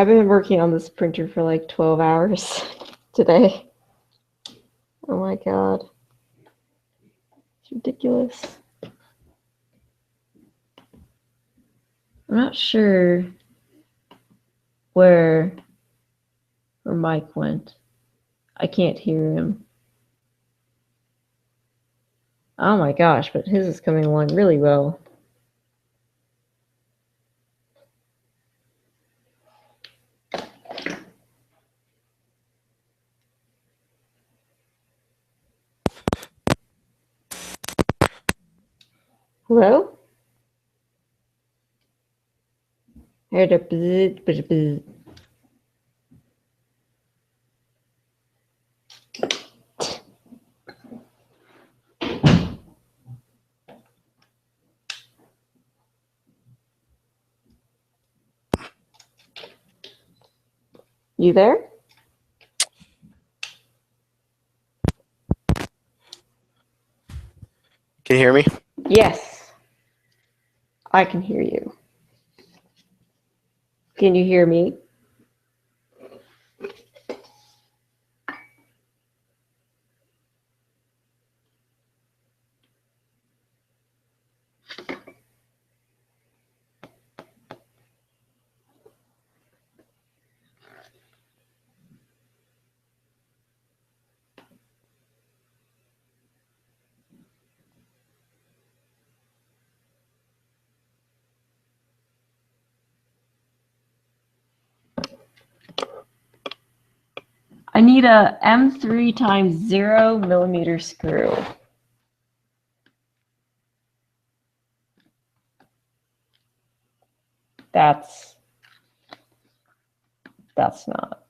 I've been working on this printer for like 12 hours today. Oh my god. It's ridiculous. I'm not sure where Mike went. I can't hear him. Oh my gosh, but his is coming along really well. Hello? You there? Can you hear me? Yes. I can hear you. Can you hear me? I need a M3 times 0 mm screw. That's not.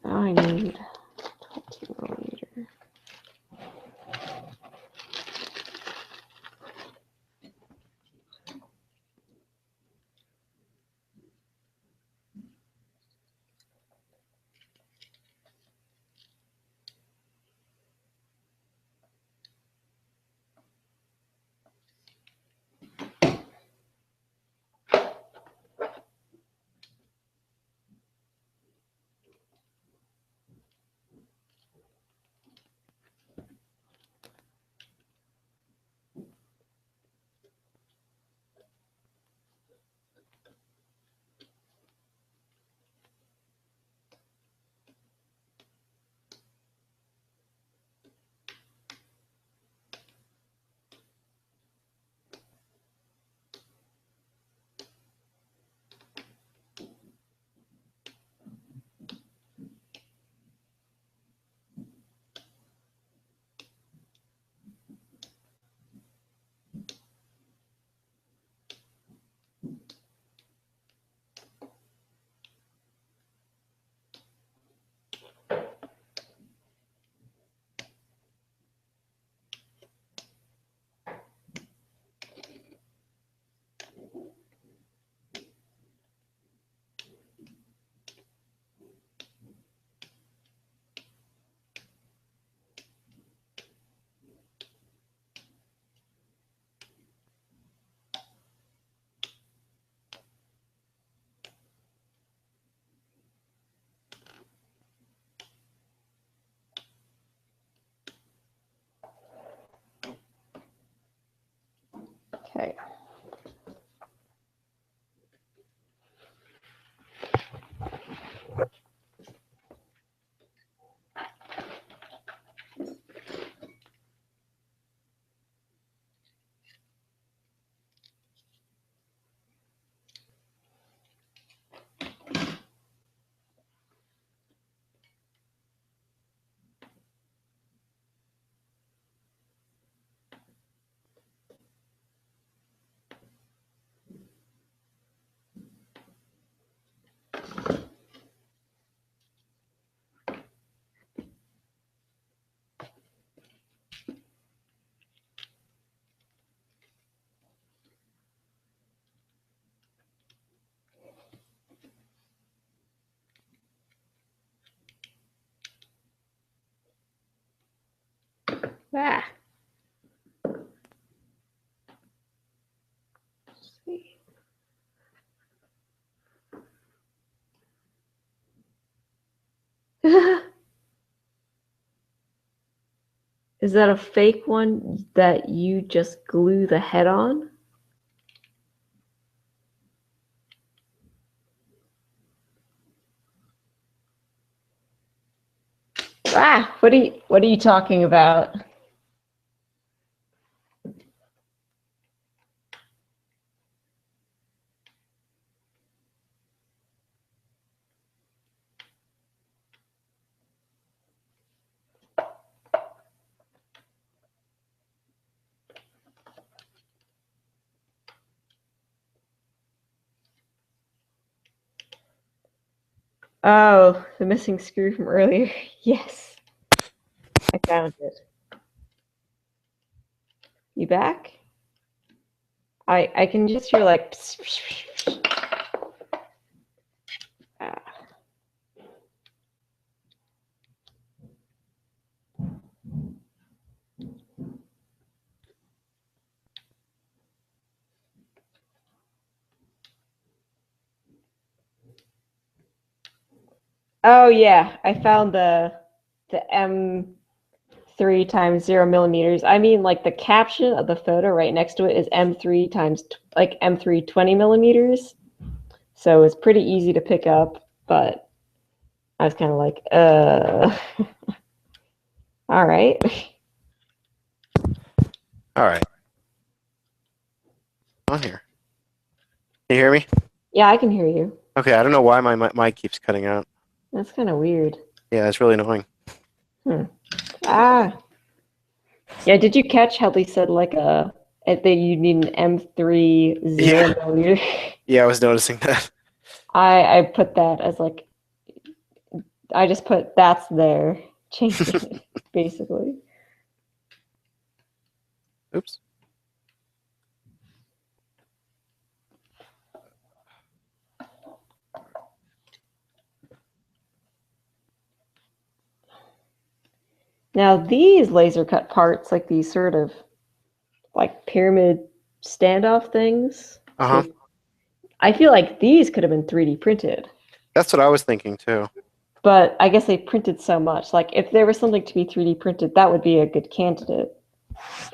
I need 20 mm. Okay. Ah. Let's see. Is that a fake one that you just glue the head on? Ah, what are you talking about? Oh, the missing screw from earlier. Yes, I found it. You back? I can just hear like. Ah. Oh yeah, I found the M3 times 0 millimeters. I mean, like the caption of the photo right next to it is M3 times like M3 20 millimeters. So it's pretty easy to pick up, but I was kind of like, all right. All right. On here. Can you hear me? Yeah, I can hear you. Okay, I don't know why my mic keeps cutting out. That's kind of weird. Yeah, it's really annoying. Ah. Yeah, did you catch how they said like that you need an M3 Yeah. 0 millimeter? Yeah, I was noticing that. I put that as like I just put that's there, changing it basically. Oops. Now these laser cut parts, like these sort of like pyramid standoff things, Uh-huh. I feel like these could have been 3D printed. That's what I was thinking too. But I guess they printed so much. Like if there was something to be 3D printed, that would be a good candidate.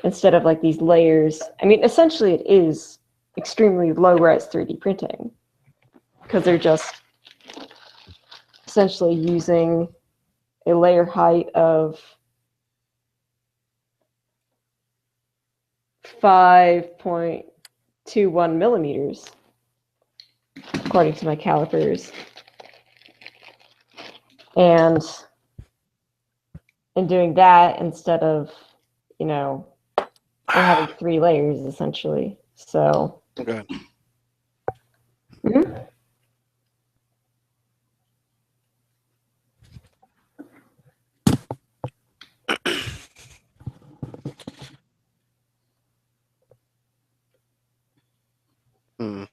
Instead of like these layers. I mean, essentially it is extremely low res 3D printing. Because they're just essentially using a layer height of 5.21 millimeters, according to my calipers. And in doing that instead of, and having 3 layers essentially. So. Okay. Mm-hmm. Hmm.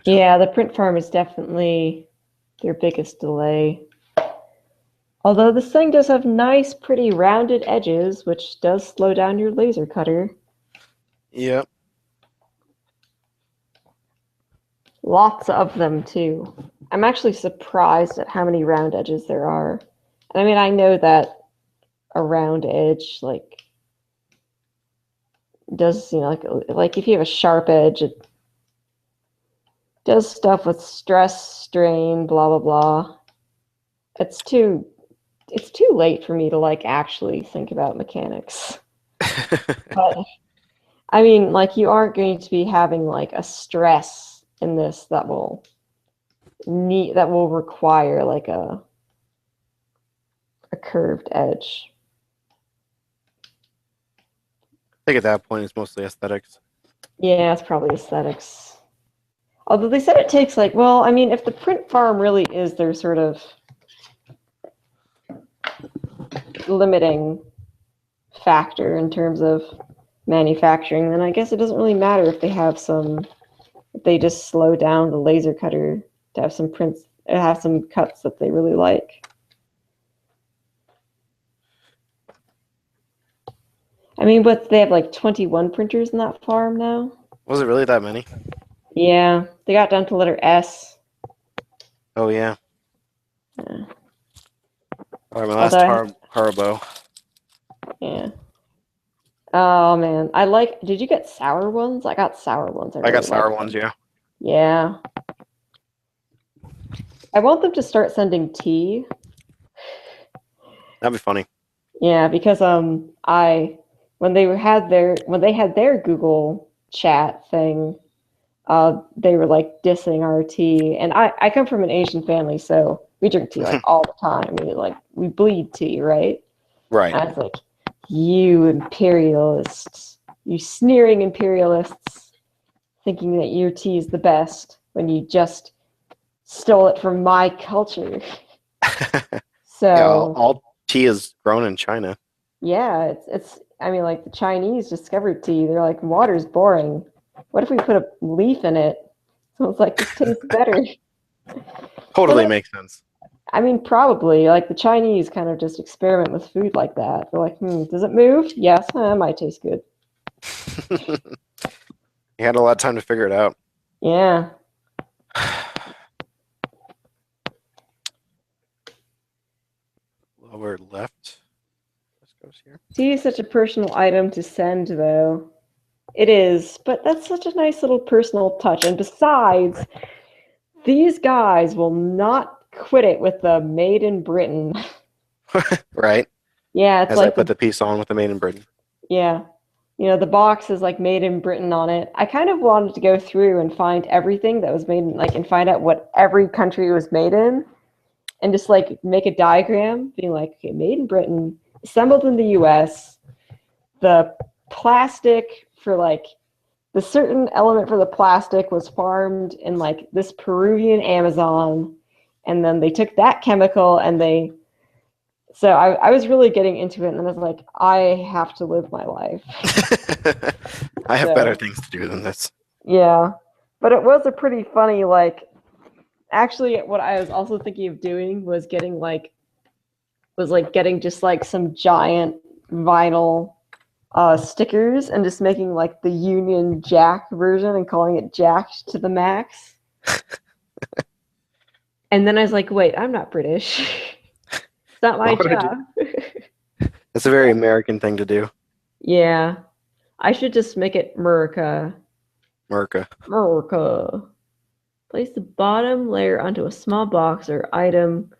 Yeah, the print farm is definitely their biggest delay. Although this thing does have nice, pretty rounded edges, which does slow down your laser cutter. Yep. Lots of them, too. I'm actually surprised at how many round edges there are. I mean, I know that a round edge, like, does, you know, like if you have a sharp edge, it does stuff with stress, strain, blah, blah, blah. It's too late for me to, like, actually think about mechanics. But, I mean, like, you aren't going to be having, like, a stress in this that will require, like, a curved edge. I think at that point it's mostly aesthetics. Yeah, it's probably aesthetics. Although they said it takes, like, well, I mean, if the print farm really is their sort of limiting factor in terms of manufacturing, then I guess it doesn't really matter if they just slow down the laser cutter to have some prints, have some cuts that they really like. I mean, but they have like 21 printers in that farm now. Was it really that many? Yeah, they got down to letter S. Oh yeah. Yeah. All right, my last Haribo. Yeah. Oh man, Did you get sour ones? I got sour ones. I really got sour like ones, them. yeah. Yeah. I want them to start sending tea. That'd be funny. Yeah, because when they had their Google chat thing, they were like dissing our tea, and I come from an Asian family, so we drink tea like all the time. We bleed tea, right? Right. And I was like, you imperialists, you sneering imperialists, thinking that your tea is the best when you just stole it from my culture. So yeah, all tea is grown in China. yeah, it's. I mean, like the Chinese discovered tea. They're like, water's boring. What if we put a leaf in it? So it's like, this tastes better. Totally makes sense. I mean, probably. Like the Chinese kind of just experiment with food like that. They're like, does it move? Yes, it might taste good. You had a lot of time to figure it out. Yeah. Lower left. This goes here. Tea is such a personal item to send, though. It is, but that's such a nice little personal touch. And besides, these guys will not quit it with the Made in Britain. Right. Yeah, it's As like I put the piece on with the Made in Britain. Yeah. You know, the box is like Made in Britain on it. I kind of wanted to go through and find everything that was made in, like, and find out what every country it was made in, and just like make a diagram being like, okay, made in Britain, assembled in the US, the plastic for like the certain element for the plastic was farmed in like this Peruvian Amazon, and then they took that chemical and so I was really getting into it, and then I was like, I have to live my life. I have better things to do than this. Yeah. But it was a pretty funny, like, actually what I was also thinking of doing was getting just like some giant vinyl stickers and just making like the Union Jack version and calling it Jacked to the Max. And then I was like, wait, I'm not British. It's not my job. That's a very American thing to do. Yeah. I should just make it Murica. Murica. Place the bottom layer onto a small box or item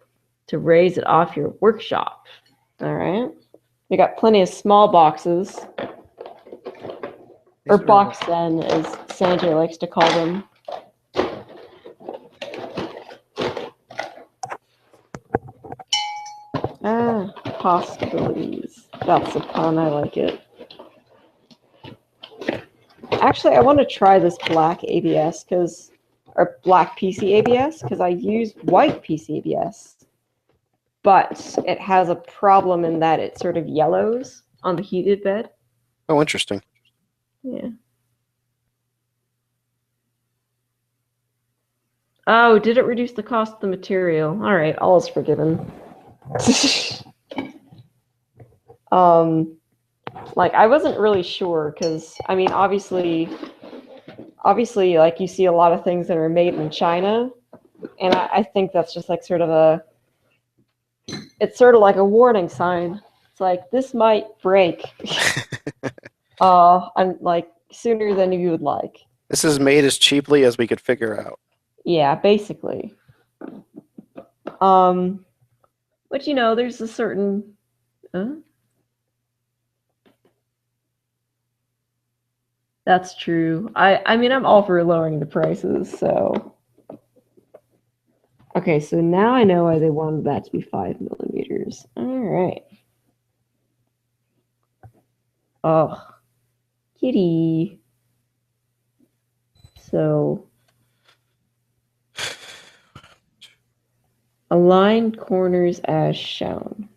to raise it off your workshop. All right. We got plenty of small boxes. Or boxen, as Sandra likes to call them. Possibilities. That's a pun. I like it. Actually, I want to try this black ABS or black PC ABS because I used white PC ABS, but it has a problem in that it sort of yellows on the heated bed. Oh, interesting. Yeah. Oh, did it reduce the cost of the material? All right, all is forgiven. Like I wasn't really sure because I mean, obviously, like you see a lot of things that are made in China, and I think that's just like sort of it's sort of like a warning sign. It's like this might break, and like sooner than you would like. This is made as cheaply as we could figure out. Yeah, basically. But you know, there's a certain. That's true. I mean, I'm all for lowering the prices, so. Okay, so now I know why they wanted that to be 5 millimeters. All right. Oh, kitty. So, align corners as shown.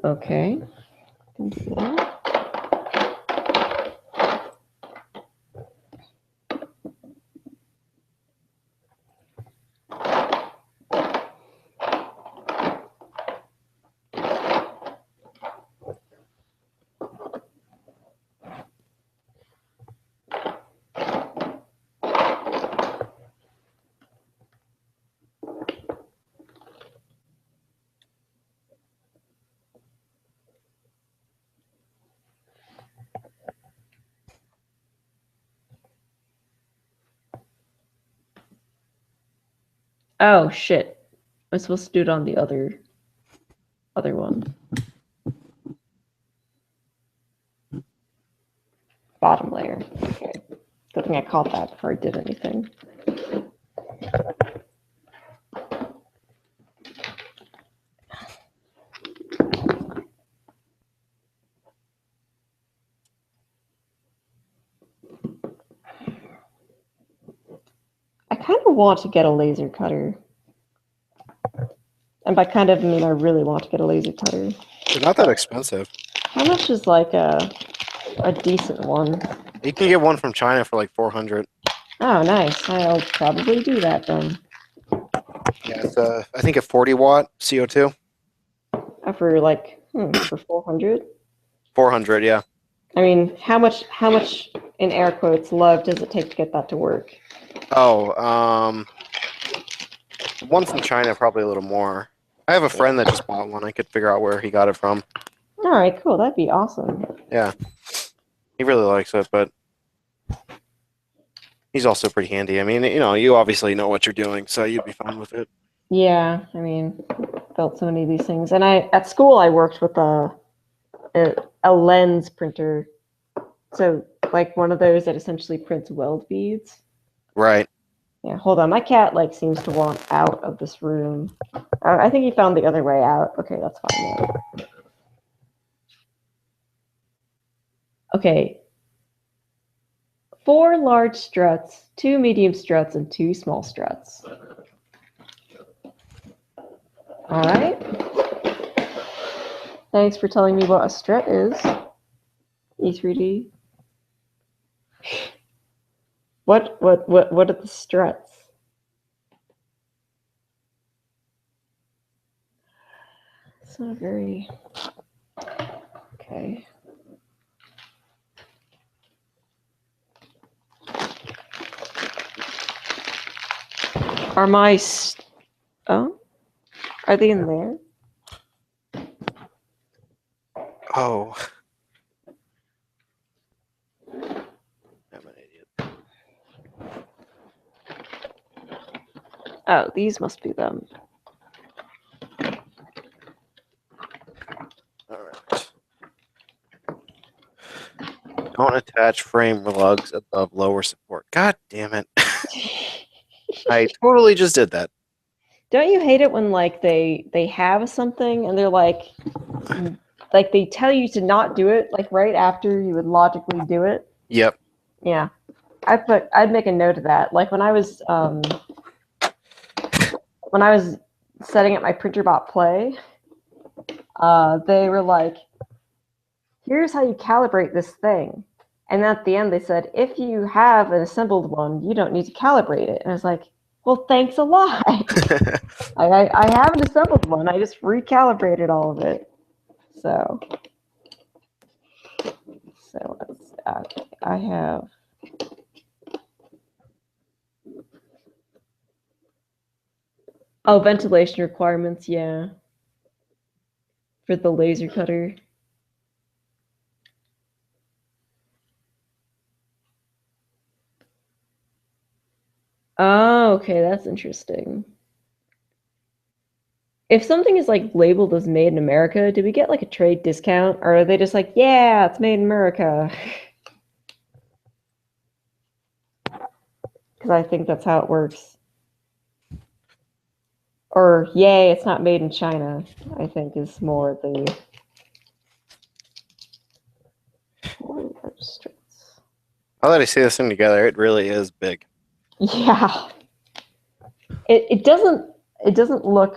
Okay. Can do that. Oh shit! I'm supposed to do it on the other one. Bottom layer. Okay. Good thing I caught that before I did anything. I kind of want to get a laser cutter. And by kind of, I mean I really want to get a laser cutter. They're not that expensive. How much is like a decent one? You can get one from China for like 400. Oh, nice. I'll probably do that then. Yeah, it's I think a 40-watt CO2. For like, for 400? 400, yeah. I mean, how much in air quotes love does it take to get that to work? Oh, one from China probably a little more. I have a friend that just bought one. I could figure out where he got it from. All right, cool. That'd be awesome. Yeah, he really likes it, but he's also pretty handy. I mean, you know, you obviously know what you're doing, so you'd be fine with it. Yeah, I mean, built so many of these things, and at school I worked with a lens printer, so like one of those that essentially prints weld beads. Right. Yeah, hold on. My cat like seems to want out of this room. I think he found the other way out. Okay, that's fine now. Okay. 4 large struts, 2 medium struts, and 2 small struts. All right. Thanks for telling me what a strut is. E3D. What are the struts? It's not very okay. Are my oh? Are they in there? Oh. I'm an idiot. Oh, these must be them. All right. Don't attach frame lugs above lower support. God damn it. I totally just did that. Don't you hate it when like they have something and they're like they tell you to not do it like right after you would logically do it? Yep. Yeah. I'd make a note of that. Like when I was setting up my printer bot play, they were like, here's how you calibrate this thing. And at the end, they said, if you have an assembled one, you don't need to calibrate it. And I was like, well, thanks a lot. I have an assembled one. I just recalibrated all of it. So let's, I have. Oh, ventilation requirements, yeah. For the laser cutter. Oh, okay, that's interesting. If something is like labeled as made in America, do we get like a trade discount? Or are they just like, yeah, it's made in America? Because I think that's how it works. Or, yay, it's not made in China, I think is more the... Now that I see this thing together, it really is big. Yeah. It doesn't look,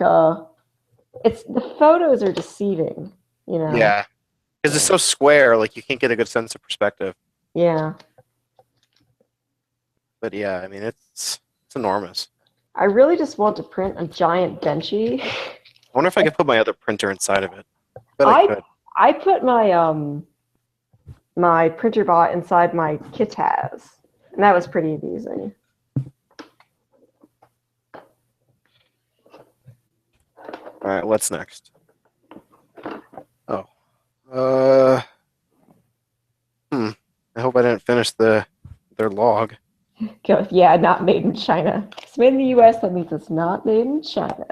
it's, the photos are deceiving, you know? Yeah. Because it's so square, like you can't get a good sense of perspective. Yeah. But yeah, I mean, it's enormous. I really just want to print a giant benchy. I wonder if I could put my other printer inside of it. But I could. I put my my printer bot inside my Kitaz, and that was pretty amusing. All right, what's next? Oh, I hope I didn't finish their log. Go, yeah, not made in China. It's made in the U.S. That means it's not made in China.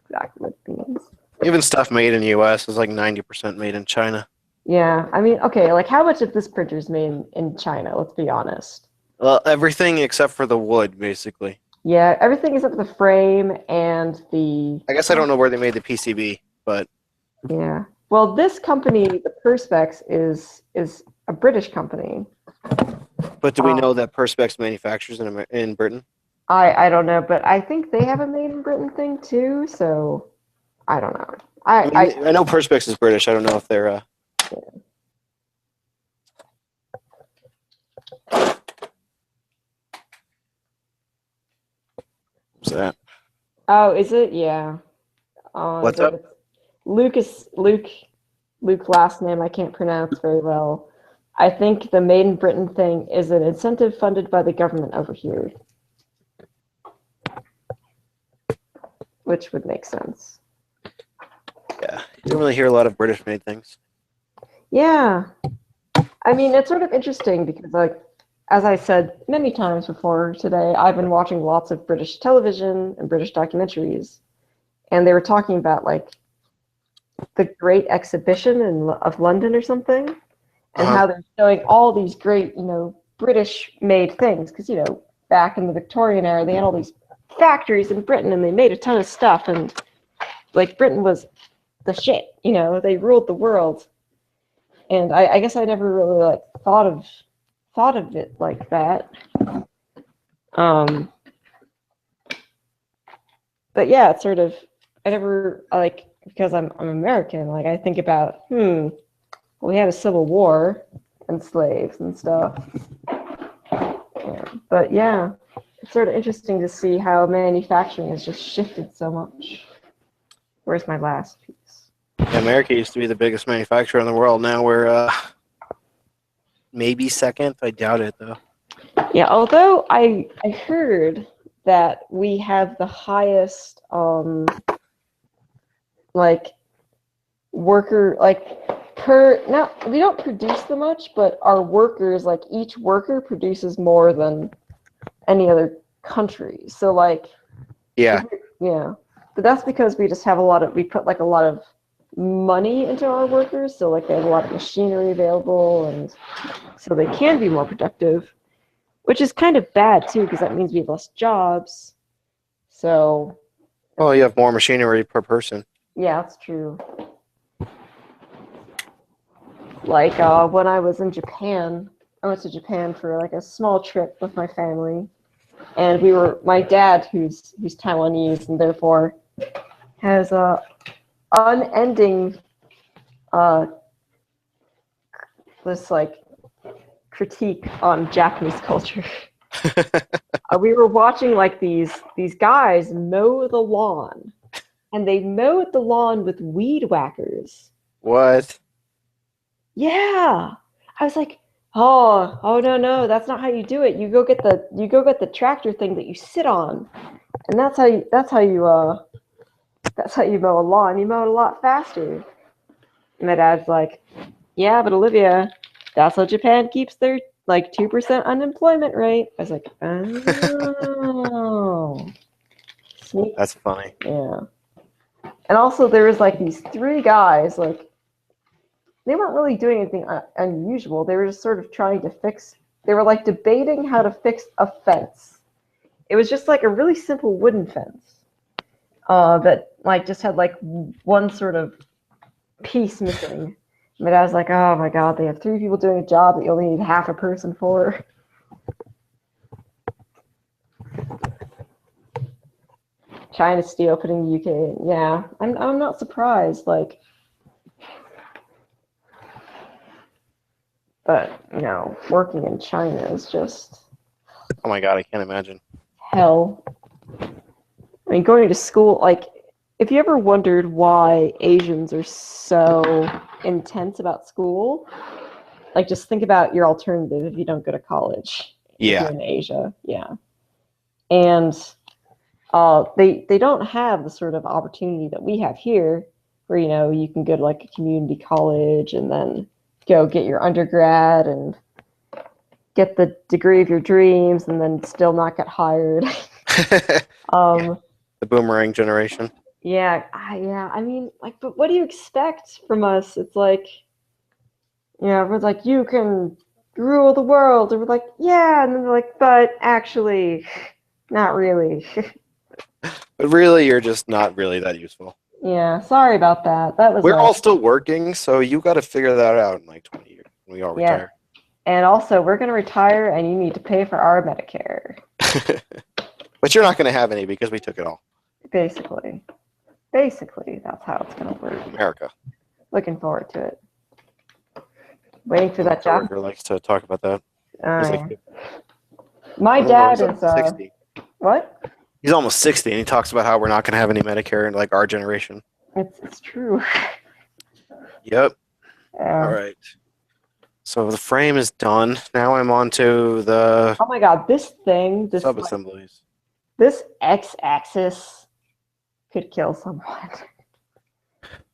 Exactly what it means. Even stuff made in the U.S. is like 90% made in China. Yeah, I mean, okay, like how much of this printer is made in China? Let's be honest. Well, everything except for the wood, basically. Yeah, everything except the frame and the... I guess I don't know where they made the PCB, but... Yeah. Well, this company, the Perspex, is a British company. But do we know that Perspex manufactures in Britain? I don't know, but I think they have a made in Britain thing too, so I don't know. I know Perspex is British. I don't know if they're... What's that? Oh, is it? Yeah. What's up? Luke last name I can't pronounce very well. I think the Made in Britain thing is an incentive funded by the government over here. Which would make sense. Yeah, you don't really hear a lot of British-made things. Yeah. I mean, it's sort of interesting because, like, as I said many times before today, I've been watching lots of British television and British documentaries, and they were talking about, like, the Great Exhibition of London or something, and how they're showing all these great, British-made things, because, back in the Victorian era, they had all these factories in Britain, and they made a ton of stuff, and, like, Britain was the shit, they ruled the world. And I guess I never really, like, thought of it like that. But yeah, it's sort of, I never, like, because I'm American, like, I think about, we had a civil war and slaves and stuff. Yeah. But yeah, it's sort of interesting to see how manufacturing has just shifted so much. Where's my last piece? Yeah, America used to be the biggest manufacturer in the world. Now we're maybe second. I doubt it, though. Yeah, although I heard that we have the highest, like, worker, like, we don't produce the much, but our workers, like, each worker produces more than any other country. So, like, Yeah. Yeah. But that's because we just have we put, like, a lot of money into our workers, so, like, they have a lot of machinery available, and so they can be more productive, which is kind of bad too, because that means we have less jobs. So, Well, you have more machinery per person. yeah, that's true. Like, when I was in Japan, I went to Japan for, like, a small trip with my family, and my dad, who's Taiwanese and therefore has a unending this, like, critique on Japanese culture. We were watching like these guys mow the lawn, and they mowed the lawn with weed whackers. What? Yeah, I was like, oh no, that's not how you do it. You go get the tractor thing that you sit on, and that's how you mow a lawn. You mow it a lot faster. And my dad's like, yeah, but Olivia, that's how Japan keeps their like 2% unemployment rate. I was like, oh. Sneak. That's funny. Yeah. And also there was like these three guys, like they weren't really doing anything unusual. They were just sort of trying to they were like debating how to fix a fence. It was just like a really simple wooden fence. That like just had like one sort of piece missing. My dad's like, oh my god, they have three people doing a job that you only need half a person for. China steel putting the UK. Yeah, I'm not surprised. Like, but you know, working in China is just Oh my god, I can't imagine. hell. I mean, going to school, like, if you ever wondered why Asians are so intense about school, like, just think about your alternative if you don't go to college. If Yeah. you're in Asia, yeah. And they don't have the sort of opportunity that we have here, where you know you can go to like a community college and then go get your undergrad and get the degree of your dreams and then still not get hired. The boomerang generation. Yeah, I mean, like, but what do you expect from us? It's like, you know, everyone's like, you can rule the world, and we're like, yeah, and then they're like, but actually, not really. But really, you're just not really that useful. Yeah, sorry about that. That was We're all still working, so you got to figure that out in like 20 years when we all yeah. retire. And also, we're gonna retire, and you need to pay for our Medicare. But you're not going to have any because we took it all. Basically, that's how it's gonna work. America. Looking forward to it. Waiting for that My job. coworker likes to talk about that. He's like, My oh, dad he's is almost 60. what? He's almost 60, and he talks about how we're not going to have any Medicare in like our generation. It's true. Yep. All right. So the frame is done. Now I'm on to the Oh my god, this thing, sub-assemblies. this x-axis could kill someone.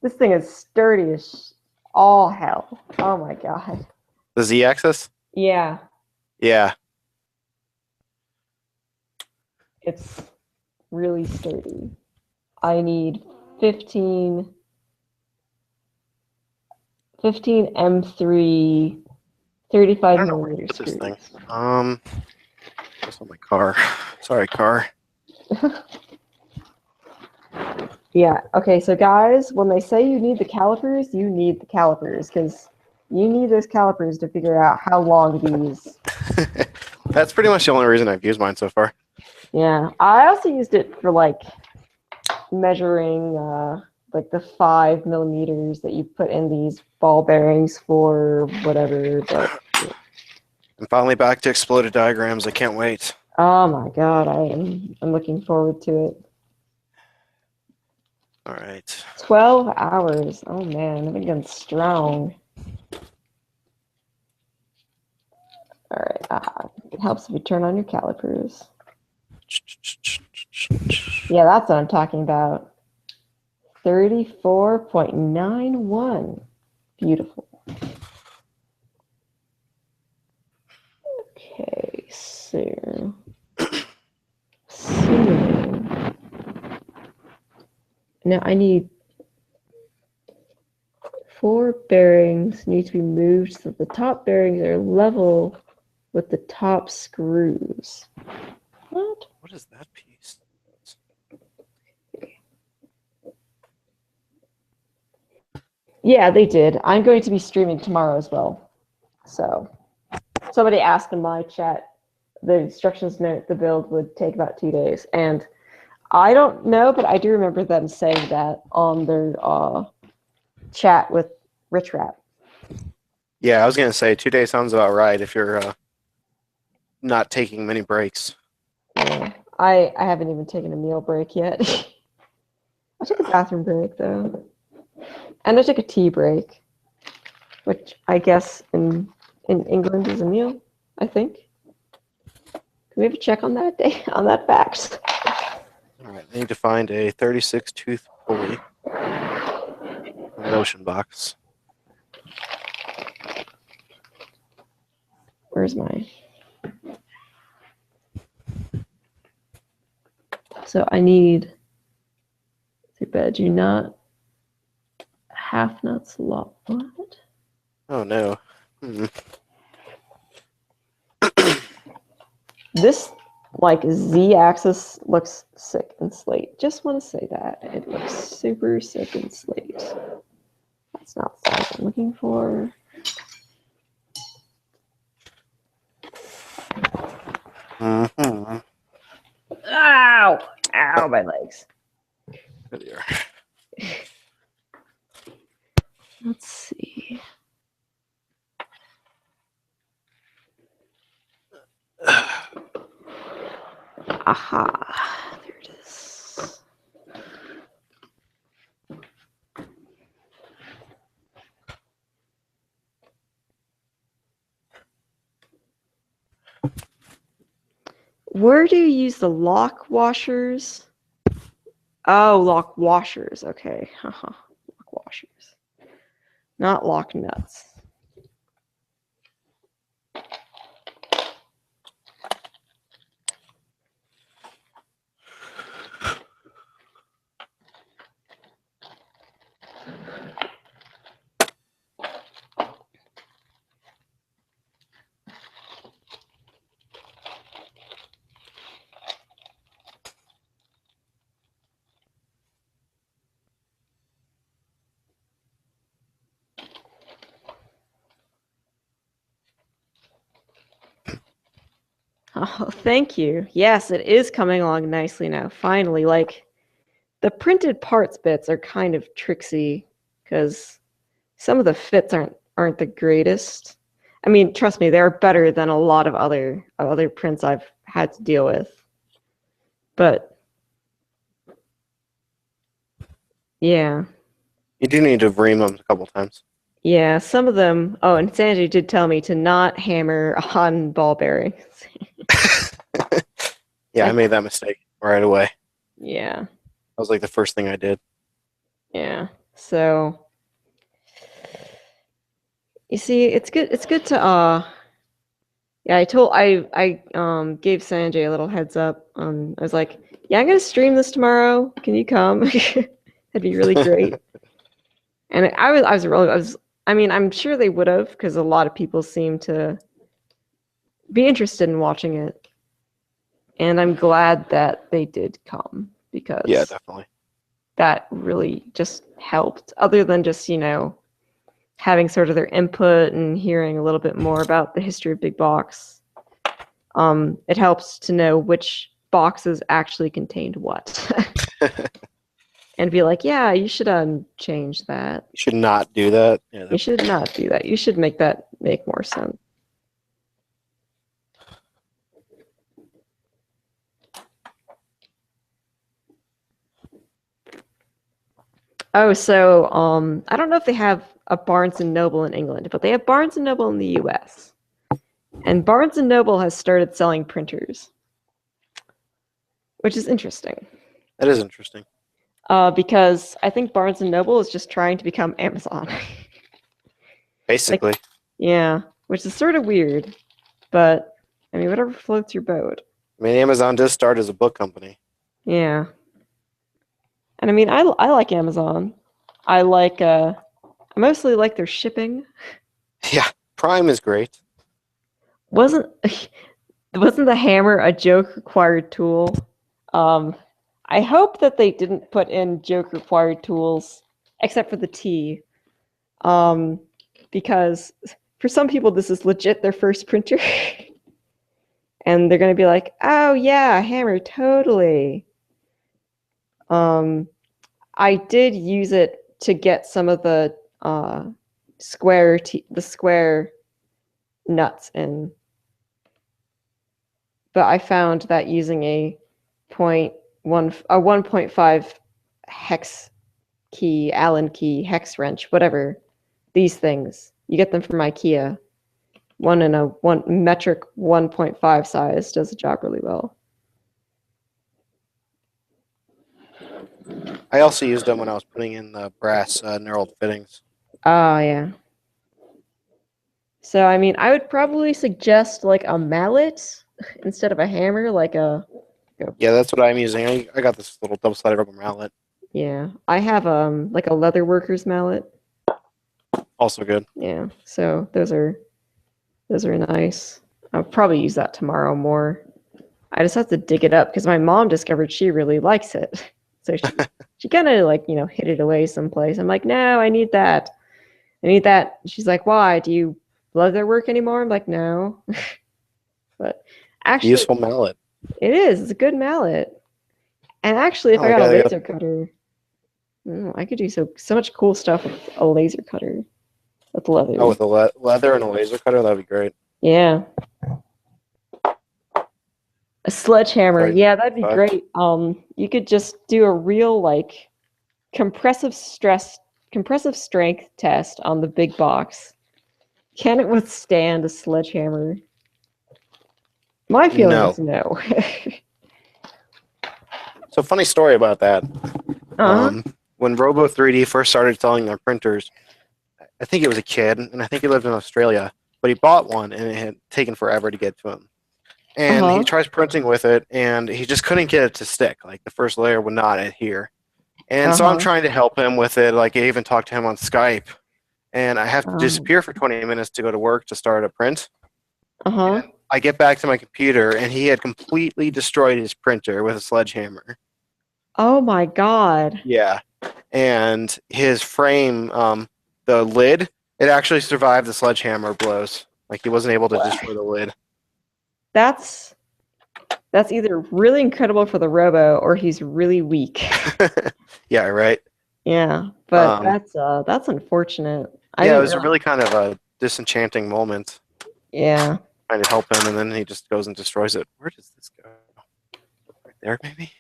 This thing is sturdy as all hell. Oh my god. The z-axis? Yeah, Yeah. it's really sturdy. I need 15 M3 35 I don't know where to millimeter put this screws. thing. That's on my car. Sorry, car. Yeah, okay, so guys, when they say you need the calipers, you need the calipers, because you need those calipers to figure out how long these... That's pretty much the only reason I've used mine so far. Yeah, I also used it for, like, measuring, like, the 5 millimeters that you put in these ball bearings for whatever, but... I'm finally back to exploded diagrams. I can't wait. Oh my god, I'm looking forward to it. All right. 12 hours. Oh man, I've been getting strong. Alright, it helps if you turn on your calipers. Yeah, that's what I'm talking about. 34.91. Beautiful. Okay, so... Now I need 4 bearings need to be moved so the top bearings are level with the top screws. What? What is that piece? Yeah, they did. I'm going to be streaming tomorrow as well. So somebody asked in my chat, the instructions note the build would take about 2 days. And I don't know, but I do remember them saying that on their chat with Rich Rat. Yeah, I was gonna say 2 days sounds about right if you're not taking many breaks. Yeah. I haven't even taken a meal break yet. I took a bathroom break though. And I took a tea break, which I guess in England is a meal, I think. Can we have a check on that day on that fact? All right, I need to find a 36 tooth pulley motion box. Where's mine? So I need too bad you not half nuts lot. What? Oh no. Hmm. This like Z-axis looks sick and slate. Just want to say that. It looks super sick and slate. That's not the size I'm looking for. Mm-hmm. Ow! Ow, my legs. There you are. Let's see. Aha. There it is. Where do you use the lock washers? Oh, lock washers. Okay. Haha. Lock washers. Not lock nuts. Oh, thank you. Yes, it is coming along nicely now. Finally, like the printed parts bits are kind of tricksy because some of the fits aren't the greatest. I mean, trust me, they're better than a lot of other prints I've had to deal with. But yeah. You do need to ream them a couple times. Yeah, some of them. Oh, and Sanjay did tell me to not hammer on ball bearings. Yeah, I Like- made that mistake right away. Yeah, That was like the first thing I did. yeah. So you see, it's good. It's good to yeah. I gave Sanjay a little heads up. I was like, yeah, I'm gonna stream this tomorrow. Can you come? That'd be really great. And I mean, I'm sure they would have because a lot of people seem to be interested in watching it. And I'm glad that they did come because Yeah, definitely. that really just helped. Other than just, having sort of their input and hearing a little bit more about the history of Big Box, it helps to know which boxes actually contained what. And be like, yeah, you should change that. You should not do that. Yeah, You should not do that. You should make that make more sense. Oh, so I don't know if they have a Barnes and Noble in England, but they have Barnes and Noble in the US. And Barnes and Noble has started selling printers, which is interesting. that is interesting. Because I think Barnes and Noble is just trying to become Amazon. Basically. Yeah, which is sort of weird, but I mean, whatever floats your boat. I mean, Amazon does start as a book company. Yeah. And I mean, I like Amazon. I mostly like their shipping. Yeah, Prime is great. Wasn't the hammer a joke required tool? I hope that they didn't put in joke required tools, except for the T. Because for some people this is legit their first printer. And they're gonna be like, oh yeah, hammer, totally. I did use it to get some of the the square nuts in. But I found that using a 1.5 hex key, Allen key, hex wrench, whatever, these things, you get them from IKEA. One in a metric 1.5 size does the job really well. I also used them when I was putting in the brass knurled fittings. Ah, yeah. So, I mean, I would probably suggest like a mallet instead of a hammer, like a. Yeah, that's what I'm using. I got this little double-sided rubber mallet. Yeah, I have like a leather worker's mallet. Also good. Yeah, so those are nice. I'll probably use that tomorrow more. I just have to dig it up because my mom discovered she really likes it. So she kind of like, hid it away someplace. I'm like, no, I need that. I need that. She's like, why? Do you leather work anymore? I'm like, no. But actually, Useful mallet. it is. It's a good mallet. And actually, if I got a laser cutter, I could do so much cool stuff with a laser cutter with leather. Oh, with a leather and a laser cutter, that'd be great. Yeah. A sledgehammer. Sorry. Yeah, that'd be great. You could just do a real like compressive strength test on the big box. Can it withstand a sledgehammer? My feeling is no. So funny story about that. When Robo 3D first started selling their printers, I think it was a kid, and I think he lived in Australia, but he bought one, and it had taken forever to get to him. And he tries printing with it, and he just couldn't get it to stick. Like, the first layer would not adhere. And so I'm trying to help him with it. Like, I even talked to him on Skype, and I have to disappear for 20 minutes to go to work to start a print. And I get back to my computer, and he had completely destroyed his printer with a sledgehammer. Oh my god. Yeah. And his frame, the lid, it actually survived the sledgehammer blows. Like, he wasn't able to destroy the lid. That's either really incredible for the Robo or he's really weak. Yeah, right. Yeah, but that's unfortunate. Yeah, it was a really kind of a disenchanting moment. Yeah. Trying to help him, and then he just goes and destroys it. Where does this go? Right there, maybe?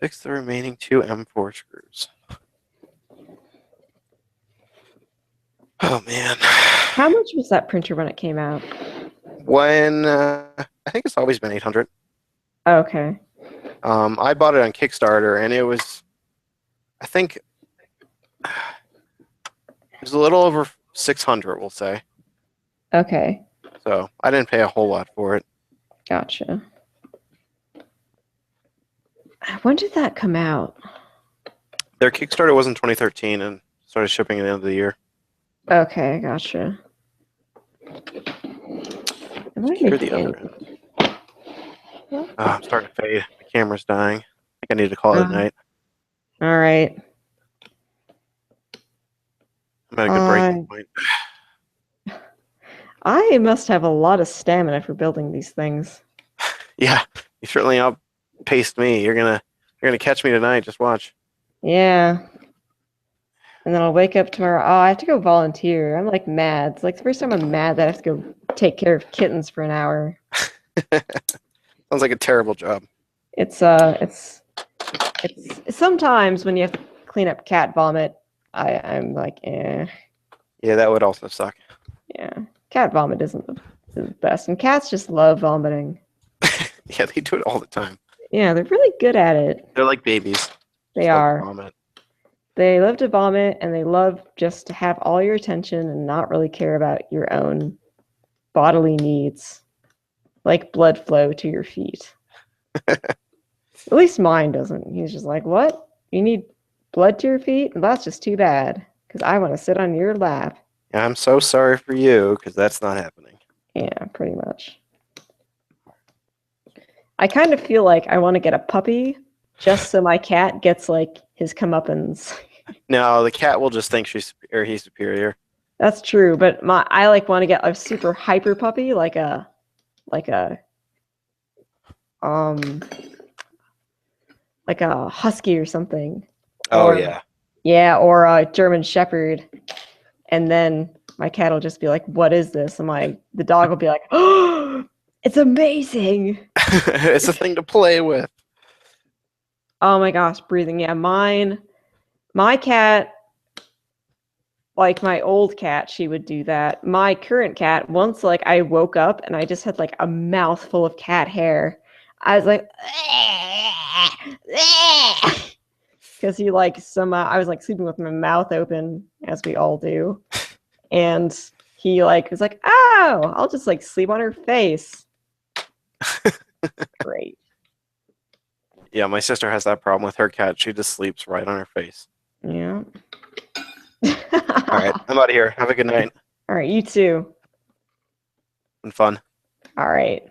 Fix the remaining 2 M4 screws. Oh, man. How much was that printer when it came out? When, I think it's always been 800. Okay. I bought it on Kickstarter, and it was, I think, it was a little over 600, we'll say. Okay. So I didn't pay a whole lot for it. Gotcha. When did that come out? Their Kickstarter was in 2013 and started shipping at the end of the year. Okay, gotcha. Secure the other end. Oh, I'm starting to fade. My camera's dying. I think I need to call it a night. All right. I'm at a good breaking point. I must have a lot of stamina for building these things. Yeah, you certainly outpaced me. You're gonna catch me tonight. Just watch. Yeah. And then I'll wake up tomorrow. Oh, I have to go volunteer. I'm like mad. It's like the first time I'm mad that I have to go take care of kittens for an hour. Sounds like a terrible job. It's sometimes when you have to clean up cat vomit, I'm like, eh. Yeah, that would also suck. Yeah. Cat vomit isn't the best. And cats just love vomiting. Yeah, they do it all the time. Yeah, they're really good at it. They're like babies. They are. Vomit. They love to vomit, and they love just to have all your attention and not really care about your own bodily needs, like blood flow to your feet. At least mine doesn't. He's just like, what? You need blood to your feet? Well, that's just too bad, because I want to sit on your lap. Yeah, I'm so sorry for you, because that's not happening. Yeah, pretty much. I kind of feel like I want to get a puppy just so my cat gets like his comeuppance. No, the cat will just think he's superior. That's true, but I like want to get a super hyper puppy, like a husky or something. Oh, yeah. Yeah, or a German Shepherd. And then my cat will just be like, "What is this?" And the dog will be like, "Oh, it's amazing." It's a thing to play with. Oh my gosh, breathing. Yeah, my cat, like my old cat, she would do that. My current cat, once like I woke up and I just had like a mouthful of cat hair. I was like, because he like I was like sleeping with my mouth open, as we all do, and he like was like, "Oh, I'll just like sleep on her face." Great. Yeah, my sister has that problem with her cat. She just sleeps right on her face. Yeah. All right, I'm out of here. Have a good night. All right, you too. And fun. All right.